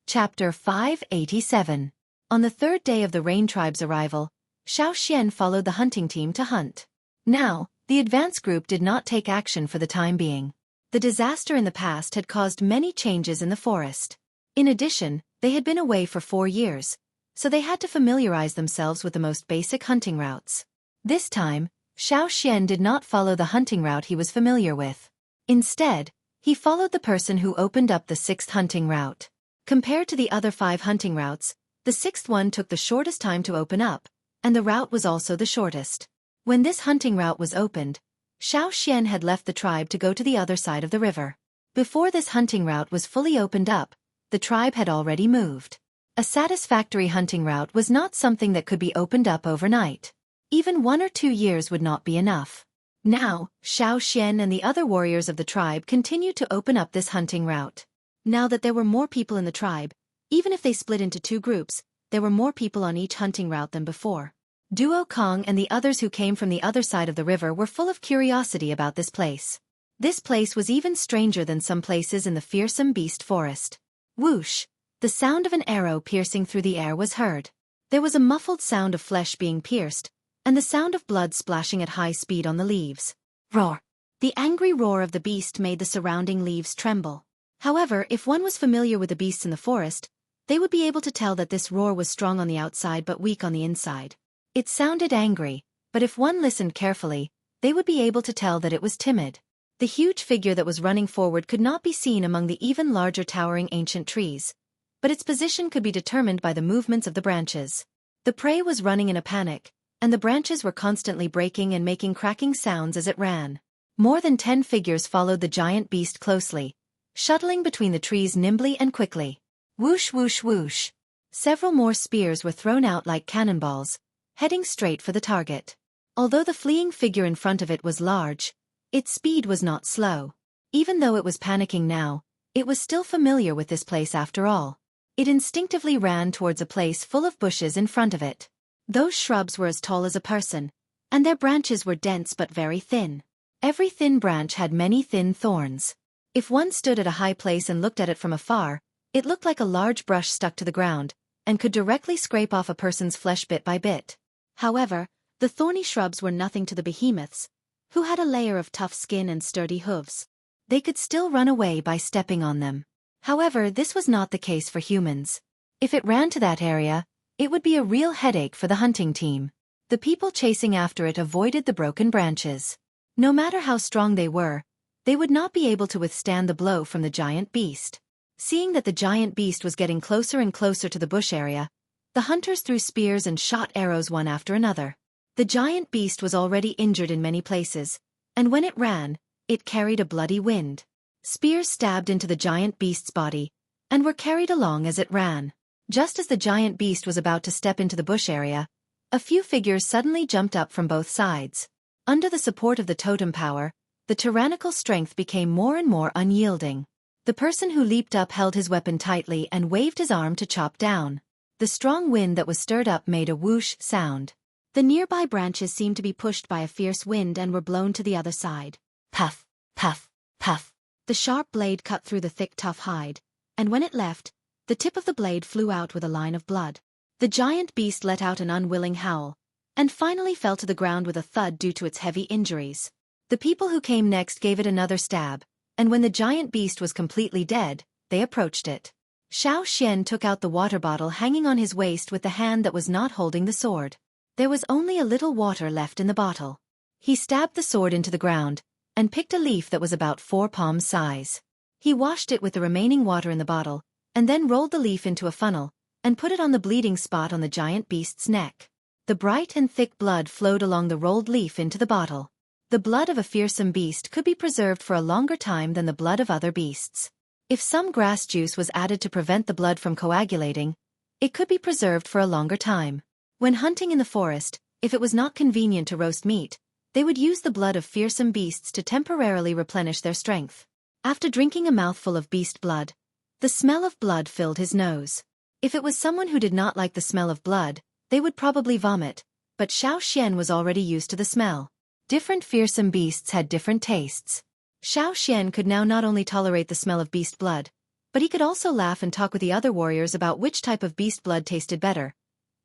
A: Chapter 587. On the 3rd day of the Rain Tribe's arrival, Xiao Xian followed the hunting team to hunt. Now, the advance group did not take action for the time being. The disaster in the past had caused many changes in the forest. In addition, they had been away for 4 years, so they had to familiarize themselves with the most basic hunting routes. This time, Xiao Xian did not follow the hunting route he was familiar with. Instead, he followed the person who opened up the 6th hunting route. Compared to the other 5 hunting routes, the 6th one took the shortest time to open up, and the route was also the shortest. When this hunting route was opened, Xiao Xian had left the tribe to go to the other side of the river. Before this hunting route was fully opened up, the tribe had already moved. A satisfactory hunting route was not something that could be opened up overnight. Even 1 or 2 years would not be enough. Now, Xiao Xian and the other warriors of the tribe continued to open up this hunting route. Now that there were more people in the tribe, even if they split into 2 groups, there were more people on each hunting route than before. Duo Kong and the others who came from the other side of the river were full of curiosity about this place. This place was even stranger than some places in the fearsome beast forest. Whoosh! The sound of an arrow piercing through the air was heard. There was a muffled sound of flesh being pierced, and the sound of blood splashing at high speed on the leaves. Roar! The angry roar of the beast made the surrounding leaves tremble. However, if one was familiar with the beasts in the forest, they would be able to tell that this roar was strong on the outside but weak on the inside. It sounded angry, but if one listened carefully, they would be able to tell that it was timid. The huge figure that was running forward could not be seen among the even larger towering ancient trees, but its position could be determined by the movements of the branches. The prey was running in a panic, and the branches were constantly breaking and making cracking sounds as it ran. More than 10 figures followed the giant beast closely, shuttling between the trees nimbly and quickly. Whoosh whoosh whoosh. Several more spears were thrown out like cannonballs, heading straight for the target. Although the fleeing figure in front of it was large, its speed was not slow. Even though it was panicking now, it was still familiar with this place after all. It instinctively ran towards a place full of bushes in front of it. Those shrubs were as tall as a person, and their branches were dense but very thin. Every thin branch had many thin thorns. If one stood at a high place and looked at it from afar, it looked like a large brush stuck to the ground, and could directly scrape off a person's flesh bit by bit. However, the thorny shrubs were nothing to the behemoths, who had a layer of tough skin and sturdy hooves. They could still run away by stepping on them. However, this was not the case for humans. If it ran to that area, it would be a real headache for the hunting team. The people chasing after it avoided the broken branches. No matter how strong they were, they would not be able to withstand the blow from the giant beast. Seeing that the giant beast was getting closer and closer to the bush area, the hunters threw spears and shot arrows one after another. The giant beast was already injured in many places, and when it ran, it carried a bloody wind. Spears stabbed into the giant beast's body, and were carried along as it ran. Just as the giant beast was about to step into the bush area, a few figures suddenly jumped up from both sides. Under the support of the totem power, the tyrannical strength became more and more unyielding. The person who leaped up held his weapon tightly and waved his arm to chop down. The strong wind that was stirred up made a whoosh sound. The nearby branches seemed to be pushed by a fierce wind and were blown to the other side. Puff, puff, puff. The sharp blade cut through the thick tough hide, and when it left, the tip of the blade flew out with a line of blood. The giant beast let out an unwilling howl, and finally fell to the ground with a thud due to its heavy injuries. The people who came next gave it another stab, and when the giant beast was completely dead, they approached it. Xiao took out the water bottle hanging on his waist with the hand that was not holding the sword. There was only a little water left in the bottle. He stabbed the sword into the ground, and picked a leaf that was about 4 palms size. He washed it with the remaining water in the bottle, and then rolled the leaf into a funnel, and put it on the bleeding spot on the giant beast's neck. The bright and thick blood flowed along the rolled leaf into the bottle. The blood of a fearsome beast could be preserved for a longer time than the blood of other beasts. If some grass juice was added to prevent the blood from coagulating, it could be preserved for a longer time. When hunting in the forest, if it was not convenient to roast meat, they would use the blood of fearsome beasts to temporarily replenish their strength. After drinking a mouthful of beast blood, the smell of blood filled his nose. If it was someone who did not like the smell of blood, they would probably vomit, but Xiao was already used to the smell. Different fearsome beasts had different tastes. Xiao could now not only tolerate the smell of beast blood, but he could also laugh and talk with the other warriors about which type of beast blood tasted better,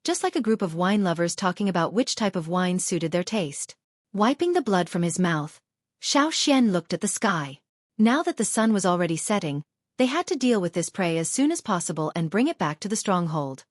A: just like a group of wine lovers talking about which type of wine suited their taste. Wiping the blood from his mouth, Xiao looked at the sky. Now that the sun was already setting, they had to deal with this prey as soon as possible and bring it back to the stronghold.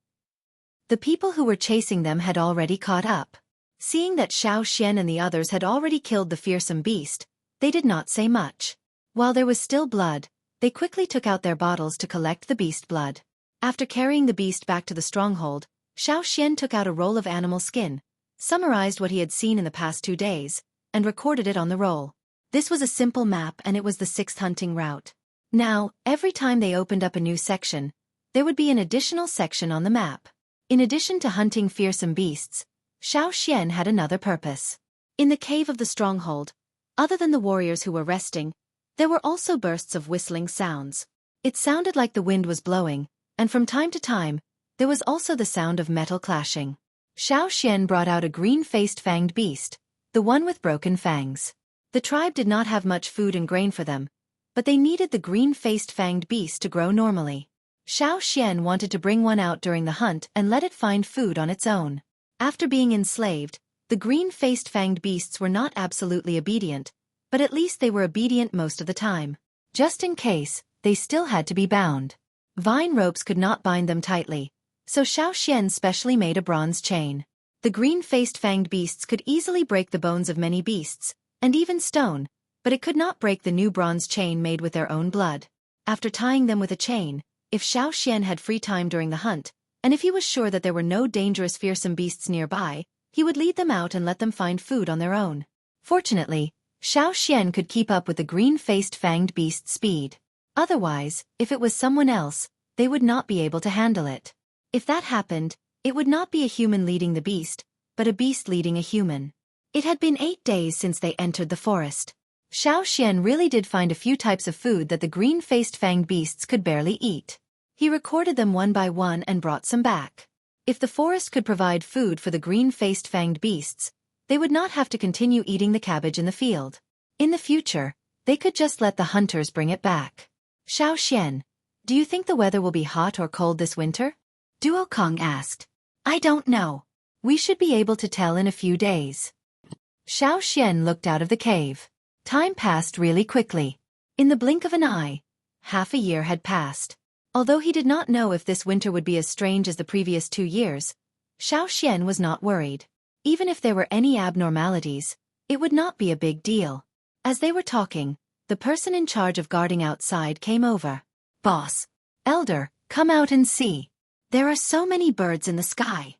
A: The people who were chasing them had already caught up. Seeing that Xiao and the others had already killed the fearsome beast, they did not say much. While there was still blood, they quickly took out their bottles to collect the beast blood. After carrying the beast back to the stronghold, Xiao took out a roll of animal skin, summarized what he had seen in the past 2 days, and recorded it on the roll. This was a simple map and it was the 6th hunting route. Now, every time they opened up a new section, there would be an additional section on the map. In addition to hunting fearsome beasts, Xiao had another purpose. In the cave of the stronghold, other than the warriors who were resting, there were also bursts of whistling sounds. It sounded like the wind was blowing, and from time to time, there was also the sound of metal clashing. Xiao Xian brought out a green-faced fanged beast, the one with broken fangs. The tribe did not have much food and grain for them, but they needed the green-faced fanged beast to grow normally. Xiao Xian wanted to bring one out during the hunt and let it find food on its own. After being enslaved, the green-faced fanged beasts were not absolutely obedient, but at least they were obedient most of the time. Just in case, they still had to be bound. Vine ropes could not bind them tightly, so Xiao Xian specially made a bronze chain. The green-faced fanged beasts could easily break the bones of many beasts, and even stone, but it could not break the new bronze chain made with their own blood. After tying them with a chain, if Xiao Xian had free time during the hunt, and if he was sure that there were no dangerous fearsome beasts nearby, he would lead them out and let them find food on their own. Fortunately, Xiao Xian could keep up with the green-faced fanged beast's speed. Otherwise, if it was someone else, they would not be able to handle it. If that happened, it would not be a human leading the beast, but a beast leading a human. It had been 8 days since they entered the forest. Xiao Xian really did find a few types of food that the green-faced fanged beasts could barely eat. He recorded them one by one and brought some back. If the forest could provide food for the green-faced fanged beasts, they would not have to continue eating the cabbage in the field. In the future, they could just let the hunters bring it back. Xiao Xian, do you think the weather will be hot or cold this winter? Duo Kong asked. I don't know. We should be able to tell in a few days. Xiao Xian looked out of the cave. Time passed really quickly. In the blink of an eye, half a year had passed. Although he did not know if this winter would be as strange as the previous 2 years, Xiao Xian was not worried. Even if there were any abnormalities, it would not be a big deal. As they were talking, the person in charge of guarding outside came over. Boss, Elder, come out and see. There are so many birds in the sky.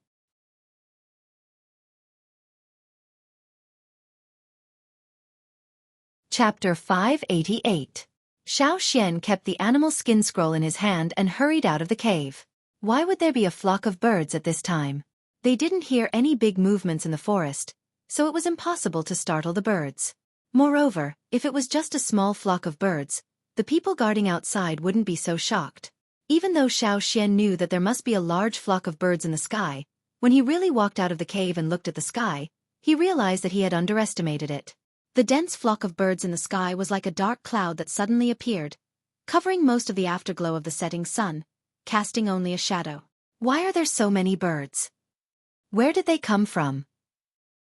A: Chapter 588. Xiao Xian kept the animal skin scroll in his hand and hurried out of the cave. Why would there be a flock of birds at this time? They didn't hear any big movements in the forest, so it was impossible to startle the birds. Moreover, if it was just a small flock of birds, the people guarding outside wouldn't be so shocked. Even though Xiao Xian knew that there must be a large flock of birds in the sky, when he really walked out of the cave and looked at the sky, he realized that he had underestimated it. The dense flock of birds in the sky was like a dark cloud that suddenly appeared, covering most of the afterglow of the setting sun, casting only a shadow. Why are there so many birds? Where did they come from?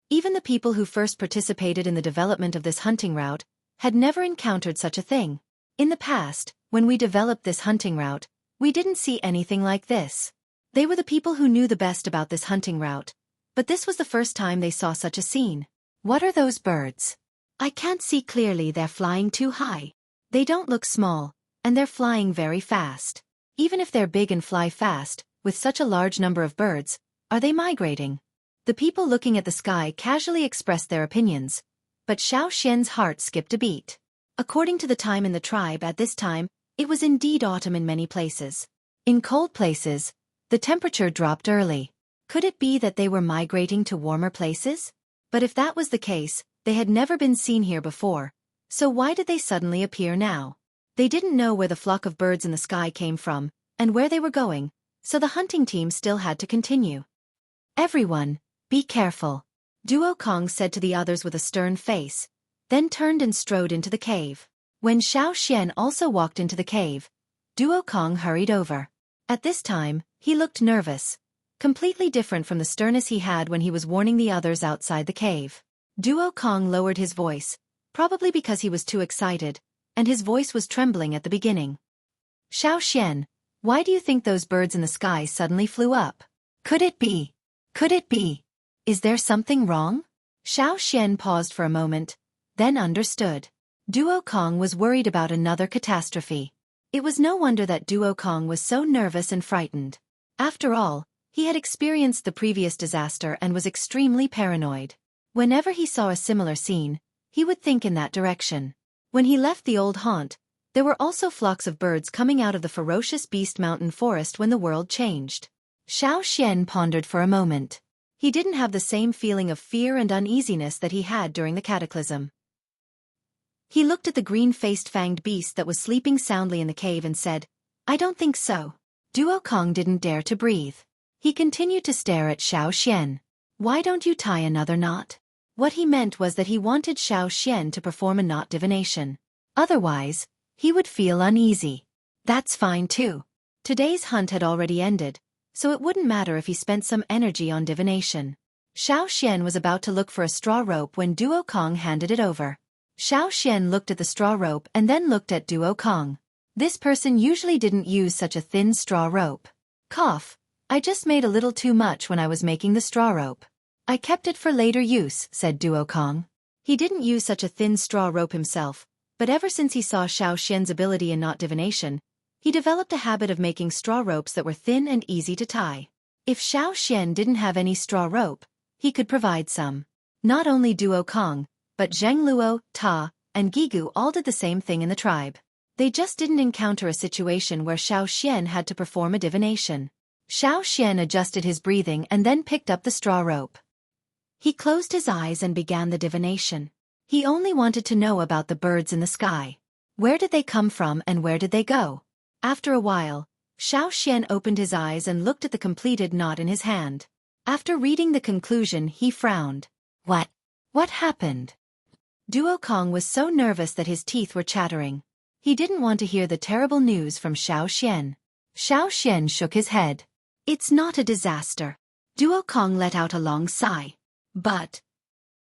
A: Even the people who first participated in the development of this hunting route had never encountered such a thing. In the past, when we developed this hunting route, we didn't see anything like this. They were the people who knew the best about this hunting route, but this was the first time they saw such a scene. What are those birds? I can't see clearly, they're flying too high. They don't look small, and they're flying very fast. Even if they're big and fly fast, with such a large number of birds, are they migrating? The people looking at the sky casually expressed their opinions, but Xiao Xian's heart skipped a beat. According to the time in the tribe at this time, it was indeed autumn in many places. In cold places, the temperature dropped early. Could it be that they were migrating to warmer places? But if that was the case, they had never been seen here before, so why did they suddenly appear now? They didn't know where the flock of birds in the sky came from, and where they were going, so the hunting team still had to continue. Everyone, be careful, Duo Kong said to the others with a stern face, then turned and strode into the cave. When Xiao Xian also walked into the cave, Duo Kong hurried over. At this time, he looked nervous, completely different from the sternness he had when he was warning the others outside the cave. Duo Kong lowered his voice, probably because he was too excited, and his voice was trembling at the beginning. Xiao Xian, why do you think those birds in the sky suddenly flew up? Could it be? Could it be? Is there something wrong? Xiao Xian paused for a moment, then understood. Duo Kong was worried about another catastrophe. It was no wonder that Duo Kong was so nervous and frightened. After all, he had experienced the previous disaster and was extremely paranoid. Whenever he saw a similar scene, he would think in that direction. When he left the old haunt, there were also flocks of birds coming out of the ferocious Beast Mountain forest when the world changed. Xiao Xian pondered for a moment. He didn't have the same feeling of fear and uneasiness that he had during the cataclysm. He looked at the green-faced fanged beast that was sleeping soundly in the cave and said, I don't think so. Duo Kong didn't dare to breathe. He continued to stare at Xiao Xian. Why don't you tie another knot? What he meant was that he wanted Xiao Xian to perform a knot divination. Otherwise, he would feel uneasy. That's fine too. Today's hunt had already ended, so it wouldn't matter if he spent some energy on divination. Xiao Xian was about to look for a straw rope when Duo Kong handed it over. Xiao Xian looked at the straw rope and then looked at Duo Kong. This person usually didn't use such a thin straw rope. Cough. I just made a little too much when I was making the straw rope. I kept it for later use, said Duo Kong. He didn't use such a thin straw rope himself, but ever since he saw Xiao Xian's ability in knot divination, he developed a habit of making straw ropes that were thin and easy to tie. If Xiao Xian didn't have any straw rope, he could provide some. Not only Duo Kong, but Zheng Luo, Ta, and Gigu all did the same thing in the tribe. They just didn't encounter a situation where Xiao Xian had to perform a divination. Xiao Xian adjusted his breathing and then picked up the straw rope. He closed his eyes and began the divination. He only wanted to know about the birds in the sky. Where did they come from and where did they go? After a while, Xiao Xian opened his eyes and looked at the completed knot in his hand. After reading the conclusion, he frowned. What? What happened? Duo Kong was so nervous that his teeth were chattering. He didn't want to hear the terrible news from Xiao Xian. Xiao Xian shook his head. It's not a disaster. Duo Kong let out a long sigh. But...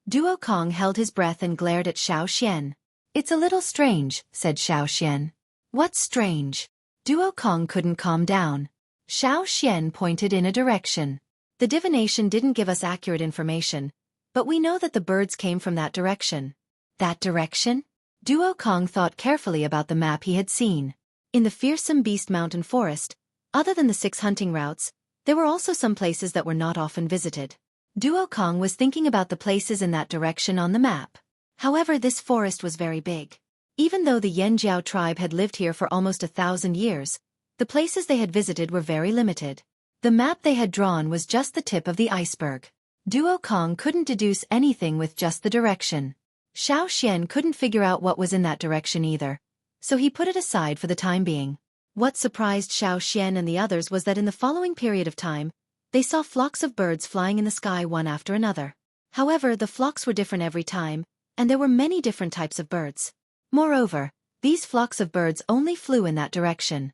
A: Duo Kong held his breath and glared at Xiao Xian. It's a little strange, said Xiao Xian. What's strange? Duo Kong couldn't calm down. Xiao Xian pointed in a direction. The divination didn't give us accurate information, but we know that the birds came from that direction. That direction? Duo Kong thought carefully about the map he had seen. In the fearsome Beast Mountain Forest, other than the 6 hunting routes, there were also some places that were not often visited. Duo Kong was thinking about the places in that direction on the map. However, this forest was very big. Even though the Yanjiao tribe had lived here for almost 1,000 years, the places they had visited were very limited. The map they had drawn was just the tip of the iceberg. Duo Kong couldn't deduce anything with just the direction. Xiao Xian couldn't figure out what was in that direction either, so he put it aside for the time being. What surprised Xiao Xian and the others was that in the following period of time, they saw flocks of birds flying in the sky one after another. However, the flocks were different every time, and there were many different types of birds. Moreover, these flocks of birds only flew in that direction.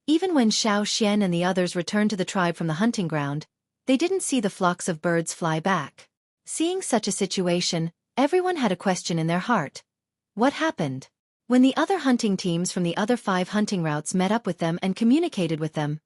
A: Even when Xiao Xian and the others returned to the tribe from the hunting ground, they didn't see the flocks of birds fly back. Seeing such a situation, everyone had a question in their heart. What happened? When the other hunting teams from the other 5 hunting routes met up with them and communicated with them,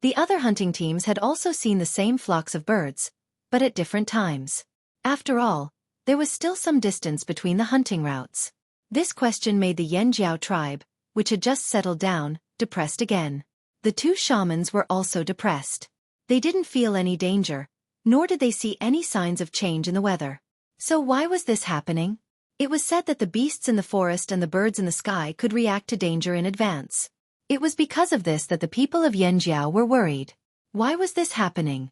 A: the other hunting teams had also seen the same flocks of birds, but at different times. After all, there was still some distance between the hunting routes. This question made the Yanjiao tribe, which had just settled down, depressed again. The 2 shamans were also depressed. They didn't feel any danger, nor did they see any signs of change in the weather. So why was this happening? It was said that the beasts in the forest and the birds in the sky could react to danger in advance. It was because of this that the people of Yanjiao were worried. Why was this happening?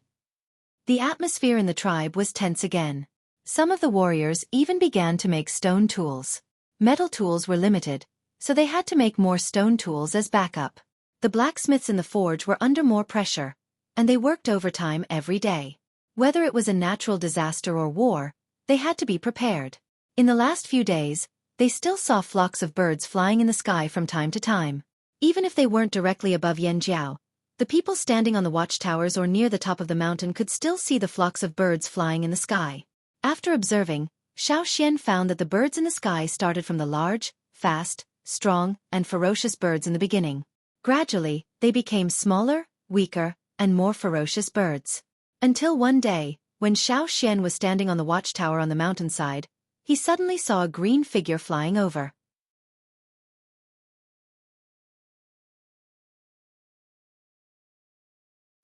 A: The atmosphere in the tribe was tense again. Some of the warriors even began to make stone tools. Metal tools were limited, so they had to make more stone tools as backup. The blacksmiths in the forge were under more pressure, and they worked overtime every day. Whether it was a natural disaster or war, they had to be prepared. In the last few days, they still saw flocks of birds flying in the sky from time to time. Even if they weren't directly above Yanjiao, the people standing on the watchtowers or near the top of the mountain could still see the flocks of birds flying in the sky. After observing, Xiao Xian found that the birds in the sky started from the large, fast, strong, and ferocious birds in the beginning. Gradually, they became smaller, weaker, and more ferocious birds. Until one day, when Xiao Xian was standing on the watchtower on the mountainside, he suddenly saw a green figure flying over.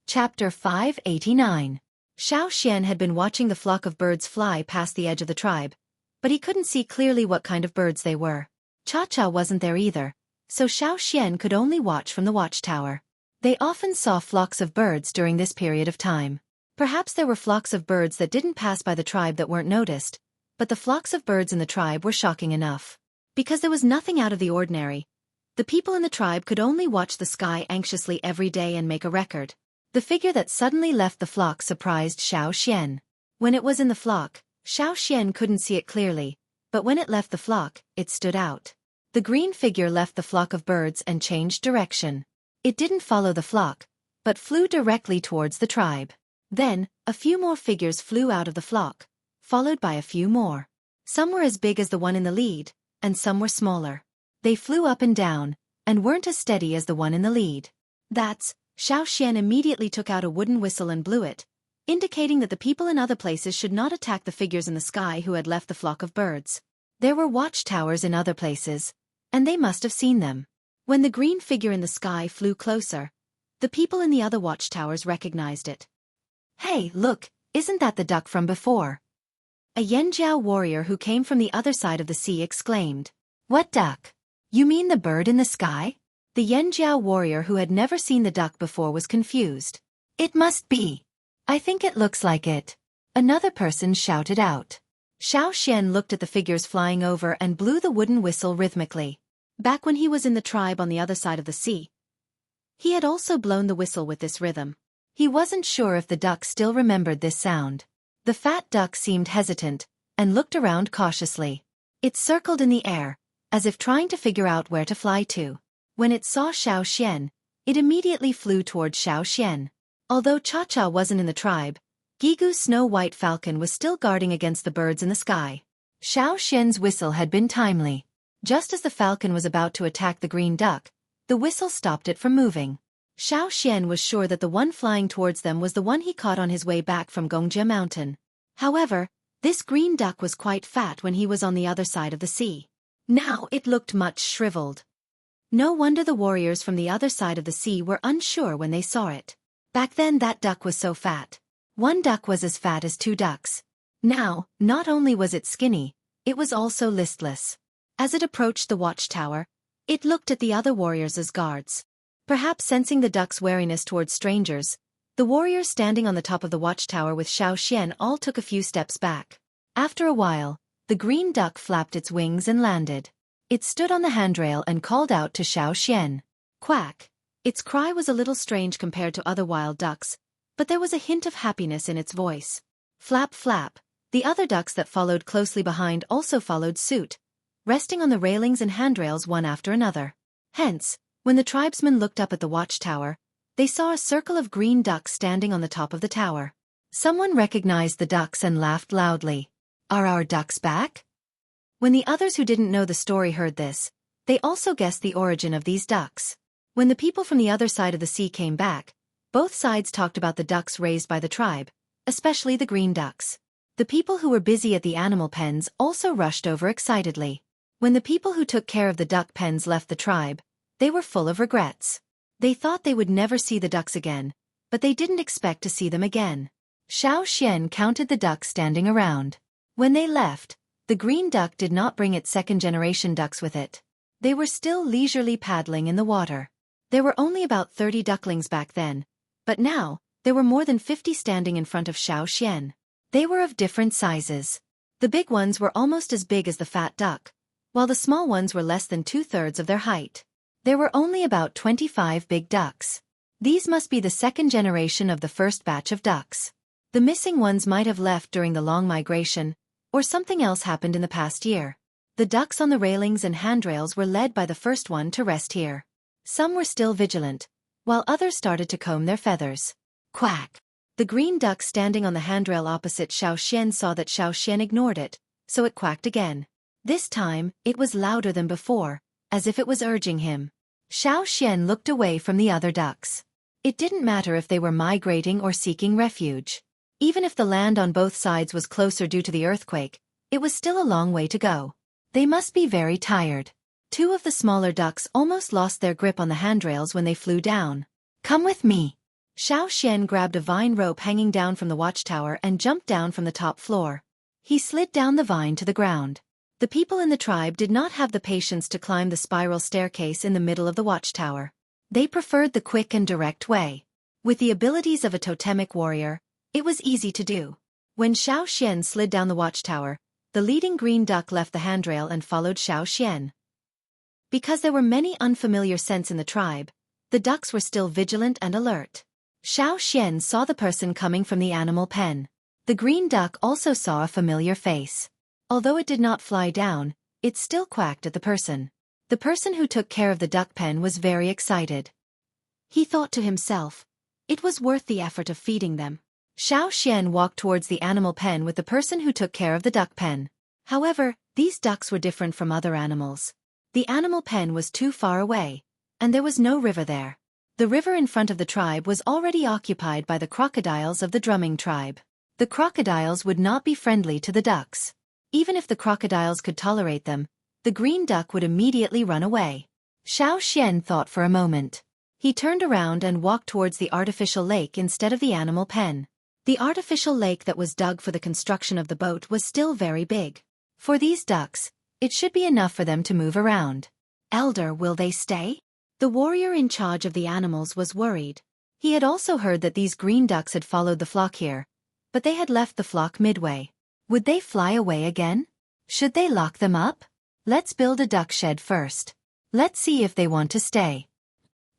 A: Chapter 589. Xiao Xian had been watching the flock of birds fly past the edge of the tribe, but he couldn't see clearly what kind of birds they were. Cha-Cha wasn't there either, so Xiao Xian could only watch from the watchtower. They often saw flocks of birds during this period of time. Perhaps there were flocks of birds that didn't pass by the tribe that weren't noticed, but the flocks of birds in the tribe were shocking enough. Because there was nothing out of the ordinary, the people in the tribe could only watch the sky anxiously every day and make a record. The figure that suddenly left the flock surprised Xueqi. When it was in the flock, Xueqi couldn't see it clearly, but when it left the flock, it stood out. The green figure left the flock of birds and changed direction. It didn't follow the flock, but flew directly towards the tribe. Then, a few more figures flew out of the flock, followed by a few more. Some were as big as the one in the lead, and some were smaller. They flew up and down, and weren't as steady as the one in the lead. Xueqi immediately took out a wooden whistle and blew it, indicating that the people in other places should not attack the figures in the sky who had left the flock of birds. There were watchtowers in other places, and they must have seen them. When the green figure in the sky flew closer, the people in the other watchtowers recognized it. "Hey, look, isn't that the duck from before?" A Yanjiao warrior who came from the other side of the sea exclaimed. "What duck? You mean the bird in the sky?" The Yanjiao warrior who had never seen the duck before was confused. "It must be. I think it looks like it," another person shouted out. Xueqi looked at the figures flying over and blew the wooden whistle rhythmically. Back when he was in the tribe on the other side of the sea, he had also blown the whistle with this rhythm. He wasn't sure if the duck still remembered this sound. The fat duck seemed hesitant, and looked around cautiously. It circled in the air, as if trying to figure out where to fly to. When it saw Xueqi, it immediately flew towards Xueqi. Although Cha-Cha wasn't in the tribe, Gigu's snow-white falcon was still guarding against the birds in the sky. Xueqi's whistle had been timely. Just as the falcon was about to attack the green duck, the whistle stopped it from moving. Xueqi was sure that the one flying towards them was the one he caught on his way back from Gongjie Mountain. However, this green duck was quite fat when he was on the other side of the sea. Now it looked much shriveled. No wonder the warriors from the other side of the sea were unsure when they saw it. Back then that duck was so fat. One duck was as fat as two ducks. Now, not only was it skinny, it was also listless. As it approached the watchtower, it looked at the other warriors as guards. Perhaps sensing the duck's wariness towards strangers, the warriors standing on the top of the watchtower with Xueqi all took a few steps back. After a while, the green duck flapped its wings and landed. It stood on the handrail and called out to Xueqi. "Quack." Its cry was a little strange compared to other wild ducks, but there was a hint of happiness in its voice. "Flap, flap." The other ducks that followed closely behind also followed suit, resting on the railings and handrails one after another. Hence, when the tribesmen looked up at the watchtower, they saw a circle of green ducks standing on the top of the tower. Someone recognized the ducks and laughed loudly. "Are our ducks back?" When the others who didn't know the story heard this, they also guessed the origin of these ducks. When the people from the other side of the sea came back, both sides talked about the ducks raised by the tribe, especially the green ducks. The people who were busy at the animal pens also rushed over excitedly. When the people who took care of the duck pens left the tribe, they were full of regrets. They thought they would never see the ducks again, but they didn't expect to see them again. Xueqi counted the ducks standing around. When they left, the green duck did not bring its second-generation ducks with it. They were still leisurely paddling in the water. There were only about 30 ducklings back then, but now, there were more than 50 standing in front of Xueqi. They were of different sizes. The big ones were almost as big as the fat duck, while the small ones were less than 2/3 of their height. There were only about 25 big ducks. These must be the second generation of the first batch of ducks. The missing ones might have left during the long migration, or something else happened in the past year. The ducks on the railings and handrails were led by the first one to rest here. Some were still vigilant, while others started to comb their feathers. Quack! The green duck standing on the handrail opposite Xueqi saw that Xueqi ignored it, so it quacked again. This time, it was louder than before, as if it was urging him. Xueqi looked away from the other ducks. It didn't matter if they were migrating or seeking refuge. Even if the land on both sides was closer due to the earthquake, it was still a long way to go. They must be very tired. Two of the smaller ducks almost lost their grip on the handrails when they flew down. "Come with me." Xueqi grabbed a vine rope hanging down from the watchtower and jumped down from the top floor. He slid down the vine to the ground. The people in the tribe did not have the patience to climb the spiral staircase in the middle of the watchtower. They preferred the quick and direct way. With the abilities of a totemic warrior, it was easy to do. When Xueqi slid down the watchtower, the leading green duck left the handrail and followed Xueqi. Because there were many unfamiliar scents in the tribe, the ducks were still vigilant and alert. Xiao Xian saw the person coming from the animal pen. The green duck also saw a familiar face. Although it did not fly down, it still quacked at the person. The person who took care of the duck pen was very excited. He thought to himself, it was worth the effort of feeding them. Xiao Xian walked towards the animal pen with the person who took care of the duck pen. However, these ducks were different from other animals. The animal pen was too far away, and there was no river there. The river in front of the tribe was already occupied by the crocodiles of the drumming tribe. The crocodiles would not be friendly to the ducks. Even if the crocodiles could tolerate them, the green duck would immediately run away. Xiao Xian thought for a moment. He turned around and walked towards the artificial lake instead of the animal pen. The artificial lake that was dug for the construction of the boat was still very big. For these ducks, it should be enough for them to move around. Elder, will they stay? The warrior in charge of the animals was worried. He had also heard that these green ducks had followed the flock here, but they had left the flock midway. Would they fly away again? Should they lock them up? Let's build a duck shed first. Let's see if they want to stay.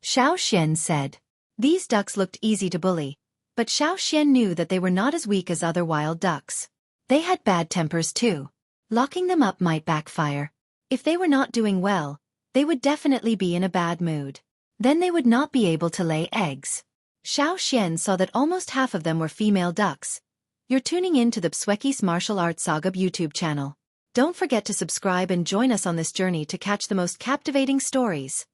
A: Xiao Xian said. These ducks looked easy to bully, but Xiao Xian knew that they were not as weak as other wild ducks. They had bad tempers too. Locking them up might backfire. If they were not doing well, they would definitely be in a bad mood. Then they would not be able to lay eggs. Xiao Xian saw that almost half of them were female ducks. You're tuning in to the Xueqi's Martial Arts Saga YouTube channel. Don't forget to subscribe and join us on this journey to catch the most captivating stories.